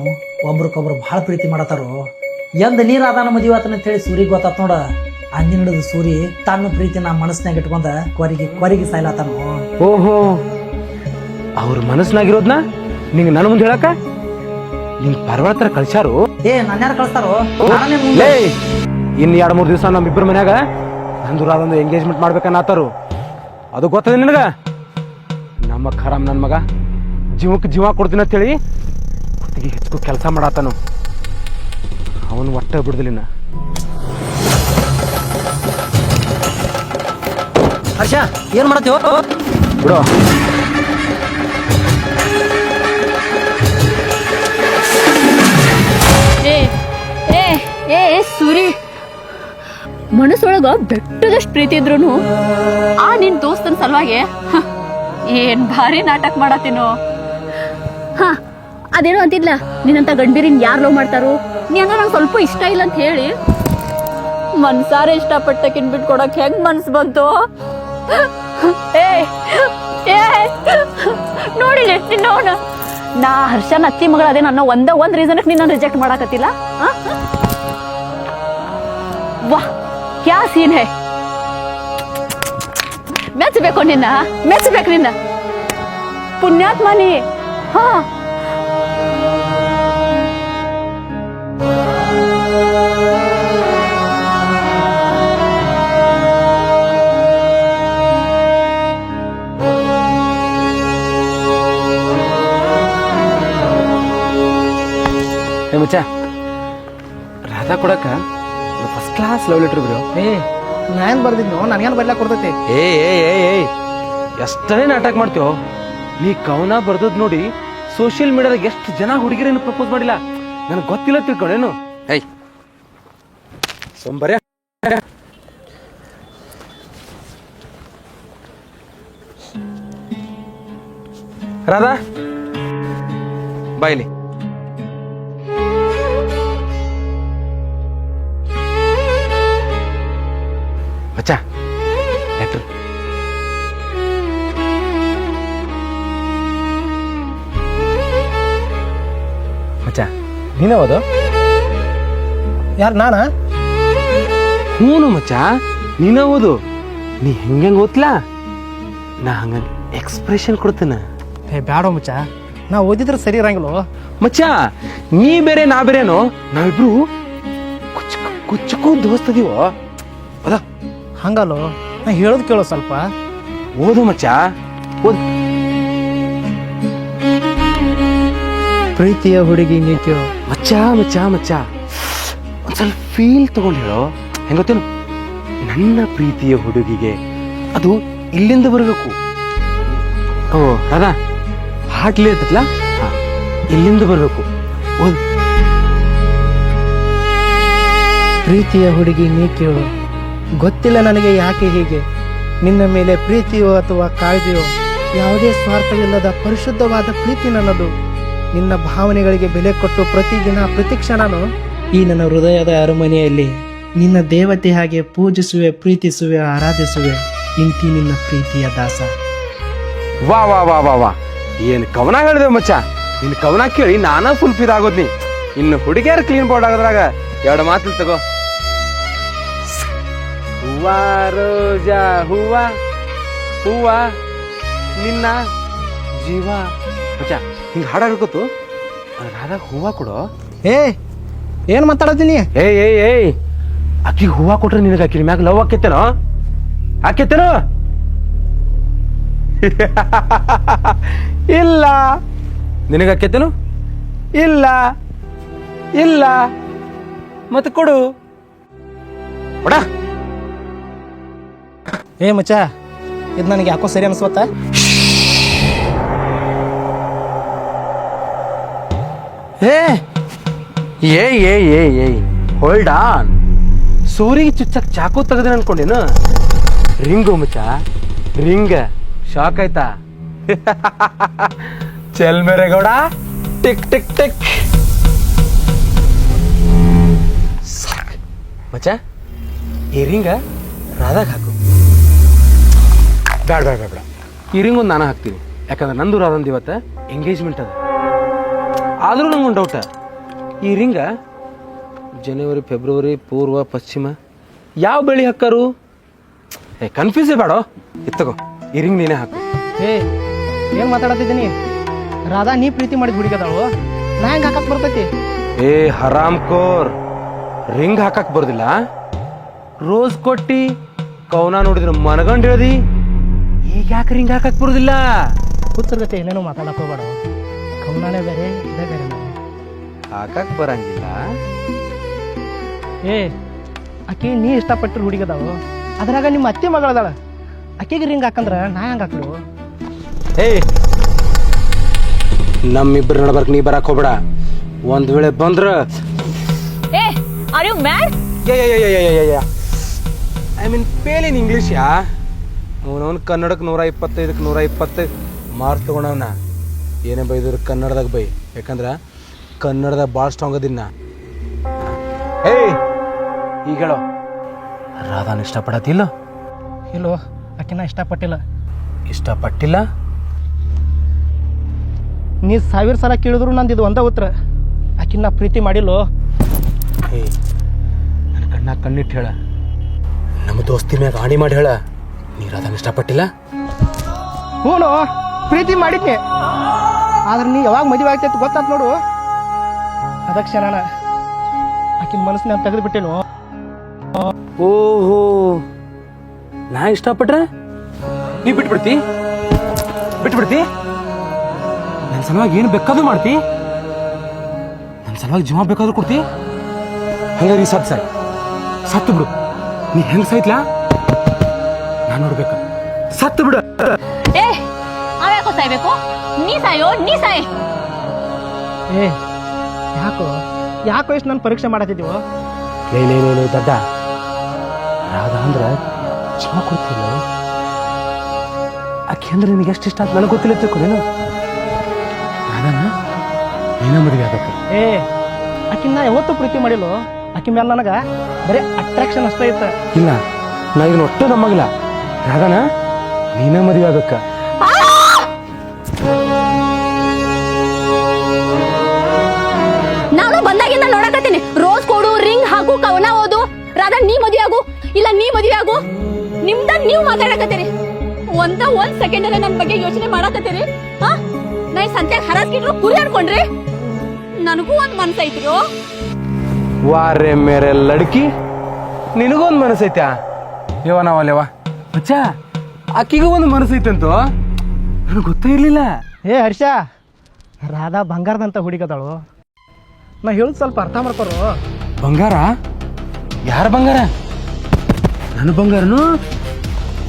ಒಬ್ರಿಗೊಬ್ರು ಭಾಳ ಪ್ರೀತಿ ಮಾಡತ್ತಾರೋ. ಎಂದ ನೀ ರಾಧಾನ ಮದುವೆ ಆತನ ಅಂತೇಳಿ ಸೂರಿಗೆ ಗೊತ್ತಾತ್ ನೋಡ. ಅಂದಿನ ಹಿಡಿದು ಸೂರಿ ತನ್ನ ಪ್ರೀತಿನ ಮನಸ್ಸಿನಾಗ ಇಟ್ಕೊಂಡ ಕೊರಿಗೆ ಸಾಯ್ಲಾತಾನು. ಓಹೋ, ಅವ್ರ ಮನಸ್ಸಿನಾಗಿರೋದ್ನ ನಿಂಗೆ ನನ್ನ ಮುಂದೆ ಹೇಳಕ್ಕ ನಿಂಗೆ ಪರ್ವತರ ಕಳ್ಸಾರು? ಏ, ನನ್ನ ಯಾರು ಕಳಿಸ್ತಾರೋ? ಇನ್ನು 2-3 ದಿವಸ ನಮ್ಮಿಬ್ಬರ ಮನ್ಯಾಗ ನಂದು ರಾಧಂದು ಎಂಗೇಜ್ಮೆಂಟ್ ಮಾಡ್ಬೇಕನ್ನತ್ತಾರು. ಅದು ಗೊತ್ತದ ನಿನಗ? ನಮ್ಮ ಖರಾಮ್ ನನ್ನ ಮಗ ಜೀವಕ್ಕೆ ಜೀವ ಕೊಡ್ತೀನಿ ಅಂತೇಳಿ ಹೊತ್ತಿಗೆ ಹೆಚ್ಚು ಕೆಲಸ ಮಾಡತ್ತಾನು. ಅವನು ಒಟ್ಟೆ ಬಿಡುದಿಲ್ಲ. ಹರ್ಷ, ಏನ್ ಮಾಡತ್ತೀವೋ ಬಿಡು. ಏ ಸೂರಿ, ಮನಸ್ಸೊಳಗ ಬೆಟ್ಟದಷ್ಟು ಪ್ರೀತಿ ಇದ್ರು ಆ ನಿನ್ ದೋಸ್ತನ ಸಲುವಾಗಿ ಏನ್ ಭಾರಿ ನಾಟಕ ಮಾಡತ್ತೀನೋ. ಅದೇನೋ ಅಂತಿದ್ಲ, ನಿನ್ನಂತ ಗಂಡೀರಿನ್ ಯಾರು ಲವ್ ಮಾಡ್ತಾರೋ, ನೀ ಅಂದ್ರೆ ನಂಗೆ ಸ್ವಲ್ಪ ಇಷ್ಟ ಇಲ್ಲ ಅಂತ ಹೇಳಿ ಮನ್ಸಾರೆ ಇಷ್ಟಪಟ್ಟಕಿನ್ ಬಿಟ್ಟು ಕೊಡಕ್ ಹೆಂಗ್ ಮನ್ಸ್ ಬಂತು? ಏ ಏ ನೋಡಿಲಿ ನಿನ್ನವನ ನಾ ಹರ್ಷನ ಅತ್ತಿ ಮಗಳ ಅದೇ ನನ್ನ ಒಂದ್ ರೀಸನ್ಕ್ ನಿನ್ನ ರಿಜೆಕ್ಟ್ ಮಾಡಾಕತ್ತಿಲ್ಲ. ವಾಹ್ ಕ್ಯಾ ಸೀನ್ ಹೇ. ಮೆಚ್ಚಬೇಕು ನಿನ್ನ ಪುಣ್ಯಾತ್ಮ ನೀ. ಹಾ ಮಚ್ಚ ರಾಧಾ ಕೊಡಕ ಫಸ್ಟ್ ಕ್ಲಾಸ್ ಲವ್ ಲೆಟರ್ ಬಿಡು. ನಾ ಏನ್ ಬರ್ದಿದ್ನು ನನಗೇನು ಬರ್ಲಾಕ್ ಕೊಡ್ತೈತಿ? ಎಷ್ಟೇ ನಾಟಕ ಮಾಡ್ತೀವೋ ನೀ ಕವನ ಬರ್ದದ್ ನೋಡಿ ಸೋಷಿಯಲ್ ಮೀಡಿಯಾದಾಗ ಎಷ್ಟು ಜನ ಹುಡುಗಿರೇನು ಪ್ರಪೋಸ್ ಮಾಡಿಲ್ಲ ನನಗೆ ಗೊತ್ತಿಲ್ಲ ತಿಳ್ಕೊಂಡೇನು. ಸೋಂಬರ್ಯ ರಾಧಾ ಬಾಯ್ಲಿ. ಮಚ್ಚ ಲೆಟರ್. ಮಚ್ಚ ನೀನೇ ಓದು. ಯಾರು ನಾನಾ? ಹ್ಞೂ ಮಚ್ಚ ನೀನೇ ಓದು. ನೀ ಹೆಂಗೆ ಓದ್ಲಾ ನಾ ಹಂಗ ಎಕ್ಸ್ಪ್ರೆಷನ್ ಕೊಡ್ತೇನೆ. ಬ್ಯಾಡೋ ಮಚ್ಚ, ನಾ ಓದಿದ್ರೆ ಸರಿ ಇರಂಗಿಲ್ಲ ಮಚ್ಚ. ನೀ ಬೇರೆ ನಾ ಬೇರೆನೋ, ನಾವಿಬ್ರು ಕುಚ್ಚಕ್ಕೂ ದೋಸ್ತದೀವೋ. ಅದ ಹಂಗಲ್ಲೋ, ನಾ ಹೇಳೋದು ಕೇಳೋ ಸ್ವಲ್ಪ. ಓದು ಮಚ್ಚ ಓದು. ಪ್ರೀತಿಯ ಹುಡುಗಿ ನೀ ಕೇಳು. ಮಚ್ಚ ಮಚ್ಚ ಮಚ್ಚ ಒಂದ್ ಸ್ವಲ್ಪ ಫೀಲ್ ತಗೊಂಡು ಹೇಳೋ. ಹೆಂಗ ಗೊತ್ತೇನು, ನನ್ನ ಪ್ರೀತಿಯ ಹುಡುಗಿಗೆ ಅದು ಇಲ್ಲಿಂದ ಬರಬೇಕು. ಓ ರಾಧಾ ಹಾಟ್ಲಿ ಇರ್ತೈತಲ್ಲ, ಇಲ್ಲಿಂದ ಬರಬೇಕು. ಓದು. ಪ್ರೀತಿಯ ಹುಡುಗಿ ನೀ ಕೇಳು, ಗೊತ್ತಿಲ್ಲ ನನಗೆ ಯಾಕೆ ಹೀಗೆ. ನಿನ್ನ ಮೇಲೆ ಪ್ರೀತಿಯೋ ಅಥವಾ ಕಾಳಜಿಯೋ, ಯಾವುದೇ ಸ್ವಾರ್ಥವಿಲ್ಲದ ಪರಿಶುದ್ಧವಾದ ಪ್ರೀತಿ ನನ್ನದು. ನಿನ್ನ ಭಾವನೆಗಳಿಗೆ ಬೆಲೆ ಕೊಟ್ಟು ಪ್ರತಿದಿನ ಪ್ರತಿಕ್ಷಣನು ಈ ನನ್ನ ಹೃದಯದ ಅರಮನೆಯಲ್ಲಿ ನಿನ್ನ ದೇವತೆ ಹಾಗೆ ಪೂಜಿಸುವೆ, ಪ್ರೀತಿಸುವೆ, ಆರಾಧಿಸುವೆ. ಇಂತಿ ನಿನ್ನ ಪ್ರೀತಿಯ ದಾಸ. ವಾ ವಾ ವಾ ವಾ ವಾ ಏನ್ ಕವನ ಹೇಳಿದೆ ಮಚ್ಚ. ನಿನ್ ಕವನ ಕೇಳಿ ನಾನಾ ಫುಲ್ ಫಿಲ್ ಆಗೋದ್ನಿ. ಇನ್ನು ಹುಡುಗಿಯರ್ ಕ್ಲೀನ್ ಬೋರ್ಡ್ ಆಗೋದ್ರಾಗ ಎರಡು ಮಾತು ತಗೋ. ಹೂವ ರೋಜಾ ಹೂವ ಹೂವ ನಿನ್ನ ಜೀವ. ಮಚ್ಚ ಹಿಂಗ ಹಾಡಾಡ್ಕೊತು ರಾಧಾ ಹೂವ ಕೊಡೋ. ಏನ್ ಮಾತಾಡತೀನಿ? ಏಯ್ ಅಕ್ಕಿ ಹೂವ ಕೊಟ್ರೆ ನಿನಗೆ ಅಕ್ಕಿ ಮ್ಯಾಗ ಲವ್ ಆಕೇತೇನೋ? ಆಕೇತೇನೋ? ಇಲ್ಲ. ನಿನಗೆ ಆಕೇತೇನು? ಇಲ್ಲ ಇಲ್ಲ. ಮತ್ತೆ ಕೊಡು. ಕೊಡ. ಮಚ್ಚ, ಇದು ನನಗೆ ಯಾಕೋ ಸರಿ ಅನ್ಸ್ವತ್ತ. Hold on. ಸೂರಿಗೆ ಚುಚ್ಚಕ್ ಚಾಕು ತೆಗದ್ರೆ ಅನ್ಕೊಂಡೇನು? ರಿಂಗು ಮಚ್ಚ, ರಿಂಗ್. ಶಾಕ್ ಆಯ್ತಾ? ಚಲ್ ಮೇರೆ ಗೌಡ, ಟಿಕ್ ಟಿಕ್ ಟಿಕ್. ಮಚ್ಚ ಈ ರಿಂಗ ರಾಧಾಗ್ ಹಾಕು. ಬೇಡ ಬೇಡ ಬೇಡ, ಈ ರಿಂಗ್ ಒಂದು ನಾನು ಹಾಕ್ತೀನಿ. ಯಾಕಂದ್ರೆ ನಂದು ರಾಧಂದು ಇವತ್ತ ಎಂಗೇಜ್ಮೆಂಟ್ ಅದ. ಆದ್ರೂ ನಂಗೊಂದು ಡೌಟ, ಈ ರಿಂಗ ಜನವರಿ ಫೆಬ್ರವರಿ ಪೂರ್ವ ಪಶ್ಚಿಮ ಯಾವ ಬೆಳಿ ಹಾಕಾರು? ಕನ್ಫ್ಯೂಸೇ ಬೇಡ, ಇತ್ತಗೋ ಈ ರಿಂಗ್ ನೀನೇ ಹಾಕು. ಏನ್ ಮಾತಾಡತಿದ್ದೀನಿ? ರಾಧಾ ನೀ ಪ್ರೀತಿ ಮಾಡಿದ್ ಹುಡುಗದಾಳು, ನಾ ಹೆಂಗ್ ಹಾಕಕ್ ಬರ್ತೈತಿ? ಹರಾಮ್ ಕೋರ್, ರಿಂಗ್ ಹಾಕಕ್ ಬರೋದಿಲ್ಲ? ರೋಸ್ ಕೊಟ್ಟಿ ಕವನ ನೋಡಿದ್ರೆ ಮನಗಂಡ್ ಹೇಳ್ದಿ, ಈಗ ಯಾಕೆ ರಿಂಗ್ ಹಾಕಕ್ ಬರೋದಿಲ್ಲ? ಕೂತರ ಜೊತೆ ಏನೇನೋ ಮಾತಾಡಕ್ ಹೋಗ್ಬೇಡ. ಕವನಾನೇ ಬೇರೆ, ಇದೇ ಬೇರೆ. ಹಾಕಕ್ ಬರಂಗಿಲ್ಲ. ಆಕಿ ನೀ ಇಷ್ಟಪಟ್ಟಿರು ಹುಡುಗದಾವು, ಅದ್ರಾಗ ನಿಮ್ಮ ಅತ್ತೆ ಮಗಳದಾಳ. ಆಕೆಗೆ ರಿಂಗ್ ಹಾಕಂದ್ರ ನಾ ಹೆಂಗ್ ಹಾಕ್ಲು? ನಮ್ಮಿಬ್ಬರು ನಡ್ಬರ್ಕ್ ನೀ ಬರಕ್ ಹೋಗ್ಬೇಡ. ಒಂದ್ ವೇಳೆ ಬಂದ್ರ I mean fail in English. ಅವನವನ್ ಕನ್ನಡಕ್ಕೆ 125ಕ್ಕೆ 125 ಮಾರ್ಕ್ಸ್ ತಗೊಂಡವನ. ಏನೇ ಬೈದ್ರು ಕನ್ನಡದಾಗ ಬೈ, ಯಾಕಂದ್ರ ಕನ್ನಡದಾಗ ಭಾಳ ಸ್ಟ್ರಾಂಗ್ ಅದಿನ್ನ. ಈಗ ಹೇಳೋ, ರಾಧಾನ ಇಷ್ಟಪಡತ್ತಿಲ್ಲ? ಇಲ್ಲೋ, ಆಕಿನ ಇಷ್ಟಪಟ್ಟಿಲ್ಲ. ಇಷ್ಟಪಟ್ಟಿಲ್ಲ? ನೀ 1000 ಸಲ ಕೇಳಿದ್ರು ನಂದು ಇದು ಒಂದೇ ಉತ್ತರ, ಆಕಿನ ಪ್ರೀತಿ ಮಾಡಿಲ್ಲೋ. ಏ ನನ್ನ ಕಣ್ಣಾಗ ಕಣ್ಣಿಟ್ಟು ಹೇಳ, ನಮ್ಮ ದೋಸ್ತಿ ಮ್ಯಾಗ ಆಣಿ ಮಾಡಿ ಹೇಳ, ನೀ ರಾಧಾನ ಇಷ್ಟಪಟ್ಟಿಲ್ಲ? ಹ್ಞೂ, ಪ್ರೀತಿ ಮಾಡಿದ್ನಿ. ಆದ್ರೆ ನೀ ಯಾವಾಗ ಮದುವೆ ಆಗ್ತೈತೆ ಗೊತ್ತಾತ್ ನೋಡು, ಅದಕ್ಕೆ ಕ್ಷಣನ ಆಕಿನ ಮನಸ್ಸಿನ ತೆಗೆದು ಬಿಟ್ಟೇನು. ಓಹೋ, ನಾ ಇಷ್ಟಪಟ್ರೆ ನೀ ಬಿಟ್ಬಿಡ್ತಿ? ನನ್ನ ಸಲುವಾಗಿ ಏನು ಬೇಕಾದ್ರೂ ಮಾಡ್ತಿ? ನನ್ನ ಸಲುವಾಗಿ ಜೀವ ಬೇಕಾದ್ರೂ ಕೊಡ್ತಿ? ಹಂಗಾರೆ ಈ ಸತ್ತು ಬಿಡು. ನೀ ಹೆಂಗ್ ಸಾಯ್ತ್ಲಾ ನಾನು ನೋಡ್ಬೇಕ. ಸತ್ತು ಬಿಡು. ಏ ಅವ್ಯಾಕೋ ಸಾಯ್ಬೇಕು? ನೀ ಸಾಯ್. ಏ ಯಾಕೋ ಎಷ್ಟು ನಾನು ಪರೀಕ್ಷೆ ಮಾಡತ್ತಿದ್ದೀವೋ? ಲೇ ದಡ್ಡ, ರಾಧಾ ಅಂದ್ರೆ ಜೀವ ಕೊಡ್ತಿಲ್ಲ. ಆಕೆ ಅಂದ್ರೆ ನಿನಗೆ ಎಷ್ಟು ಇಷ್ಟ ಅಂತ ನನಗೆ ಗೊತ್ತಿಲ್ಲ ತಿಳ್ಕೊನೇನು? ರಾಧಾನ ನೀನ ಮದುವೆ ಆಗಬೇಕು. ಏ ಆಕಿನ ಯಾವತ್ತೂ ಪ್ರೀತಿ ಮಾಡಿಲ್ಲ. ಆಕಿ ಮೇಲೆ ನನಗೆ ಬರೀ ಅಟ್ರಾಕ್ಷನ್ ಅಷ್ಟೇ ಇತ್ತು. ಇಲ್ಲ, ನಾ ಇದನ್ನ ಒಟ್ಟು ನಮ್ಮಗಿಲ್ಲ. ರಾಧಾನ ನೀನ ಮದುವೆ ಆಗಕ್ಕ. ನಾನು ಬಂದಾಗಿಂದ ನೋಡಕತ್ತೀನಿ, ರೋಸ್ ಕೊಡು, ರಿಂಗ್ ಹಾಕು, ಕವನ ಓದು, ರಾಧಾ ನೀ ಮದುವೆ ಆಗು, ಇಲ್ಲ ನೀ ಮದುವೆ ಆಗು. ನಿಮ್ದ ನೀವು ಮಾತಾಡಕತ್ತೀರಿ. ಒಂದ್ ಸೆಕೆಂಡ್ ನನ್ನ ಬಗ್ಗೆ ಯೋಚನೆ ಮಾಡಕತ್ತೀರಿ. ನಾ ಈ ಸಂತ್ಯಾಗ ಹರಾಸ್ಕಿಟ್ರು ಕುರಿ ಅನ್ಕೊಂಡ್ರಿ. ನನಗೂ ಒಂದ್ ಮನ್ಸ ಐತ್ರಿ. ವಾರೆ ಮೇರೆ ಲಡ್ಕಿ, ನಿನಗೊಂದು ಮನಸ್ಸೈತ್ಯಾ? ನಾವಲ್ಲೇವ ಅಚ್ಚ, ಆಕಿಗೂ ಒಂದು ಮನಸ್ಸೈತಂತೂ ನನಗೆ ಗೊತ್ತೇ ಇರ್ಲಿಲ್ಲ. ಏ ಹರ್ಷ, ರಾಧಾ ಬಂಗಾರದಂತ ಹುಡುಗದಳು. ನಾ ಹೇಳುದು ಸ್ವಲ್ಪ ಅರ್ಥ ಮಾಡ್ಕೊರು. ಬಂಗಾರ? ಯಾರ ಬಂಗಾರ? ನನ್ನ ಬಂಗಾರನು?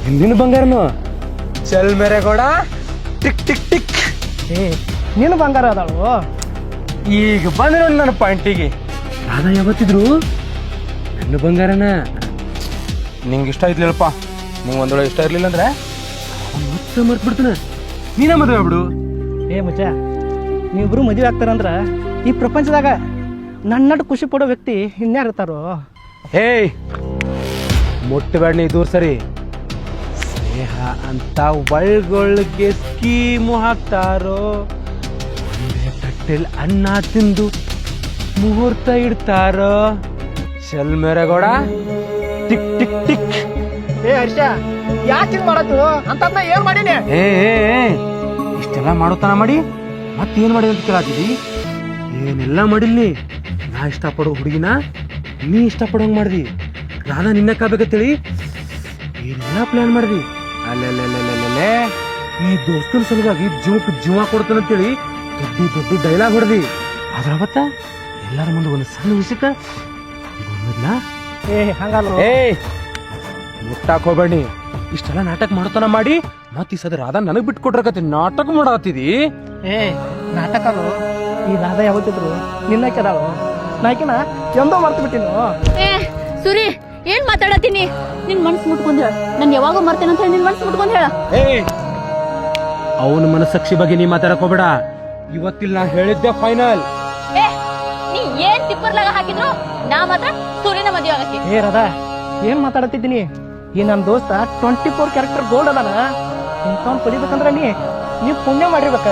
ಹಿಂದಿನ ಬಂಗಾರನು? ಚಲ್ ಮೇರೆ ಗೋಡ, ಟಿಕ್ ಟಿಕ್ ಟಿಕ್. ಏ ನೀನು ಬಂಗಾರ ಅದಳು. ಈಗ ಬಂದ್ರೆ ನೋಡಿ ನನ್ನ ಪಾಯಿಂಟಿಗೆ. ರಾಧಾ ಯಾವತ್ತಿದ್ರು ನನ್ನ ಬಂಗಾರನ. ನಿಂಗೆ ಇಷ್ಟ ಇರ್ಲಿಲ್ಲಪ್ಪ, ನಿಂಗೆ ಒಂದೊಳಗೆ ಇಷ್ಟ ಇರ್ಲಿಲ್ಲ ಅಂದ್ರೆ ಮತ್ತೆ ಮರ್ತ್ಬಿಡ್ತಾನೆ. ನೀನ ಮದುವೆ ಆಗ್ಬಿಡು. ಏ ಮಚ್ಚ, ನೀವಿಬ್ರು ಮದುವೆ ಆಗ್ತಾರಂದ್ರ ಈ ಪ್ರಪಂಚದಾಗ ನನ್ನಟ್ಟು ಖುಷಿ ಪಡೋ ವ್ಯಕ್ತಿ ಇನ್ಯಾರು ಇರ್ತಾರೋ? ಏಯ್ ಮುಟ್ಟಬೇಡ, ನೀ ದೂರ ಸರಿ. ಸ್ನೇಹ ಅಂತ ಒಳ್ಗೊಳ್ಗೆ ಸ್ಕೀಮು ಹಾಕ್ತಾರೋ, ಒಂದೇ ತಟ್ಟೆಲ್ ಅನ್ನ ತಿಂದು ಮುಹೂರ್ತ ಇಡ್ತಾರೋ. ಚಲ್ ಮೇರೆಗೌಡ, ಟಿಕ್ ಟಿಕ್ ಟಿಕ್. ಏ ಹರ್ಷ, ಯಾಕೆ ಮಾಡತ್ತು ಅಂತ ಏನ್ ಮಾಡೀನಿ? ಏ ಇಷ್ಟೆಲ್ಲ ಮಾಡೋತನ ಮಾಡಿ ಮತ್ತೇನ್ ಮಾಡಿ ಅಂತ ಕೇಳಾತಿದಿ? ಏನೆಲ್ಲ ಮಾಡಿಲ್ಲಿ. ನಾ ಇಷ್ಟಪಡೋ ಹುಡುಗಿನ ನೀ ಇಷ್ಟಪಡೋಂಗ್ ಮಾಡ್ದಿ. ರಾಧಾ ನಿನ್ನ ಕಾಬೇಕಂತೇಳಿ ಏನೆಲ್ಲ ಪ್ಲಾನ್ ಮಾಡ್ದಿ. ಅಲ್ಲೆಲ್ಲೆಲ್ಲೆಲ್ಲೆಲ್ಲೆ, ಈ ದೋಸ್ತನ ಸಲುವಾಗಿ ಜೀವ ಕೊಡ್ತಾನಂತೇಳಿ ದೊಡ್ಡ ಡೈಲಾಗ್ ಹೊಡೆದಿ. ಆದ್ರ ಅವತ್ತ ಎಲ್ಲರ ಮುಂದೆ ಒಂದು ಸಣ್ಣ ವಿಷಯಕ್ಕ ಏ ಹಂಗಲ್ಲ. ಏ ಮುಟ್ಟಾಕ್ ಹೋಗ್ಬೇಡಿ. ಇಷ್ಟೆಲ್ಲ ನಾಟಕ ಮಾಡ್ತಾನ ಮಾಡಿ ಮತ್ ಈ ಸದ ರಾಧಾ ನನಗ್ ಬಿಟ್ಟು ಕೊಟ್ರಕತಿ ನಾಟಕ ಮಾಡತ್ತಿದಿ. ಏ ನಾಟಕನು ಈ ರಾಧಾ ಯಾವತ್ತಿದ್ರು ನಿನ್ನ ಕೆದಾಳು. ನಾಕಿನ ಎಂದೋ ಮರ್ತು ಬಿಟ್ಟಿನು. ಏ ಸುರಿ, ಏನ್ ಮಾತಾಡತೀನಿ? ನಿನ್ ಮನ್ಸು ಮುಟ್ಕೊಂಡ್ ಹೇಳ. ನನ್ ಯಾವಾಗ ಮರ್ತೇನೆ ಅಂತ ಹೇಳಿ ನಿನ್ ಮನ್ಸು ಮುಟ್ಕೊಂಡ್ ಹೇಳ. ಏ ಅವನ ಮನಸ್ಸಾಕ್ಷಿ ಬಗ್ಗೆ ನೀ ಮಾತಾಡಕ್ ಹೋಗ್ಬೇಡ. ಇವತ್ತಿಲ್ ನಾ ಹೇಳಿದ್ದೆ ಫೈನಲ್. ಏ ನೀ ಏನ್ ತಿಪ್ಪರ್ಲಾಗ ಹಾಕಿದ್ರು ನಾ ಮಾತ್ರ ಸೂರ್ಯನ ಮದುವೆ ಆಗಕ್ಕೆ. ಏ ರಾಧಾ, ಏನ್ ಮಾತಾಡತ್ತಿದ್ದೀನಿ? ಈ ನನ್ನ ದೋಸ್ತ 24 ಕ್ಯಾರೆಕ್ಟರ್ ಗೋಲ್ಡ್ ಅದಾನ. ಇಂಥವ್ನ್ ಪಡಿಬೇಕಂದ್ರ ನೀ ಪುಣ್ಯ ಮಾಡಿರ್ಬೇಕ.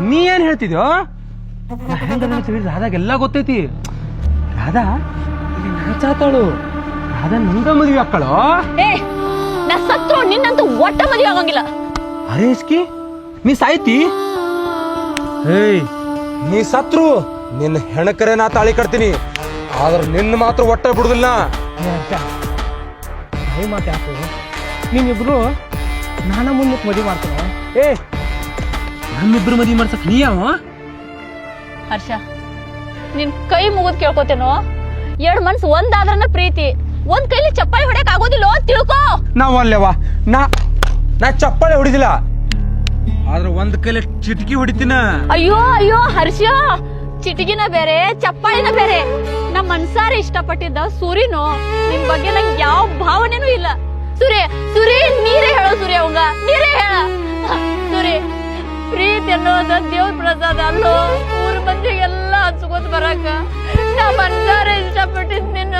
ನೀ ಏನ್ ಹೇಳ್ತಿದ್ಯೋ? ಹೆಂಗ ತಿಳಿ ರಾಧಾಗೆಲ್ಲ ಗೊತ್ತೈತಿ. ರಾಧಾ ಇಲ್ಲಿ ನಾಚಾತಾಳು. ರಾಧಾ ನಂಗ ಮದುವೆ ಹಾಕಳೋ. ಏ ನಾ ಸತ್ರು ನಿನ್ನಂತೂ ಒಟ್ಟ ಮದುವೆ ಆಗಂಗಿಲ್ಲ. ಅರೇ ಇಸ್ಕಿ, ನೀ ಸಾಯ್ತಿ? ಏಯ್ ನೀ ಸತ್ರು ನಿನ್ನ ಹೆಣಕರೆ ನಾ ತಾಳಿ ಕಟ್ತೀನಿ, ಆದ್ರೆ ನಿನ್ನ ಮಾತ್ರ ಒಟ್ಟ ಬಿಡುದಿಲ್ಲ. ಮಾತು ಯಾಕು? ನೀವಿಬ್ರು ನಾನ ಮುಂದೆ ಮದುವೆ ಮಾಡ್ತೀನಿ. ಏ ನಮ್ಮಿಬ್ರು ಮದುವೆ ಮಾಡ್ಸಕ್ ನೀ ಯಾವ? ಹರ್ಷ, ನಿನ್ ಕೈ ಮುಗಿದ್ ಕೇಳ್ಕೊತೇನೋ, 2 ಮನ್ಸು ಒಂದಾದ್ರನ ಪ್ರೀತಿ. ಒಂದ್ ಕೈಲಿ ಚಪ್ಪಾಳಿ ಹೊಡ್ಯಕ್ ಆಗೋದಿಲ್ಲ ತಿಳ್ಕೋ. ನಾವ್ ಅಲ್ಲೇವಾ, ನಾ ಚಪ್ಪಾಳೆ ಹೊಡಿದಿಲ್ಲ, ಆದ್ರೆ ಒಂದ್ ಕೈಲಿ ಚಿಟಕಿ ಹೊಡಿತೀನ. ಅಯ್ಯೋ ಹರ್ಷ, ಚಿಟಗಿನ ಬೇರೆ ಚಪ್ಪಾಳಿನ ಬೇರೆ. ನಮ್ ಮನ್ಸಾರ ಇಷ್ಟಪಟ್ಟಿದ್ದ ಸೂರಿನು ನಿಮ್ ಬಗ್ಗೆ ನಂಗೆ ಯಾವ ಭಾವನೆನೂ ಇಲ್ಲ. ಸುರಿ ನೀರೇ ಹೇಳೋ ಸೂರ್ಯ, ಅವಂಗ ನೀರೇ ಹೇಳ. ಸೂರಿ, ಪ್ರೀತಿ ಅನ್ನೋದು ದೇವ್ರ ಪ್ರಸಾದ ಅಲ್ಲೋ. ಊರ್ ಮಂದಿಗೆಲ್ಲ ಹಚ್ಕೋತ ಬರಾಕ ನಾ ಮನ್ಸಾರ ಇಷ್ಟಪಟ್ಟಿದ್ ನಿನ್ನ.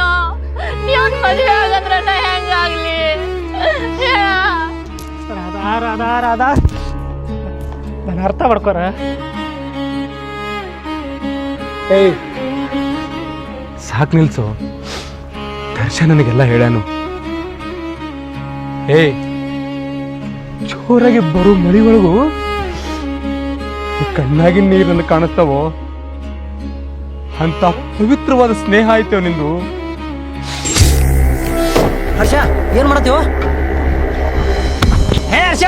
ನೀವ್ ಮದ್ವೆ ಆಗಂದ್ರ ನಾ ಹೆಂಗಾಗ್ಲಿ ರಾಧಾ ರಾಧಾ ರಾಧಾ ನಾನು ಅರ್ಥ ಮಾಡ್ಕೋರ. ಏಯ್ ಸಾಕ್ ನಿಲ್ಸು. ದರ್ಶನ್ ನನಗೆಲ್ಲ ಹೇಳ್ಯಾನು. ಏಯ್ ಜೋರಾಗಿ ಬರೋ ಮಳಿ ಒಳಗು ಕಣ್ಣಾಗಿನ ನೀರು ನನಗೆ ಕಾಣಿಸ್ತಾವೋ ಅಂತ ಪವಿತ್ರವಾದ ಸ್ನೇಹ ಆಯ್ತೇವ ನಿಂದು. ಹರ್ಷ ಏನ್ ಮಾಡತ್ತೀವ? ಹೇ ಹರ್ಷ,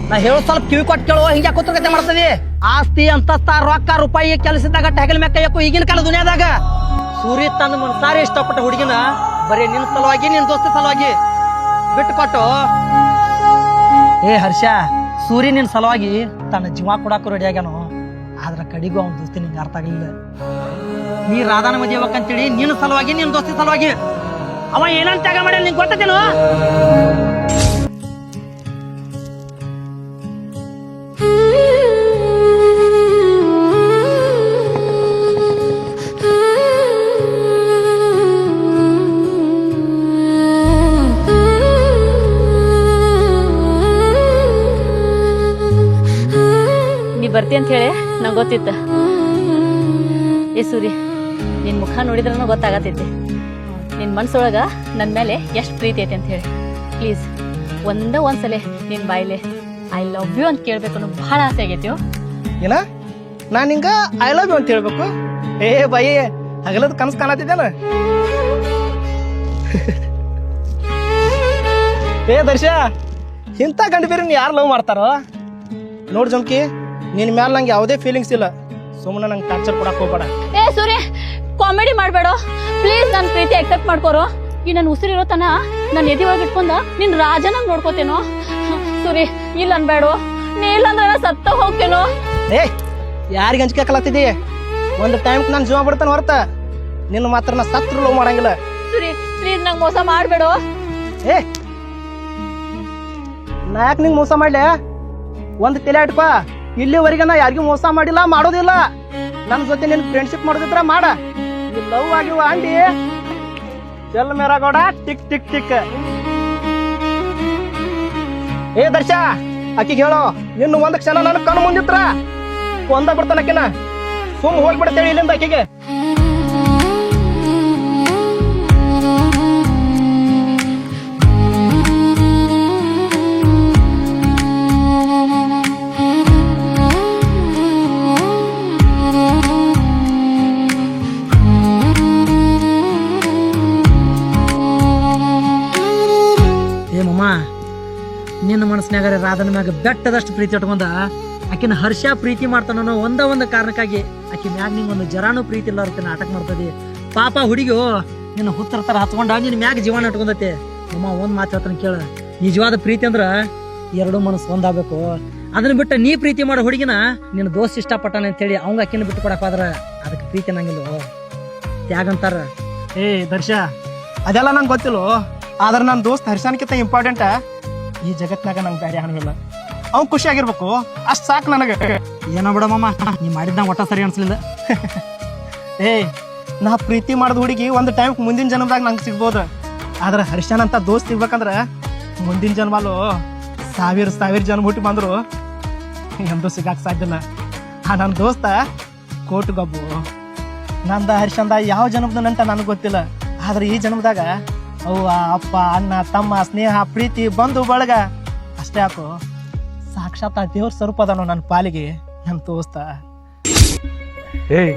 ನಾ ಹೇಳೋ ಸ್ವಲ್ಪ ಕಿವಿ ಕೊಟ್ಟು ಕೇಳುವ. ಹಿಂಗೆ ಕೂತ್ರಗತೆ ಮಾಡ್ತದಿ. ಆಸ್ತಿ ಅಂತಸ್ತ ರೊಕ್ಕ ರೂಪಾಯಿ ಕೆಲಸದಾಗ ಟಗಲ್ ಮೆಕ್ಕಯ್ಯಕ್ಕೂ ಈಗಿನ ಕಾಲ ದುನಿಯಾದಾಗ ಸೂರ್ಯ ತನ್ನ ಮನಸಾರಿ ಇಷ್ಟಪಟ್ಟ ಹುಡುಗಿನ ಬರೀ ನಿನ್ನ ಸಲುವಾಗಿ ನಿನ್ನ ದೋಸ್ತಿ ಸಲುವಾಗಿ ಬಿಟ್ಟು ಕೊಟ್ಟು. ಏ ಹರ್ಷ, ಸೂರ್ಯ ನಿನ್ನ ಸಲುವಾಗಿ ತನ್ನ ಜೀವ ಕೊಡಾಕು ರೆಡಿ ಆಗ್ಯಾನೋ. ಆದ್ರ ಕಡಿಗೂ ಅವನ ದೋಸ್ತಿ ನಿಂಗೆ ಅರ್ಥ ಆಗಲಿಲ್ಲ. ನೀ ರಾಧಾನ ಮದುವೆ ಹೋಗಂತೇಳಿ ನಿನ್ನ ಸಲುವಾಗಿ ನಿನ್ನ ದೋಸ್ತಿ ಸಲುವಾಗಿ ಅವ ಏನಂತ ತ್ಯಾಗ ಮಾಡ್ಯಾನ ನಿಂಗೆ ಗೊತ್ತೇನು? ನೀ ಬರ್ತಿ ಅಂತ ಹೇಳಿ ನಂಗೆ ಗೊತ್ತಿತ್ತ. ಏ ಸೂರಿ, ನಿನ್ ಮುಖ ನೋಡಿದ್ರೂ ಗೊತ್ತಾಗತೈತಿ ನಿನ್ ಮನ್ಸೊಳಗ ನನ್ನ ಮೇಲೆ ಎಷ್ಟು ಪ್ರೀತಿ ಐತಿ ಅಂತ ಹೇಳಿ. ಪ್ಲೀಸ್ ಒಂದ್ಸಲ ನಿನ್ ಬಾಯಿಲೆ ಐ ಲವ್ ಯು ಅಂತ ಕೇಳ್ಬೇಕು ಅನ್ನೋ ಬಹಳ ಆಸೆ ಆಗೈತಿಯೋ. ಏನ ನಾನು ಹಿಂಗ ಐ ಲವ್ ಯು ಅಂತ ಹೇಳ್ಬೇಕು? ಏ ಬಾಯಿ, ಹಗಲದ ಕನಸು ಕಾಣತಿದ್ದೇನ? ಏ ದರ್ಶ, ಇಂಥ ಗಂಡ ಬೇರೆ ಯಾರು ಲವ್ ಮಾಡ್ತಾರೋ? ನೋಡ್ ಜಮ್ಕಿ, ನಿನ್ ಮ್ಯಾಲ ನಂಗೆ ಯಾವುದೇ ಫೀಲಿಂಗ್ಸ್ ಇಲ್ಲ. ಸುಮ್ಮನೆ ನಂಗೆ ಟಾರ್ಚರ್ ಕೊಡಕ್ ಹೋಗ್ಬೇಡ. ಏ ಸೂರ್ಯ, ಕಾಮಿಡಿ ಮಾಡ್ಬೇಡ ಪ್ಲೀಸ್. ನನ್ನ ಪ್ರೀತಿ ಅಕ್ಸೆಪ್ಟ್ ಮಾಡ್ಕೋರು. ಈ ನನ್ನ ಉಸಿರಿರೋ ತನ ನನ್ನ ಎದಿ ಒಳಗೆ ಇಟ್ಕೊಂಡ ನಿನ್ ರಾಜನಂಗ್ ನೋಡ್ಕೋತೇನೋ. ಸೂರಿ, ಇಲ್ಲ ಅನ್ಬೇಡ. ನೀ ಇಲ್ಲ ಅಂದ್ರೆ ನಾ ಸತ್ತ ಹೋಗ್ತೇನೋ. ಏ ಯಾರಿಗೆ ಅಂಜಿಕೆ ಕಲಾತಿದಿ? ಒಂದು ಟೈಮ್ ನಾನು ಜೀವ ಬಿಡ್ತಾನೆ ಹೊರತ ನಿನ್ನ ಮಾತ್ರ ನಾ ಸತ್ರು ಲವ್ ಮಾಡಂಗಿಲ್ಲ. ಸೂರಿ ಪ್ಲೀಸ್, ನಂಗೆ ಮೋಸ ಮಾಡ್ಬೇಡ. ಏ ನಾ ಯಾಕೆ ನಿಂಗೆ ಮೋಸ ಮಾಡ್ಲೆ? ಒಂದು ತಲೆ ಇಟ್ಕೋ, ಇಲ್ಲಿವರೆಗೆ ನಾ ಯಾರಿಗೂ ಮೋಸ ಮಾಡಿಲ್ಲ, ಮಾಡೋದಿಲ್ಲ. ನನ್ನ ಜೊತೆ ನಿನ್ ಫ್ರೆಂಡ್ಶಿಪ್ ಮಾಡೋದಿದ್ರ ಮಾಡ. ಈ ಲವ್ ಆಗಿವ ಅಂಡಿ ಚೆಲ್ ಮೇರಾಗೌಡ ಟಿಕ್ ಟಿಕ್ ಟಿಕ್. ಏ ದರ್ಶ, ಆಕಿಗೆ ಹೇಳೋ ಇನ್ನು ಒಂದ್ ಕ್ಷಣ ನನ್ನ ಕಣ್ಣು ಮುಂದಿತ್ರ ಕೊಂದ ಬಿಡ್ತಾನಕಿನ. ಸುಮ್ ಹೋಗ್ಬಿಡ್ತೇಳಿ ಇಲ್ಲಿಂದ ಆಕಿಗೆ. ನಿನ್ನ ಮನಸ್ಸಿನಾಗ ರಾಧನ ಮ್ಯಾಗ ಬೆಟ್ಟದಷ್ಟು ಪ್ರೀತಿ ಇಟ್ಕೊಂಡ ಆಕಿನ ಹರ್ಷ ಪ್ರೀತಿ ಮಾಡ್ತಾನೋ ಒಂದ ಕಾರಣಕ್ಕಾಗಿ ಆಕಿ ಮ್ಯಾಗ ನಿಂಗೊಂದು ಜರಾನು ಪ್ರೀತಿ ಇಲ್ಲ ಅವ್ರ ನಾಟಕ ಮಾಡ್ತದಿ. ಪಾಪ ಹುಡುಗಿ ನಿನ್ನ ಹುತ್ತರ ತರ ಹತ್ಕೊಂಡ ನಿನ್ನ ಮ್ಯಾಗ ಜೀವನ ಇಟ್ಕೊಂಡತಿ. ಅಮ್ಮ ಒಂದ್ ಮಾತು ಹೇಳ್ತಾನೆ ಕೇಳ, ನಿಜವಾದ ಪ್ರೀತಿ ಅಂದ್ರ ಎರಡು ಮನಸ್ಸು ಒಂದಾಗಬೇಕು. ಅದನ್ನ ಬಿಟ್ಟು ನೀ ಪ್ರೀತಿ ಮಾಡೋ ಹುಡುಗಿನ ನಿನ್ನ ದೋಸ್ತ್ ಇಷ್ಟಪಟ್ಟಾನೆ ಅಂತೇಳಿ ಅವಂಗ ಆಕಿನ ಬಿಟ್ಟು ಕೊಡಕ್ ಹೋದ್ರ ಅದಕ್ಕೆ ಪ್ರೀತಿ ಅನ್ನಂಗಿಲ್ಲ, ತ್ಯಾಗ ಅಂತಾರ. ಏ ದರ್ಶ, ಅದೆಲ್ಲ ನಂಗೆ ಗೊತ್ತಿಲ್ಲ. ಆದ್ರೆ ನನ್ನ ದೋಸ್ತ್ ಹರ್ಷನ್ಕಿಂತ ಇಂಪಾರ್ಟೆಂಟ್ ಈ ಜಗತ್ನಾಗ ನಂಗೆ ಬೇರೆ ಹಂಗಿಲ್ಲ. ಅವ್ನು ಖುಷಿ ಆಗಿರ್ಬೇಕು, ಅಷ್ಟು ಸಾಕು ನನಗೆ. ಏನೋ ಬಿಡಮ್ಮ, ನೀ ಮಾಡಿದ್ನ ಒಟ್ಟ ಸರಿ ಅನ್ಸ್ಲಿಲ್ಲ. ಏ ನಾ ಪ್ರೀತಿ ಮಾಡಿದ ಹುಡುಗಿ ಒಂದು ಟೈಮ್ ಮುಂದಿನ ಜನ್ಮದಾಗ ನಂಗೆ ಸಿಗ್ಬೋದು. ಆದ್ರೆ ಹರ್ಷನ್ ಅಂತ ದೋಸ್ತ್ ಸಿಗ್ಬೇಕಂದ್ರೆ ಮುಂದಿನ ಜನ್ಮಲು ಸಾವಿರ ಜನ್ಮ ಹುಟ್ಟಿ ಬಂದ್ರು ಎಂದು ಸಿಗಾಕ ಸಾಧ್ಯ ಇಲ್ಲ. ನನ್ನ ದೋಸ್ತ ಕೋಟು ಗಬ್ಬು. ನಂದ ಹರ್ಷಂದ ಯಾವ ಜನ್ಮದ ನಂಟ ನನಗೆ ಗೊತ್ತಿಲ್ಲ. ಆದ್ರೆ ಈ ಜನ್ಮದಾಗ ಅವ್ವ ಅಪ್ಪ ಅಣ್ಣ ತಮ್ಮ ಸ್ನೇಹ ಪ್ರೀತಿ ಬಂಧು ಬಳಗ ಅಷ್ಟೇ ಯಾಕೋ ಸಾಕ್ಷಾತ್ ಆ ದೇವ್ರ ಸ್ವರೂಪ ಅದನು ನನ್ನ ಪಾಲಿಗೆ ನನ್ನ ದೋಸ್ತ. ಏಯ್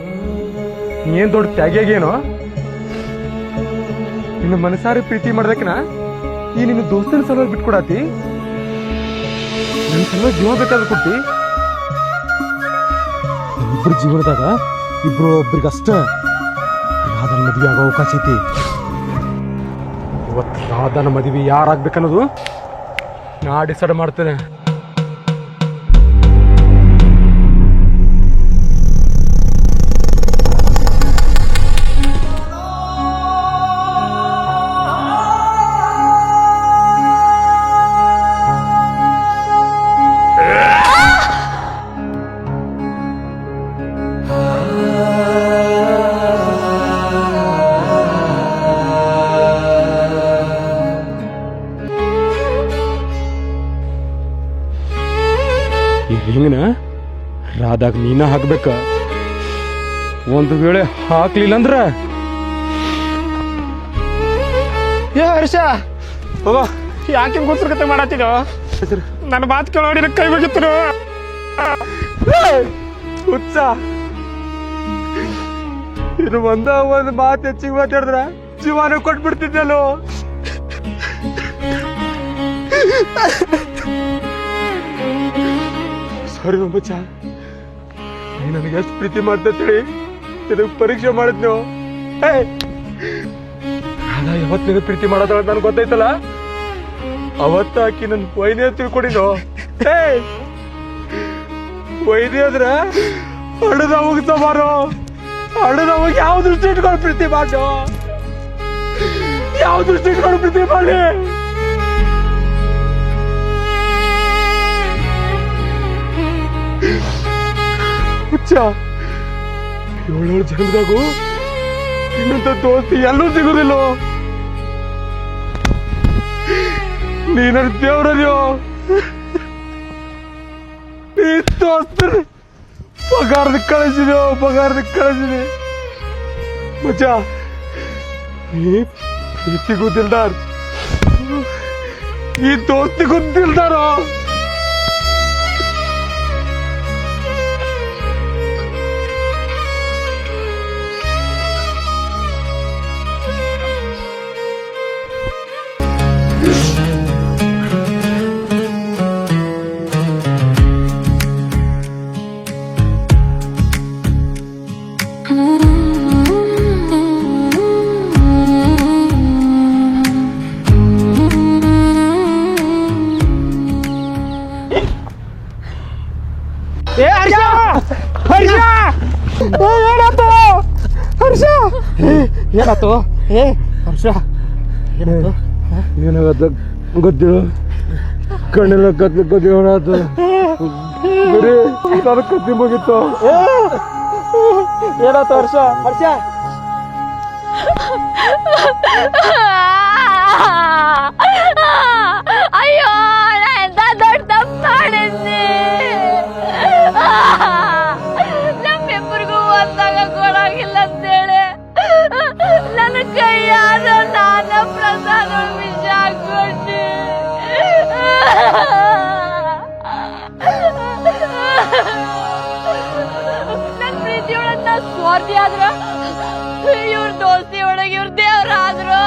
ನೀನ್ ದೊಡ್ಡ ತ್ಯಾಗೇಗೇನೋ? ನಿನ್ನ ಮನಸಾರಿ ಪ್ರೀತಿ ಮಾಡ್ದಕ್ಕಿನ ಈ ನಿನ್ನ ದೋಸ್ತನ ಸಲುವಾಗಿ ಬಿಟ್ಕೊಡತಿ. ನನ್ನ ಸಲುವಾಗಿ ಜೀವ ಬೇಕಾದ್ರೆ ಕೊಟ್ಟಿ. ಇಬ್ರು ಜೀವನದಾಗ ಇಬ್ರು ಒಬ್ರಿಗಷ್ಟ ರಾಧನ ಮದುವೆ ಆಗೋ ಅವಕಾಶ ಐತಿ. ಇವತ್ತು ರಾಧನ ಮದುವೆ ಯಾರಾಗ್ಬೇಕನ್ನೋದು ನಾ ಡಿಸೈಡ್ ಮಾಡ್ತೇನೆ. ಈ ರಿಂಗ್ನ ರಾಧಾಗ ನೀನ ಹಾಕ್ಬೇಕ. ಒಂದು ವೇಳೆ ಹಾಕ್ಲಿಲ್ಲ ಅಂದ್ರ ಏ ಹರ್ಷ ಹೋಗೋ, ಯಾಕೆ ಗುಸ್ರ ಕತೆ ಮಾಡತ್ತಿದೋ? ನನ್ನ ಮಾತು ಕೇಳೋಡಿ ಕೈ ಮುಗಿತರು. ಹುಚ್ಚ, ಇದು ಒಂದು ಮಾತು ಹೆಚ್ಚಿಗೆ ಮಾತಾಡಿದ್ರ ಜೀವನ ಕೊಟ್ಬಿಡ್ತಿದ್ದಲ್ಲೋ. ಸಾರಿ ಮಚ್ಚ, ನೀ ನನಗೆ ಎಷ್ಟು ಪ್ರೀತಿ ಮಾಡ್ತೇಳಿ ಇದಕ್ಕೆ ಪರೀಕ್ಷೆ ಮಾಡಿದ್ನು. ರಾಧಾ ಯಾವತ್ತು ನಿನಗೆ ಪ್ರೀತಿ ಮಾಡೋದ ನನ್ಗೆ ಗೊತ್ತೈತಲ್ಲ, ಅವತ್ತ ಆಕಿ ನನ್ ವೈದ್ಯ ತಿಳ್ಕೊಂಡಿನೋ. ವೈದ್ಯ ಆದ್ರ ಹಣದವಾಗ ಸಮಾರೋ, ಹಣದವಾಗ ಯಾವ ದೃಷ್ಟಿ ಇಟ್ಕೊಂಡು ಪ್ರೀತಿ ಮಾಡೋ, ಯಾವ ದೃಷ್ಟಿ ಇಟ್ಕೊಂಡು ಪ್ರೀತಿ ಮಾಡಿ. ಹುಚ್ಚ, 7 ಜನ್ಮದಾಗೂ ಇನ್ನಂತ ದೋಸ್ತಿ ಎಲ್ಲೂ ಸಿಗುದಿಲ್ಲ. ನೀ ನನ್ನ ದೇವ್ರದ್ಯೋ, ನೀ ದೋಸ್ತ ಪಗಾರದ ಕಳಿಸಿದ್ಯೋ, ಪಗಾರದ ಕಳಿಸಿದೆ ಮಚ್ಚ. ನೀ ಪ್ರೀತಿಗೂ ದಿಲ್ದಾರ್, ಈ ದೋಸ್ತಿಗೂ ದಿಲ್ದಾರೋ. ಏ ಹರ್ಷ, ಹರ್ಷ, ಏನಾಯ್ತು ಹರ್ಷ? ಏನಾಯ್ತು? ಏ ಹರ್ಷ, ಏನಾಯ್ತು? ಏನಾಗತ್ತ ಗೊತ್ತಿಲ್ಲ, ಕಣ್ಣೆಲ್ಲ ಕತ್ತಿ ಹೊರಾತು, ಬರೀ ನನ್ನ ಕತ್ತಿ ಮುಗಿತ್ತು. ಏನಾಯ್ತು ಹರ್ಷ? ಹರ್ಷ, ಅಯ್ಯೋ, ನಾ ಎಂತ ದೊಡ್ಡ ತಪ್ಪು ಮಾಡಿದ್ನಿ. ನಮ್ಮಿಬ್ಬರಿಗೂ ಒಂದಾಗ ಕೊಡಾಗಿಲ್ಲ ಅಂತೇಳಿ ನನ್ನ ಕೈಯಾದ ನಾನ ಪ್ರಸಾದ ವಿಷ ಹಾಕೊಂಡೆ. ನನ್ನ ಪ್ರೀತಿ ಒಳಗ್ ನಾ ಸ್ವಾರ್ಥಿ ಆದ್ರ, ಇವ್ರ ದೋಸ್ತಿ ಒಳಗೆ ಇವ್ರ ದೇವ್ರಾದ್ರು.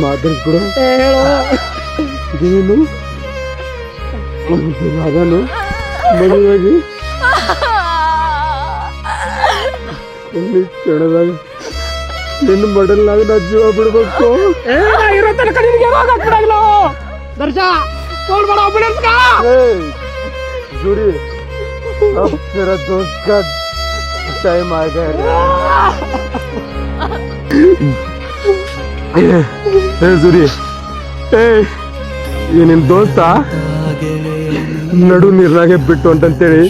ಮಾತಾಡ್ಕೊಡು. ನೀನು ರಾಧಾನು ಮದುವಾಗಿ ಇಲ್ಲಿ ಕ್ಷಣದಾಗ ನಿನ್ನ ಮಡಲ್ನಾಗ ನಾ ಜೀವ ಬಿಡ್ಬೇಕು. ಇರೋ ತನಕ ನಿನಗೆ ಯಾವಾಗ ಹಾಕ್ಬಿಡಾಗಿಲ್ಲ ದರ್ಶ. ಫೋನ್ ಮಾಡೋ ಆಂಬುಲೆನ್ಸ್ ಕಾ. जुड़ी अब तेरा दोस्त का टाइम आ गया. जुड़ी ಈ ನಿನ್ ದೋಸ್ತ ನಡು ನೀರ್ನಾಗೆ ಬಿಟ್ಟು ಅಂತಂತೇಳಿ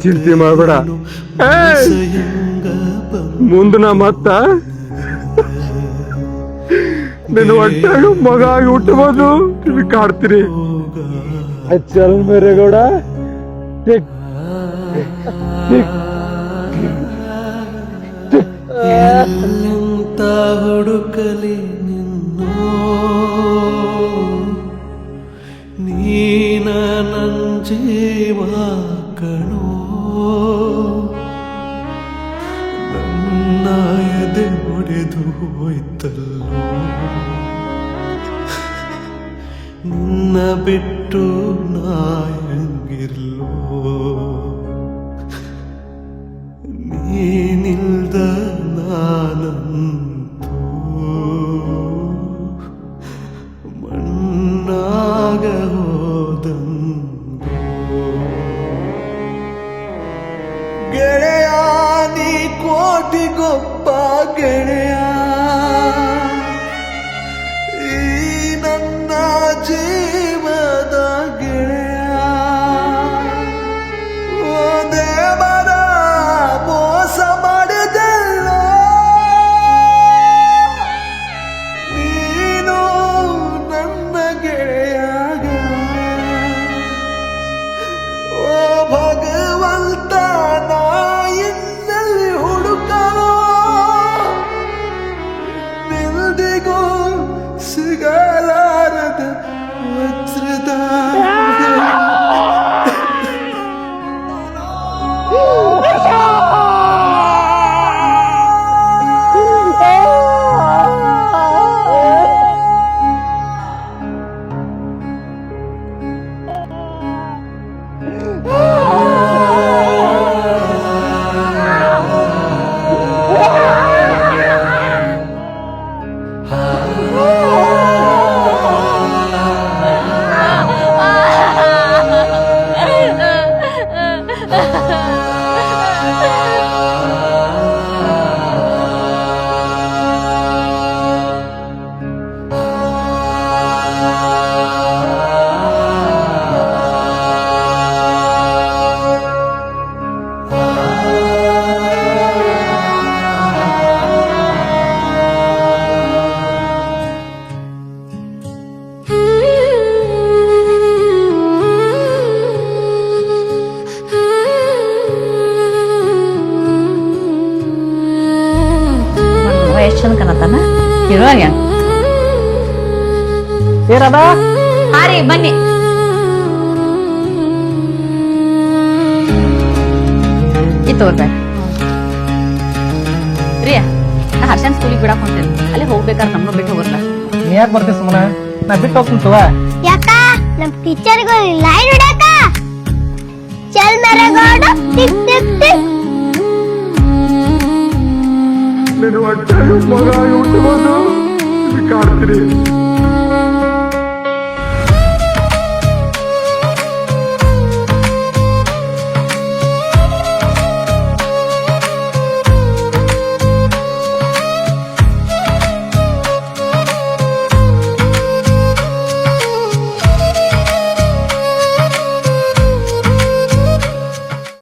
ಚಿಂತೆ ಮಾಡಬೇಡ. ಮುಂದ ನಾ ಮತ್ತ ನಿನ್ನ ಹೊಟ್ಟಾಗ ಮಗ ಆಗಿ ಹುಟ್ಟಬಹುದು ಕಾಡ್ತೀರಿ. ಚಲ್ ಮೇರೆ ಗೌಡ, ಟಿಕ್ ಟಿಕ್ ಎಂತ ಹುಡುಕಲಿ ನಿನ್ನೋ, ನೀನ ನನ್ ಜೀವ ಕಣೋ, ನನ್ನ ಎದೆ ಒಡೆದು ಹೋಯ್ತಲ್ಲೋ, ನಿನ್ನ ಬಿಟ್ಟು ನಾ ಹೆಂಗಿರ್ಲೋ, ನೀನಿಲ್ದ ನಾನಂತೂ ಮಣ್ಣಾಗ ಹೋದಂಗೋ. ಗೆಳೆಯ ನೀ ಕೋಟಿಗೊಬ್ಬ ಗೆಳೆಯ, ಈ ನನ್ನ ಜೀವದ ಸಿಗಲಾರದ ವಜ್ರದ ಎಷ್ಟು ಚಂದ ಕನತಾನ ಇರುವಾಗ ಏರದ ಹಾ ರೀ ಬನ್ನಿ ತಗೋರ್ಬೇಕು ರೀ ನಾ ಹರ್ಷನ್ ಸ್ಕೂಲಿಗೆ ಬಿಡಾಕ್ ಹೊಂಟೇನೆ ಅಲ್ಲಿ ಹೋಗ್ಬೇಕಾದ್ರೆ ನಮ್ಮನ್ನು ಬಿಟ್ಟು ಹೋಗಲ್ಲ ನೀ ಯಾಕೆ ಬರ್ತೀವಿ ಸುಮ್ಮನ ನಾ ಬಿಟ್ಟು ಹೋಗ್ತೀನಿ ತವ ಯಾಕ ನಮ್ ಟೀಚರ್ಗೂ ಲೈನ್ ಹೊಡ್ಯಾಕ ಚಲ್ ಮೇರಾ ಗೋಡ ಟಿಕ್ ಟಿಕ್ ಟಿಕ್ ನನ್ನ ಹೊಟ್ಟೆ ಮಗ ಹುಟ್ಟುವುದು ಕಾಡ್ತೀನಿ